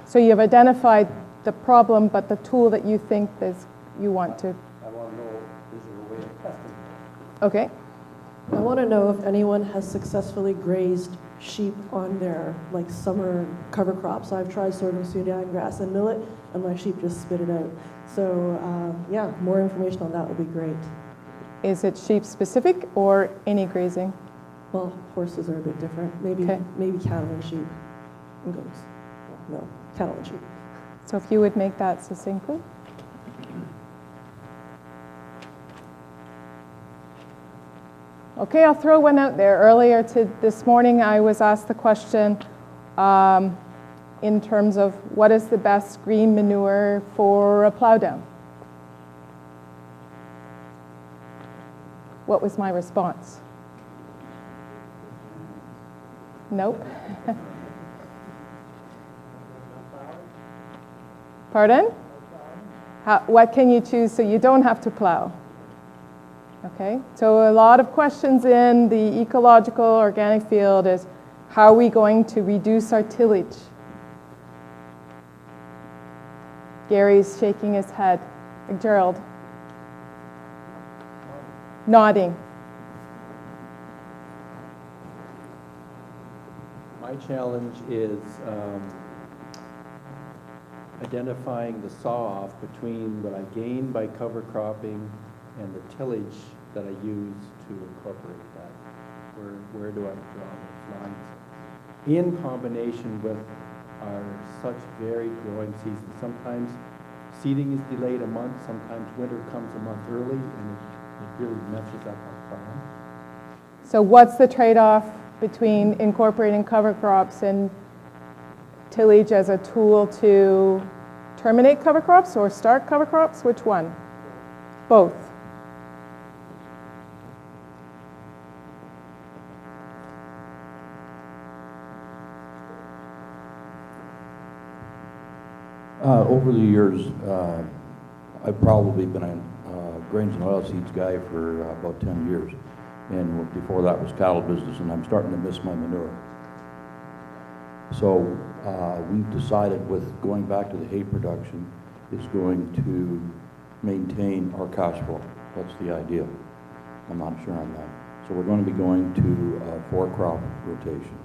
So you've identified the problem, but the tool that you think you want to. I want to know, is there a way of testing it? Okay. I want to know if anyone has successfully grazed sheep on their like summer cover crops. I've tried sorghum, Sudan grass, and millet, and my sheep just spit it out. So yeah, more information on that would be great. Is it sheep specific or any grazing? Well, horses are a bit different. Maybe cattle and sheep and goats. No, cattle and sheep. So if you would make that succinctly. Okay, I'll throw one out there. Earlier this morning, I was asked the question in terms of what is the best green manure for a plow down? What was my response? Nope. Pardon? What can you choose so you don't have to plow? Okay, so a lot of questions in the ecological organic field is how are we going to reduce our tillage? Gary's shaking his head. Gerald? Nodding. My challenge is identifying the saw-off between what I gain by cover cropping and the tillage that I use to incorporate that. Where do I draw those lines? In combination with our such varied growing season. Sometimes seeding is delayed a month, sometimes winter comes a month early, and it really messes up our plan. So what's the trade-off between incorporating cover crops and tillage as a tool to terminate cover crops or start cover crops? Which one? Both. Over the years, I've probably been a grains and oilseeds guy for about 10 years. and before that was cattle business, and I'm starting to miss my manure. So we've decided with going back to the hay production is going to maintain our cash flow. That's the idea. I'm not sure on that. So we're going to be going to a 4-crop rotation.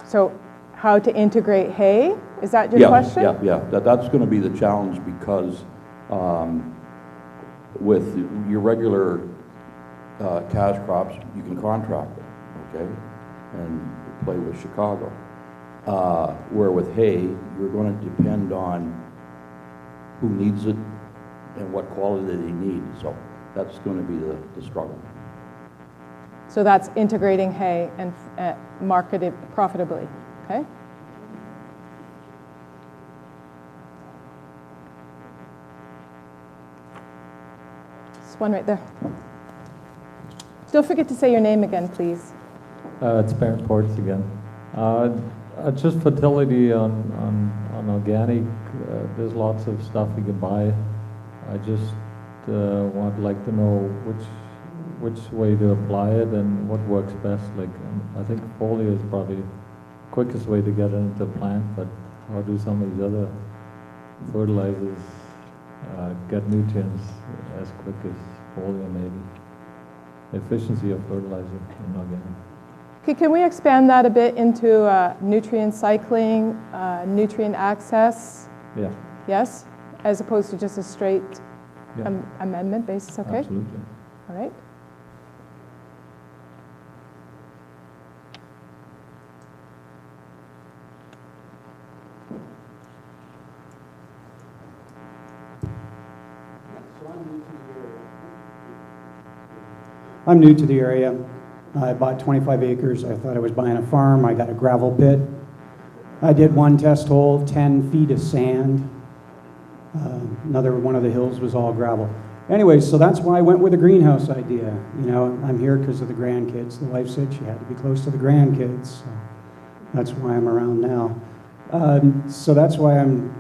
So how to integrate hay? Is that your question? Yeah. That's going to be the challenge because with your regular cash crops, you can contract them, okay, and play with Chicago. Where with hay, you're going to depend on who needs it and what quality they need. So that's going to be the struggle. So that's integrating hay and market it profitably, okay? This one right there. Don't forget to say your name again, please. It's Barrett Ports again. Just fertility on organic, there's lots of stuff you can buy. I just would like to know which way to apply it and what works best. Like I think foliar is probably the quickest way to get it into the plant, but how do some of these other fertilizers get nutrients as quick as foliar maybe? Efficiency of fertilizer in organic. Okay, can we expand that a bit into nutrient cycling, nutrient access? Yeah. Yes? As opposed to just a straight amendment basis, okay? Absolutely. All right. I'm new to the area. I bought 25 acres. I thought I was buying a farm. I got a gravel pit. I did one test hole, 10 feet of sand. Another one of the hills was all gravel. Anyway, so that's why I went with the greenhouse idea. You know, I'm here because of the grandkids. The wife said she had to be close to the grandkids. So that's why I'm around now. So that's why I'm,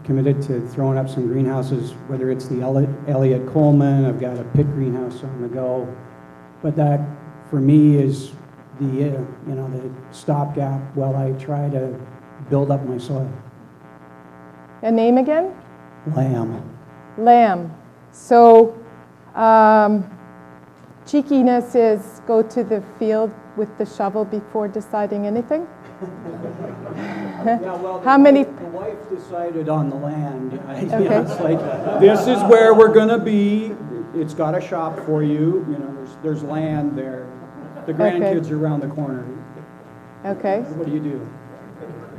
committed to throwing up some greenhouses, whether it's the Elliott Coleman. I've got a pit greenhouse on the go. But that, for me, is the, the stopgap while I try to build up my soil. A name again? Lamb. So cheekiness is go to the field with the shovel before deciding anything? How many? The wife decided on the land. Okay. It's like, this is where we're going to be. It's got a shop for you. You know, there's land there. The grandkids are around the corner. Okay. What do you do?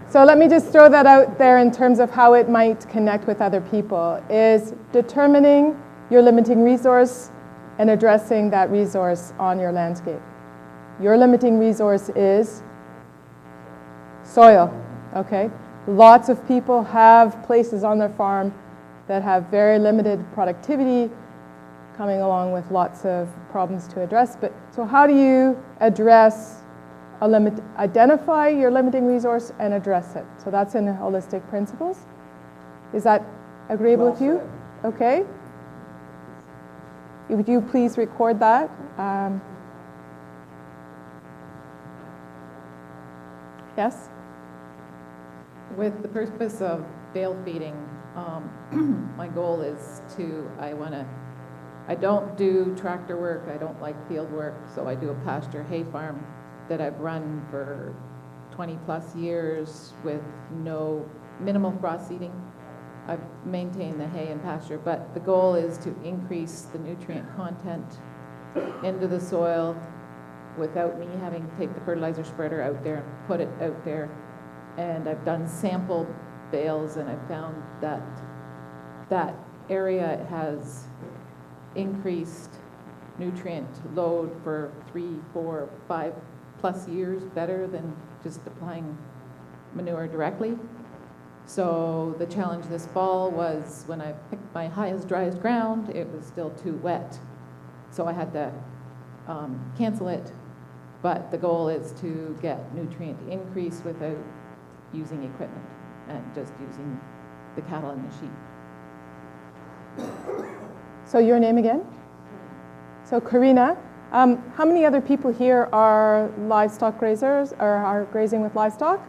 So let me just throw that out there in terms of how it might connect with other people, is determining your limiting resource and addressing that resource on your landscape. Your limiting resource is soil, okay? Lots of people have places on their farm that have very limited productivity, coming along with lots of problems to address. But so how do you address identify your limiting resource and address it? So that's in holistic principles. Is that agreeable with you? Okay. Would you please record that? Yes? With the purpose of bale feeding, my goal is I don't do tractor work, I don't like field work, so I do a pasture hay farm that I've run for 20 plus years with minimal cross seeding. I've maintained the hay and pasture, but the goal is to increase the nutrient content into the soil without me having to take the fertilizer spreader out there and put it out there. And I've done sample bales, and I've found that that area has increased nutrient load for 3, 4, 5 plus years better than just applying manure directly. So the challenge this fall was when I picked my highest, driest ground, it was still too wet. So I had to cancel it. But the goal is to get nutrient increase without using equipment and just using the cattle and the sheep. So your name again? So Karina, how many other people here are livestock grazers or are grazing with livestock?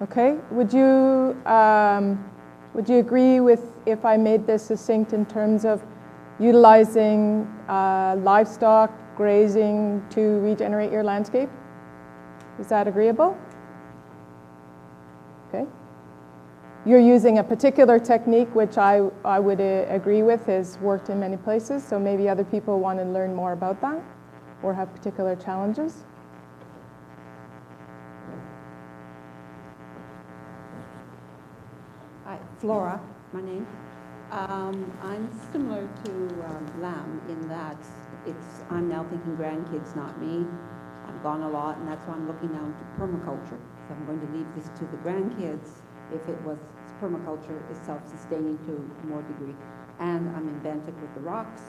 Okay. Would you agree with if I made this succinct in terms of utilizing livestock grazing to regenerate your landscape? Is that agreeable? Okay. You're using a particular technique which I would agree with has worked in many places, so maybe other people want to learn more about that or have particular challenges. Hi, Flora, my name. I'm similar to Lam in that I'm now thinking grandkids, not me. I've gone a lot, and that's why I'm looking now into permaculture. So I'm going to leave this to the grandkids if it was permaculture is self-sustaining to a more degree. And I'm inventive with the rocks.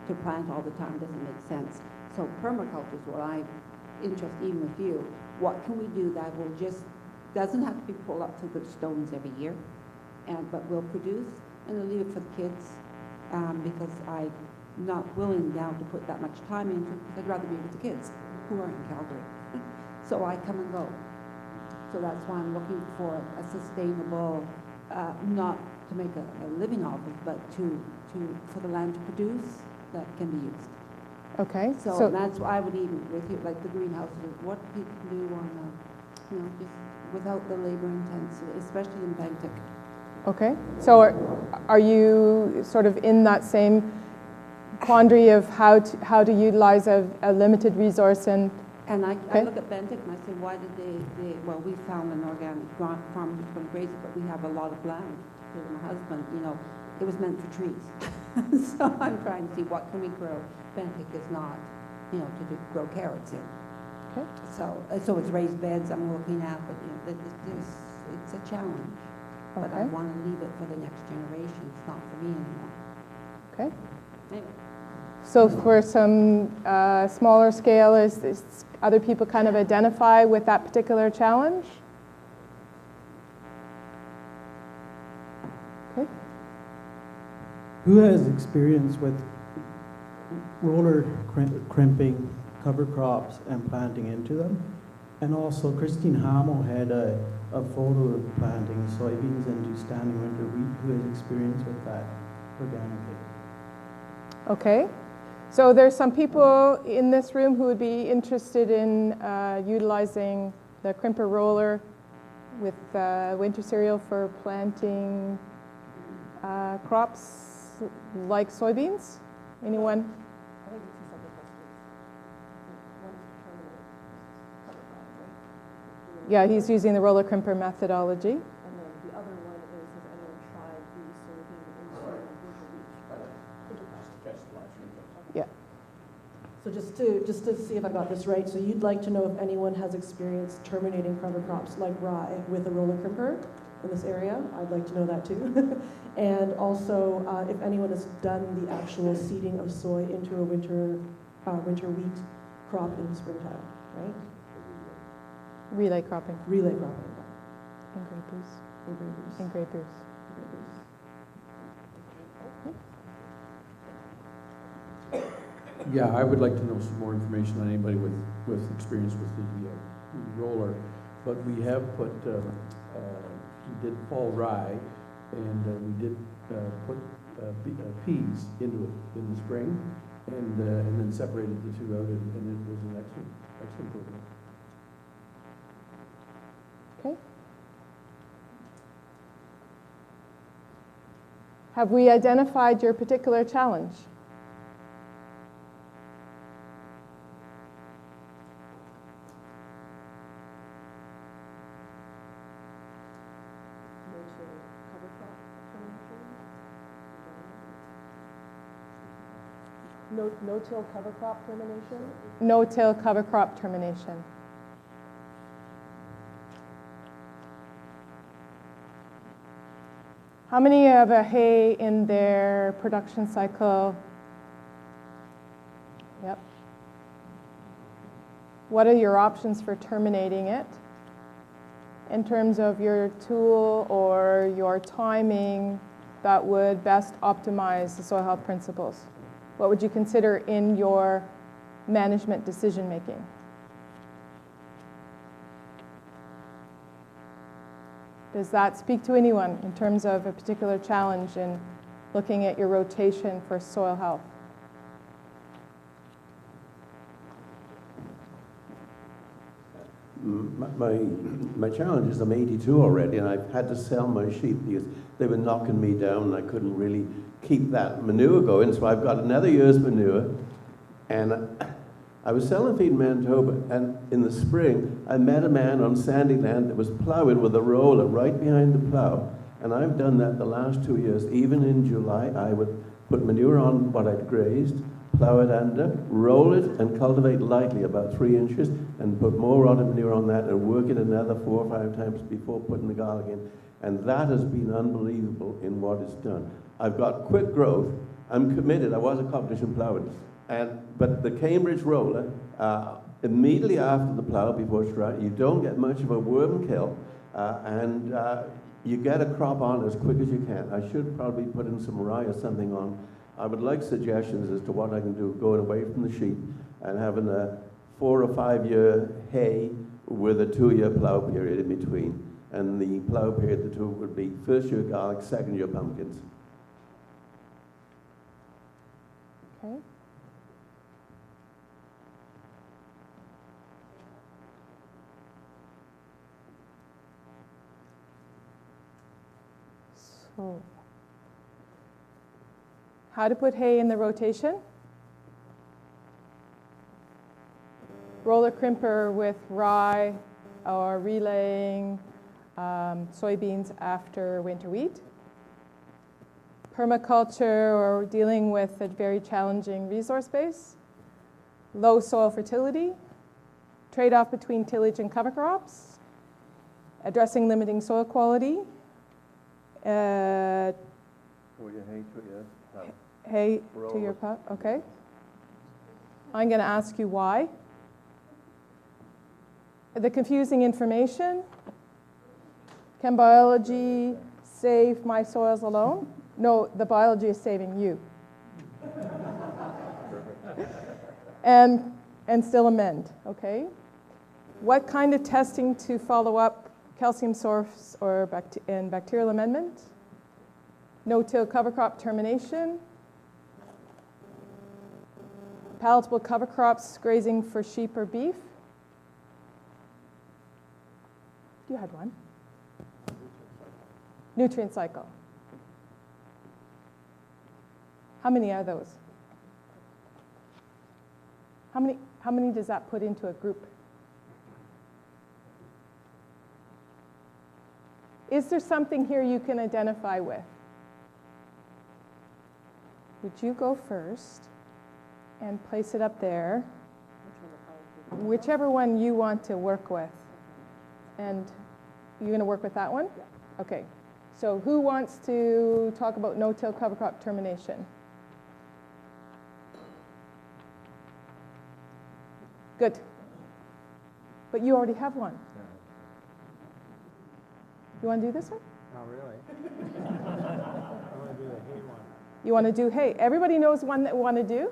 To plant all the time doesn't make sense. So permaculture is what I'm interested even with you. What can we do that will just, doesn't have to be pulled up to the stones every year, but will produce, and I'll leave it for the kids because I'm not willing now to put that much time into it because I'd rather be with the kids who are in Calgary. So I come and go. So that's why I'm looking for a sustainable, not to make a living off of, but for the land to produce that can be used. Okay. So that's why I would even with you, like the greenhouses, what people can do on, just without the labor intensity, especially in Bentic. Okay. So are you sort of in that same quandary of how to utilize a limited resource And I look at Bentic and I say, why did well, we found an organic farm who's going to graze it, but we have a lot of land. With my husband, it was meant for trees. So I'm trying to see what can we grow. Bentic is not, to grow carrots in. Okay. So it's raised beds I'm looking at, but it's a challenge. Okay. But I want to leave it for the next generation. It's not for me anymore. Okay. Anyway. So for some smaller scale, is other people kind of identify with that particular challenge? Okay. Who has experience with roller crimping cover crops and planting into them? And also, Christine Hamill had a photo of planting soybeans into standing winter wheat. Who has experience with that organically? Okay. So there's some people in this room who would be interested in utilizing the crimper roller with winter cereal for planting crops like soybeans. Anyone? Yeah, he's using the roller crimper methodology. And then the other one is, has anyone tried the soybean into winter wheat? Yeah. So just to see if I got this right, so you'd like to know if anyone has experience terminating cover crops like rye with a roller crimper in this area. I'd like to know that too. And also if anyone has done the actual seeding of soy into a winter wheat crop in the springtime, right? Relay cropping. Relay cropping. In Grey Goose. In Grey Goose. In Grey Goose. Yeah, I would like to know some more information on anybody with experience with the roller. But we have put, we did fall rye, and we did put peas into it in the spring, and then separated the two out, and it was an excellent program. Okay. Have we identified your particular challenge? No-till cover crop termination? No-till cover crop termination. How many have a hay in their production cycle? Yep. What are your options for terminating it in terms of your tool or your timing that would best optimize the soil health principles? What would you consider in your management decision making? Does that speak to anyone in terms of a particular challenge in looking at your rotation for soil health? My challenge is I'm 82 already, and I've had to sell my sheep because they were knocking me down, and I couldn't really keep that manure going. So I've got another year's manure, and I was selling feed in Manitoba, and in the spring I met a man on sandy land that was plowing with a roller right behind the plow, and I've done that the last 2 years. Even in July, I would put manure on what I'd grazed, plow it under, roll it, and cultivate lightly about 3 inches, and put more rotted manure on that, and work it another 4 or 5 times before putting the garlic in. And that has been unbelievable in what it's done. I've got quick growth. I'm committed. I was a competition plower. But the Cambridge roller, immediately after the plow, before it's dry, you don't get much of a worm kill, and you get a crop on as quick as you can. I should probably put in some rye or something on. I would like suggestions as to what I can do going away from the sheep and having a 4 or 5 year hay with a 2-year plow period in between. And the plow period, the two would be 1st year garlic, 2nd year pumpkins. Okay. So, how to put hay in the rotation? Roller crimper with rye or relaying soybeans after winter wheat. Permaculture or dealing with a very challenging resource base. Low soil fertility. Trade-off between tillage and cover crops. Addressing limiting soil quality. Hay to your pot, okay. I'm going to ask you why. The confusing information. Can biology save my soils alone? No, the biology is saving you. and still amend, okay? What kind of testing to follow up calcium source or bacterial amendment? No-till cover crop termination. Palatable cover crops grazing for sheep or beef. You had one. Nutrient cycle. How many are those? How many does that put into a group? Is there something here you can identify with? Would you go first and place it up there? Whichever one you want to work with. And you're going to work with that one? Yeah. Okay. So who wants to talk about no-till cover crop termination? Good. But you already have one. You want to do this one? Not really. I want to do the hay one. You want to do hay? Everybody knows one that we want to do?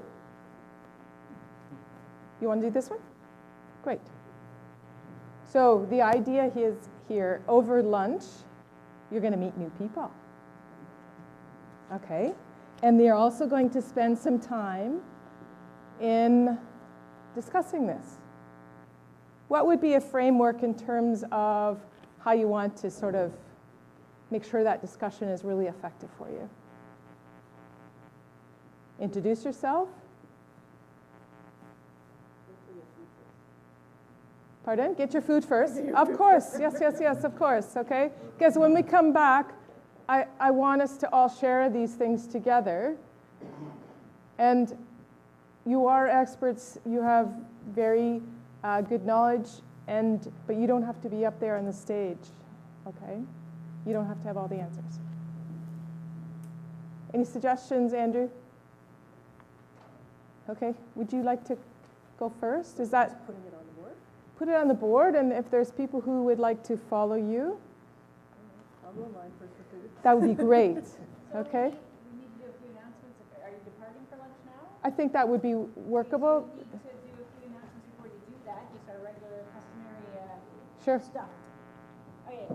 You want to do this one? Great. So the idea is here, over lunch, you're going to meet new people. Okay? And they're also going to spend some time in discussing this. What would be a framework in terms of how you want to sort of make sure that discussion is really effective for you? Introduce yourself. Pardon? Get your food first. Of course. Yes, of course. Okay? Because when we come back, I want us to all share these things together. And you are experts. You have very good knowledge, but you don't have to be up there on the stage. Okay? You don't have to have all the answers. Any suggestions, Andrew? Okay. Would you like to go first? Is that putting it on the board? Put it on the board, and if there's people who would like to follow you, I'll go online first for food. that would be great. Okay. We need to do a few announcements. Are you departing for lunch now? I think that would be workable. To do a few announcements before you do that, just our regular customary Sure. stuff. Okay.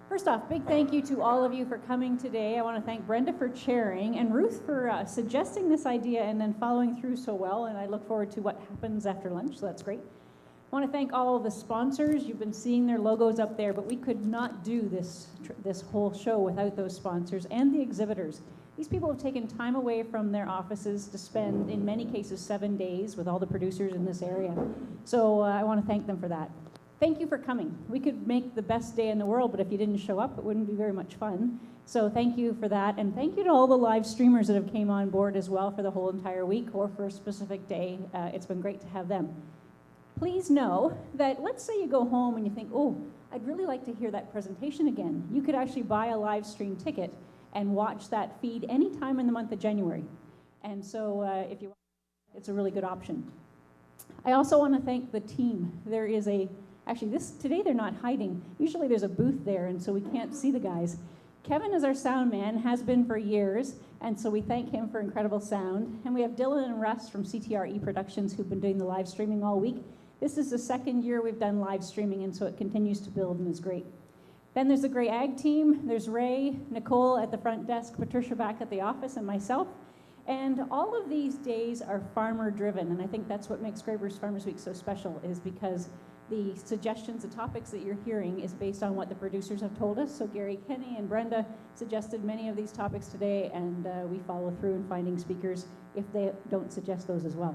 First off, big thank you to all of you for coming today. I want to thank Brenda for chairing and Ruth for suggesting this idea and then following through so well, and I look forward to what happens after lunch, so that's great. I want to thank all of the sponsors. You've been seeing their logos up there, but we could not do this whole show without those sponsors and the exhibitors. These people have taken time away from their offices to spend, in many cases, 7 days with all the producers in this area. So I want to thank them for that. Thank you for coming. We could make the best day in the world, but if you didn't show up, it wouldn't be very much fun. So thank you for that, and thank you to all the live streamers that have came on board as well for the whole entire week or for a specific day. It's been great to have them. Please know that let's say you go home and you think, oh, I'd really like to hear that presentation again. You could actually buy a live stream ticket and watch that feed anytime in the month of January. And so if you want, it's a really good option. I also want to thank the team. There is today they're not hiding. Usually there's a booth there, and so we can't see the guys. Kevin is our sound man, has been for years, and so we thank him for incredible sound. And we have Dylan and Russ from CTRE Productions who've been doing the live streaming all week. This is the second year we've done live streaming, and so it continues to build and is great. Then there's the Grey Ag team. There's Ray, Nicole at the front desk, Patricia back at the office, and myself. And all of these days are farmer driven, and I think that's what makes Graber's Farmers Week so special, is because the suggestions, the topics that you're hearing is based on what the producers have told us. So Gary Kenny and Brenda suggested many of these topics today, and we follow through in finding speakers if they don't suggest those as well.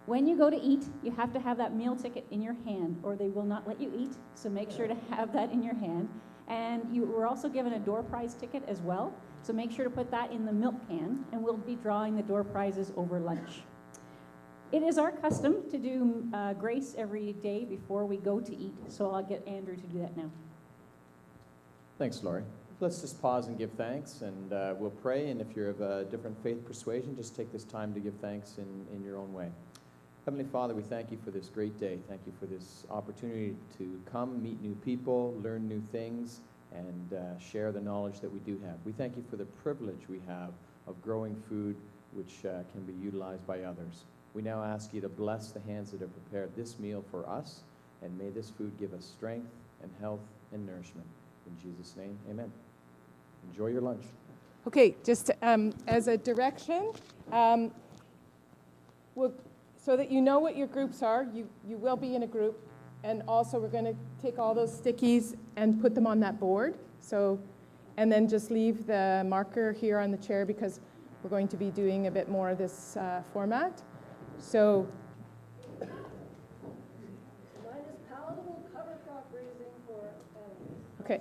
When you go to eat, you have to have that meal ticket in your hand, or they will not let you eat, so make sure to have that in your hand. And you were also given a door prize ticket as well, so make sure to put that in the milk can, and we'll be drawing the door prizes over lunch. It is our custom to do grace every day before we go to eat, so I'll get Andrew to do that now. Thanks, Laurie. Let's just pause and give thanks, and we'll pray, and if you're of a different faith persuasion, just take this time to give thanks in your own way. Heavenly Father, we thank you for this great day. Thank you for this opportunity to come, meet new people, learn new things, and share the knowledge that we do have. We thank you for the privilege we have of growing food which can be utilized by others. We now ask you to bless the hands that have prepared this meal for us, and may this food give us strength and health and nourishment. In Jesus' name, amen. Enjoy your lunch. Okay, just as a direction, so that you know what your groups are, you will be in a group, and also we're going to take all those stickies and put them on that board. So, and then just leave the marker here on the chair because we're going to be doing a bit more of this format. So, Mine is palatable cover crop raising for animals. Okay.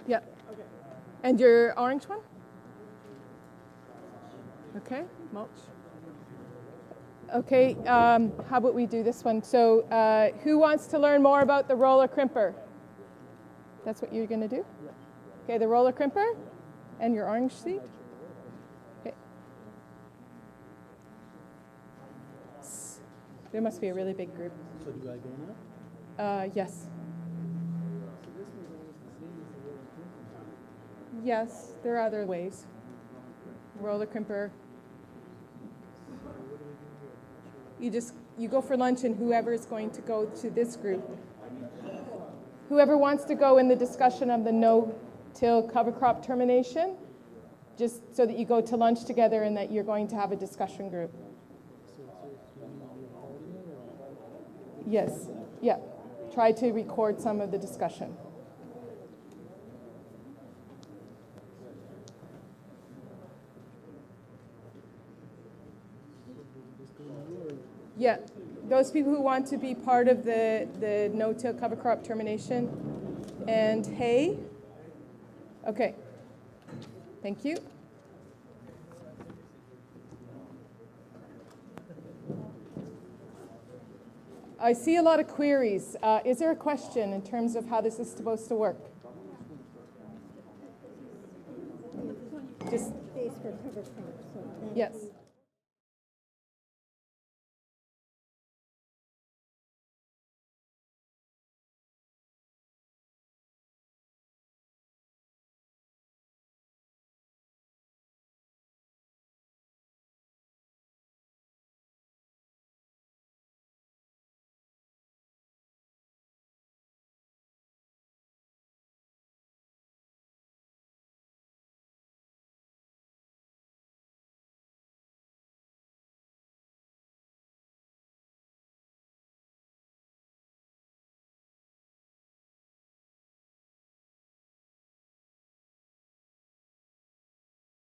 Yeah. Okay. And your orange one? Okay, mulch. Okay, how about we do this one? So who wants to learn more about the roller crimper? That's what you're going to do? Yeah. Okay, the roller crimper and your orange seed. Okay. There must be a really big group. So do I go now? Yes. Yes, there are other ways. Roller crimper. You go for lunch, and whoever is going to go to this group, whoever wants to go in the discussion of the no-till cover crop termination, just so that you go to lunch together and that you're going to have a discussion group. Yes, yeah. Try to record some of the discussion. Yeah, those people who want to be part of the no-till cover crop termination. And hay? Okay, thank you. I see a lot of queries. Is there a question in terms of how this is supposed to work? Just, yes.